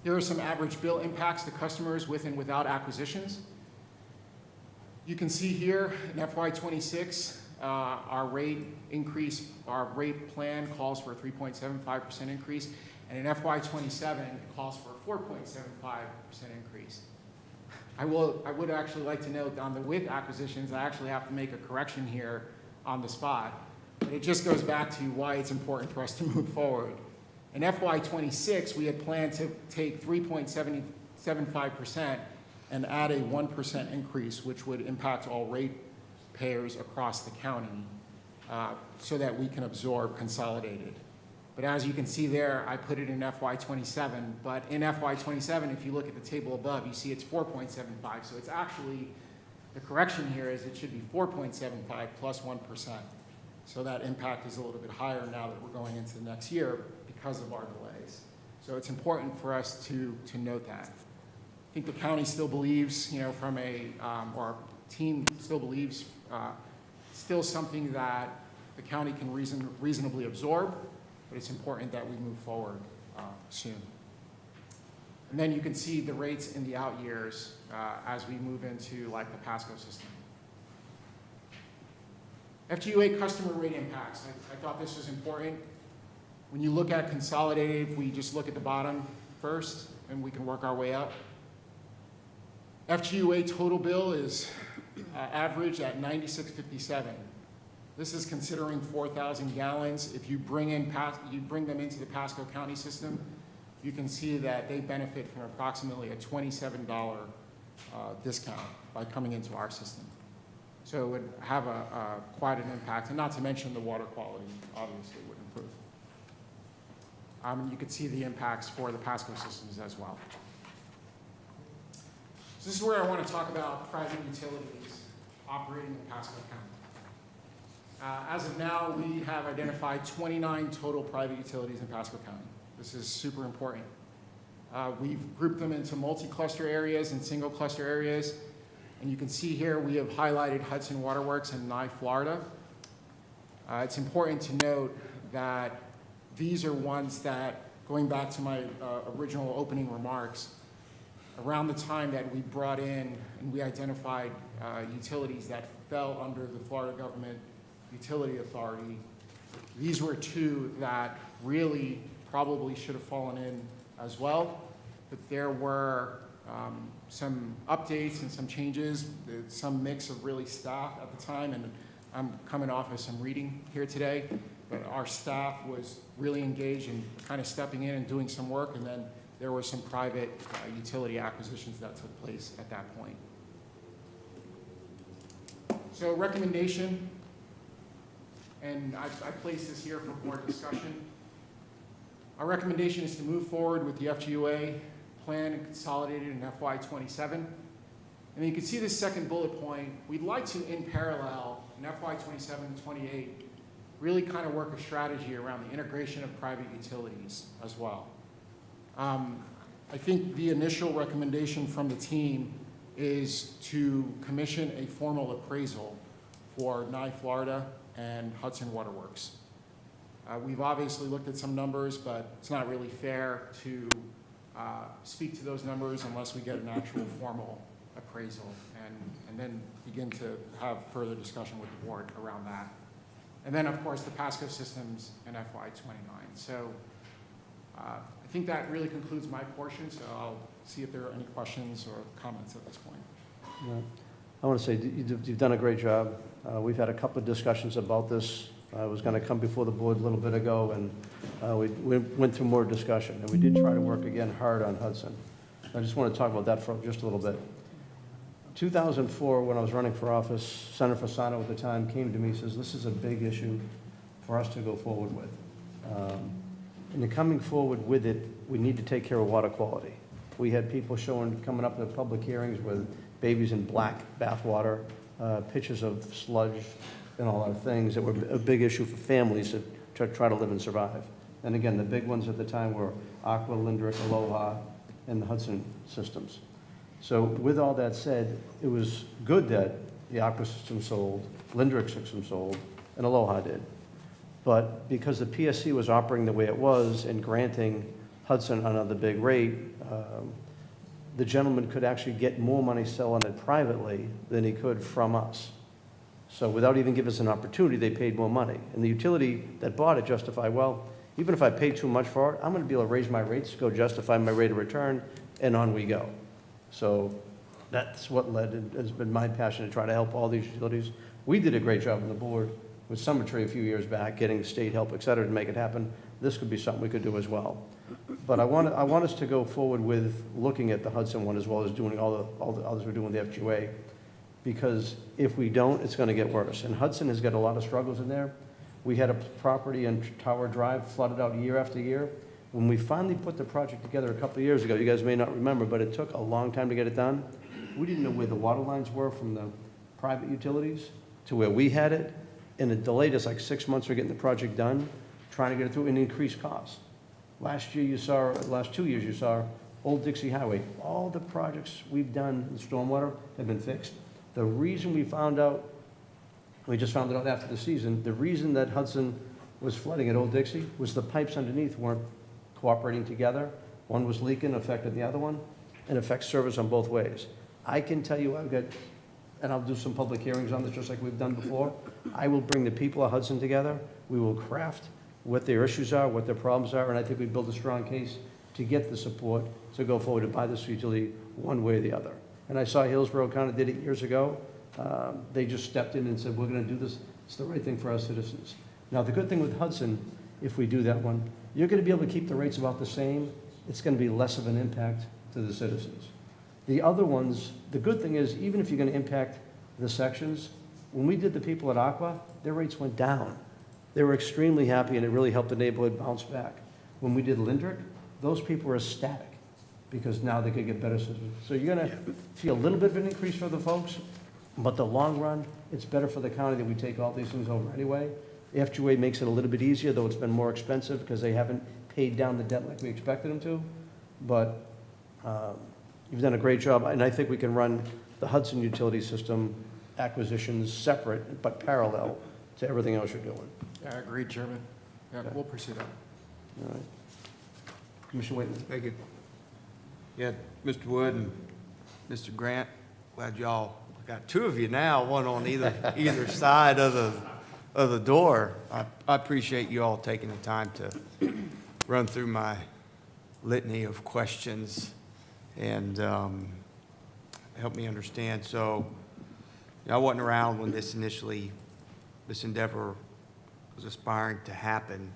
Speaker 12: Here are some average bill impacts to customers with and without acquisitions. You can see here in FY26, our rate plan calls for a 3.75% increase, and in FY27, it calls for a 4.75% increase. I would actually like to note on the with acquisitions, I actually have to make a correction here on the spot, but it just goes back to why it's important for us to move forward. In FY26, we had planned to take 3.75% and add a 1% increase, which would impact all ratepayers across the county so that we can absorb consolidated. But as you can see there, I put it in FY27, but in FY27, if you look at the table above, you see it's 4.75, so it's actually, the correction here is it should be 4.75 plus 1%. So that impact is a little bit higher now that we're going into the next year because of our delays. So it's important for us to note that. I think the county still believes, or our team still believes, still something that the county can reasonably absorb, but it's important that we move forward soon. And then you can see the rates in the out years as we move into like the Pasco system. FGUA customer rate impacts. I thought this was important. When you look at consolidated, if we just look at the bottom first, and we can work our way up. FGUA total bill is average at $96.57. This is considering 4,000 gallons. If you bring them into the Pasco County system, you can see that they benefit from approximately a $27 discount by coming into our system. So it would have quite an impact, and not to mention the water quality obviously would improve. You can see the impacts for the Pasco systems as well. So this is where I want to talk about private utilities operating in Pasco County. As of now, we have identified 29 total private utilities in Pasco County. This is super important. We've grouped them into multi-cluster areas and single cluster areas. And you can see here we have highlighted Hudson Waterworks and Nye, Florida. It's important to note that these are ones that, going back to my original opening remarks, around the time that we brought in and we identified utilities that fell under the Florida Government Utility Authority, these were two that really probably should have fallen in as well, but there were some updates and some changes, some mix of really staff at the time, and I'm coming off of some reading here today, but our staff was really engaged in kind of stepping in and doing some work, and then there were some private utility acquisitions that took place at that point. So recommendation, and I place this here for board discussion. Our recommendation is to move forward with the FGUA plan and consolidated in FY27. And you can see this second bullet point. We'd like to, in parallel, in FY27 and 28, really kind of work a strategy around the integration of private utilities as well. I think the initial recommendation from the team is to commission a formal appraisal for Nye, Florida and Hudson Waterworks. We've obviously looked at some numbers, but it's not really fair to speak to those numbers unless we get an actual formal appraisal and then begin to have further discussion with the board around that. And then, of course, the Pasco systems in FY29. So I think that really concludes my portion, so I'll see if there are any questions or comments at this point.
Speaker 4: Yeah. I want to say you've done a great job. We've had a couple of discussions about this. I was going to come before the board a little bit ago, and we went through more discussion, and we did try to work again hard on Hudson. I just want to talk about that for just a little bit. 2004, when I was running for office, Senator Fasano at the time came to me and says, this is a big issue for us to go forward with. And in coming forward with it, we need to take care of water quality. We had people coming up to public hearings with babies in black bathwater, pictures of sludge, and all other things that were a big issue for families to try to live and survive. And again, the big ones at the time were Aqua, Lindrick, Aloha, and the Hudson systems. So with all that said, it was good that the Aqua system sold, Lindrick system sold, and Aloha did. But because the PSC was operating the way it was and granting Hudson another big rate, the gentleman could actually get more money selling it privately than he could from us. So without even giving us an opportunity, they paid more money. And the utility that bought it justified, well, even if I pay too much for it, I'm going to be able to raise my rates, go justify my rate of return, and on we go. So that's what led, and has been my passion to try to help all these utilities. We did a great job on the board with Summertree a few years back, getting state help, et cetera, to make it happen. This could be something we could do as well. But I want us to go forward with looking at the Hudson one as well as doing all the others we're doing with the FGA. Because if we don't, it's going to get worse. And Hudson has got a lot of struggles in there. We had a property in Tower Drive flooded out year after year. When we finally put the project together a couple of years ago, you guys may not remember, but it took a long time to get it done. We didn't know where the water lines were from the private utilities to where we had it. And it delayed us like 6 months for getting the project done, trying to get it through, and increased costs. Last 2 years you saw Old Dixie Highway. All the projects we've done in stormwater have been fixed. The reason we just found it out after the season, the reason that Hudson was flooding at Old Dixie was the pipes underneath weren't cooperating together. One was leaking, affected the other one, and affects service on both ways. I can tell you I've got, and I'll do some public hearings on this just like we've done before. I will bring the people of Hudson together. We will craft what their issues are, what their problems are, and I think we build a strong case to get the support to go forward to buy this utility one way or the other. And I saw Hillsborough kind of did it years ago. They just stepped in and said, we're going to do this. It's the right thing for our citizens. Now, the good thing with Hudson, if we do that one, you're going to be able to keep the rates about the same. It's going to be less of an impact to the citizens. The other ones, the good thing is, even if you're going to impact the sections, when we did the people at Aqua, their rates went down. They were extremely happy, and it really helped the neighborhood bounce back. When we did Lindrick, those people were ecstatic because now they could get better systems. So you're going to feel a little bit of an increase for the folks, but the long run, it's better for the county that we take all these things over anyway. The FGA makes it a little bit easier, though it's been more expensive because they haven't paid down the debt like we expected them to. But you've done a great job, and I think we can run the Hudson utility system acquisitions separate but parallel to everything else you're doing.
Speaker 12: Yeah, agreed, Chairman. Yeah, we'll pursue that.
Speaker 4: All right. Commissioner Waitman.
Speaker 15: Thank you. Yeah, Mr. Wood and Mr. Grant, glad y'all got two of you now, one on either side of the door. I appreciate you all taking the time to run through my litany of questions and help me understand. So, I wasn't around when this endeavor was aspiring to happen,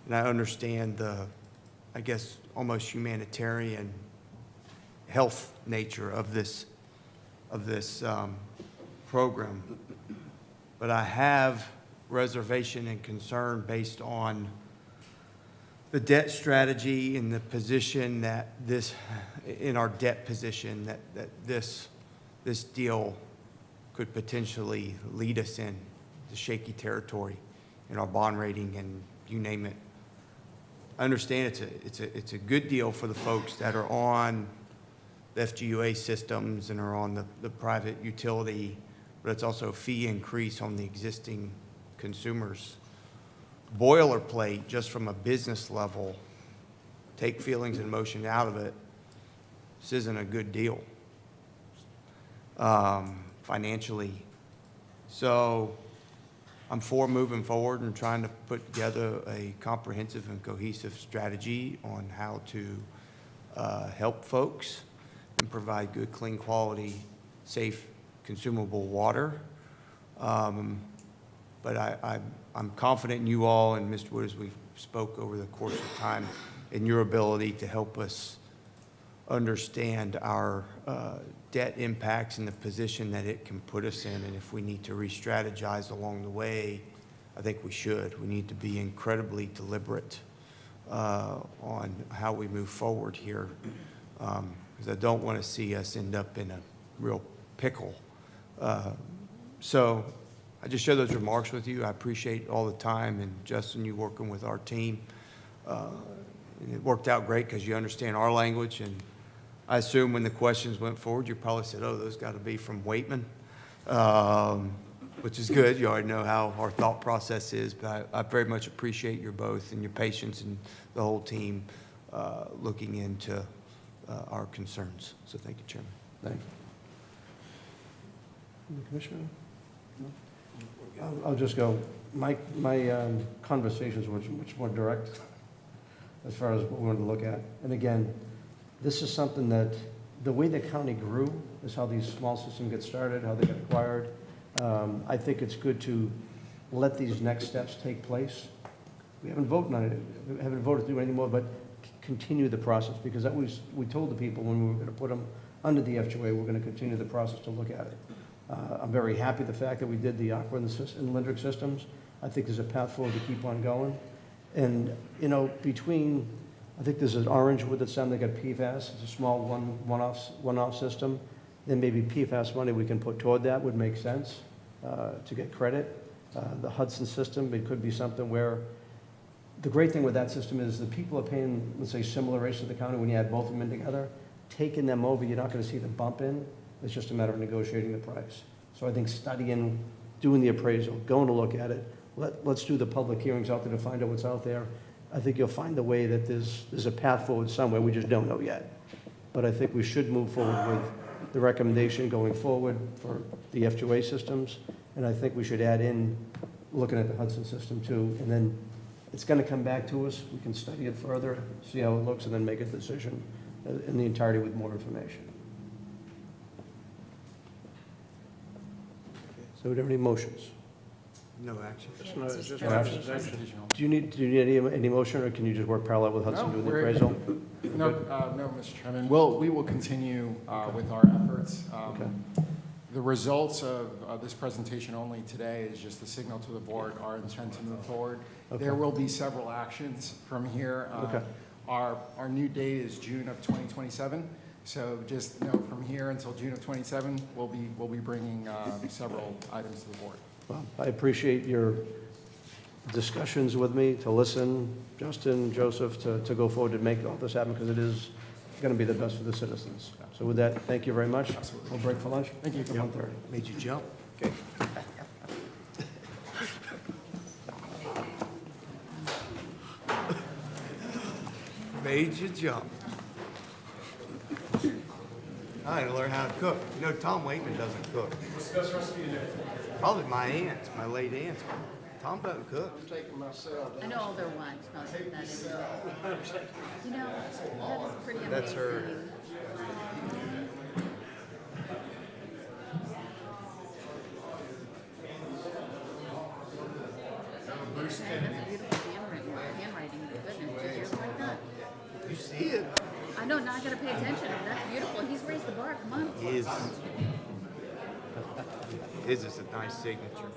Speaker 15: and I understand the, I guess, almost humanitarian health nature of this program. But I have reservation and concern based on the debt strategy and the position that in our debt position that this deal could potentially lead us in the shaky territory in our bond rating and you name it. I understand it's a good deal for the folks that are on the FGUA systems and are on the private utility, but it's also a fee increase on the existing consumers. Boilerplate, just from a business level, take feelings and emotion out of it, this isn't a good deal financially. So I'm for moving forward and trying to put together a comprehensive and cohesive strategy on how to help folks and provide good, clean, quality, safe, consumable water. But I'm confident in you all and Mr. Wood, as we spoke over the course of time, in your ability to help us understand our debt impacts and the position that it can put us in. And if we need to re-strategize along the way, I think we should. We need to be incredibly deliberate on how we move forward here, because I don't want to see us end up in a real pickle. So I just share those remarks with you. I appreciate all the time, and Justin, you working with our team. And it worked out great because you understand our language, and I assume when the questions went forward, you probably said, oh, those got to be from Waitman, which is good. You already know how our thought process is, but I very much appreciate your both and your patience and the whole team looking into our concerns. So thank you, Chairman.
Speaker 4: Thank you. Commissioner? I'll just go. My conversations were much more direct as far as what we wanted to look at. And again, this is something that the way the county grew is how these small systems get started, how they get acquired. I think it's good to let these next steps take place. We haven't voted on it, we haven't voted to do any more, but continue the process, because that was, we told the people when we were going to put them under the FGA, we're going to continue the process to look at it. I'm very happy the fact that we did the Aqua and Lindrick systems. I think there's a path forward to keep on going. And, you know, between, I think there's an Orangewood that's done, they got PFAS, it's a small one-off system. Then maybe PFAS money we can put toward that would make sense to get credit. The Hudson system, it could be something where, the great thing with that system is the people are paying, let's say, similar rates to the county. When you add both of them in together, taking them over, you're not going to see the bump in. It's just a matter of negotiating the price. So I think studying, doing the appraisal, going to look at it, let's do the public hearings out there to find out what's out there. I think you'll find a way that there's a path forward somewhere. We just don't know yet. But I think we should move forward with the recommendation going forward for the FGA systems. And I think we should add in looking at the Hudson system too. And then it's going to come back to us. We can study it further, see how it looks, and then make a decision in the entirety with more information. So do you have any motions?
Speaker 15: No action.
Speaker 4: No action. Do you need any motion, or can you just work parallel with Hudson doing the appraisal?
Speaker 12: No, Mr. Chairman. We will continue with our efforts.
Speaker 4: Okay.
Speaker 12: The results of this presentation only today is just a signal to the board, our intent to move forward.
Speaker 4: Okay.
Speaker 12: There will be several actions from here.
Speaker 4: Okay.
Speaker 12: Our new date is June of 2027. So just know from here until June of 27, we'll be bringing several items to the board.
Speaker 4: Well, I appreciate your discussions with me, to listen, Justin, Joseph, to go forward to make all this happen, because it is going to be the best for the citizens. So with that, thank you very much.
Speaker 12: Absolutely.
Speaker 4: We'll break for lunch.
Speaker 12: Thank you.
Speaker 4: Till 1:30.
Speaker 15: Made you jump. Okay. Made you jump. I had to learn how to cook. You know, Tom Waitman doesn't cook.
Speaker 18: What's the best recipe today?
Speaker 15: Probably my aunts, my late aunts. Tom doesn't cook.
Speaker 18: I'm taking myself.
Speaker 2: I know all their wives, not that is. You know, that is pretty amazing.
Speaker 15: That's her.
Speaker 2: That's a beautiful handwriting, goodness, did yours like that?
Speaker 15: You see it?
Speaker 2: I know, now I gotta pay attention, that's beautiful, he's raised the bar, come on.
Speaker 15: His is a nice signature.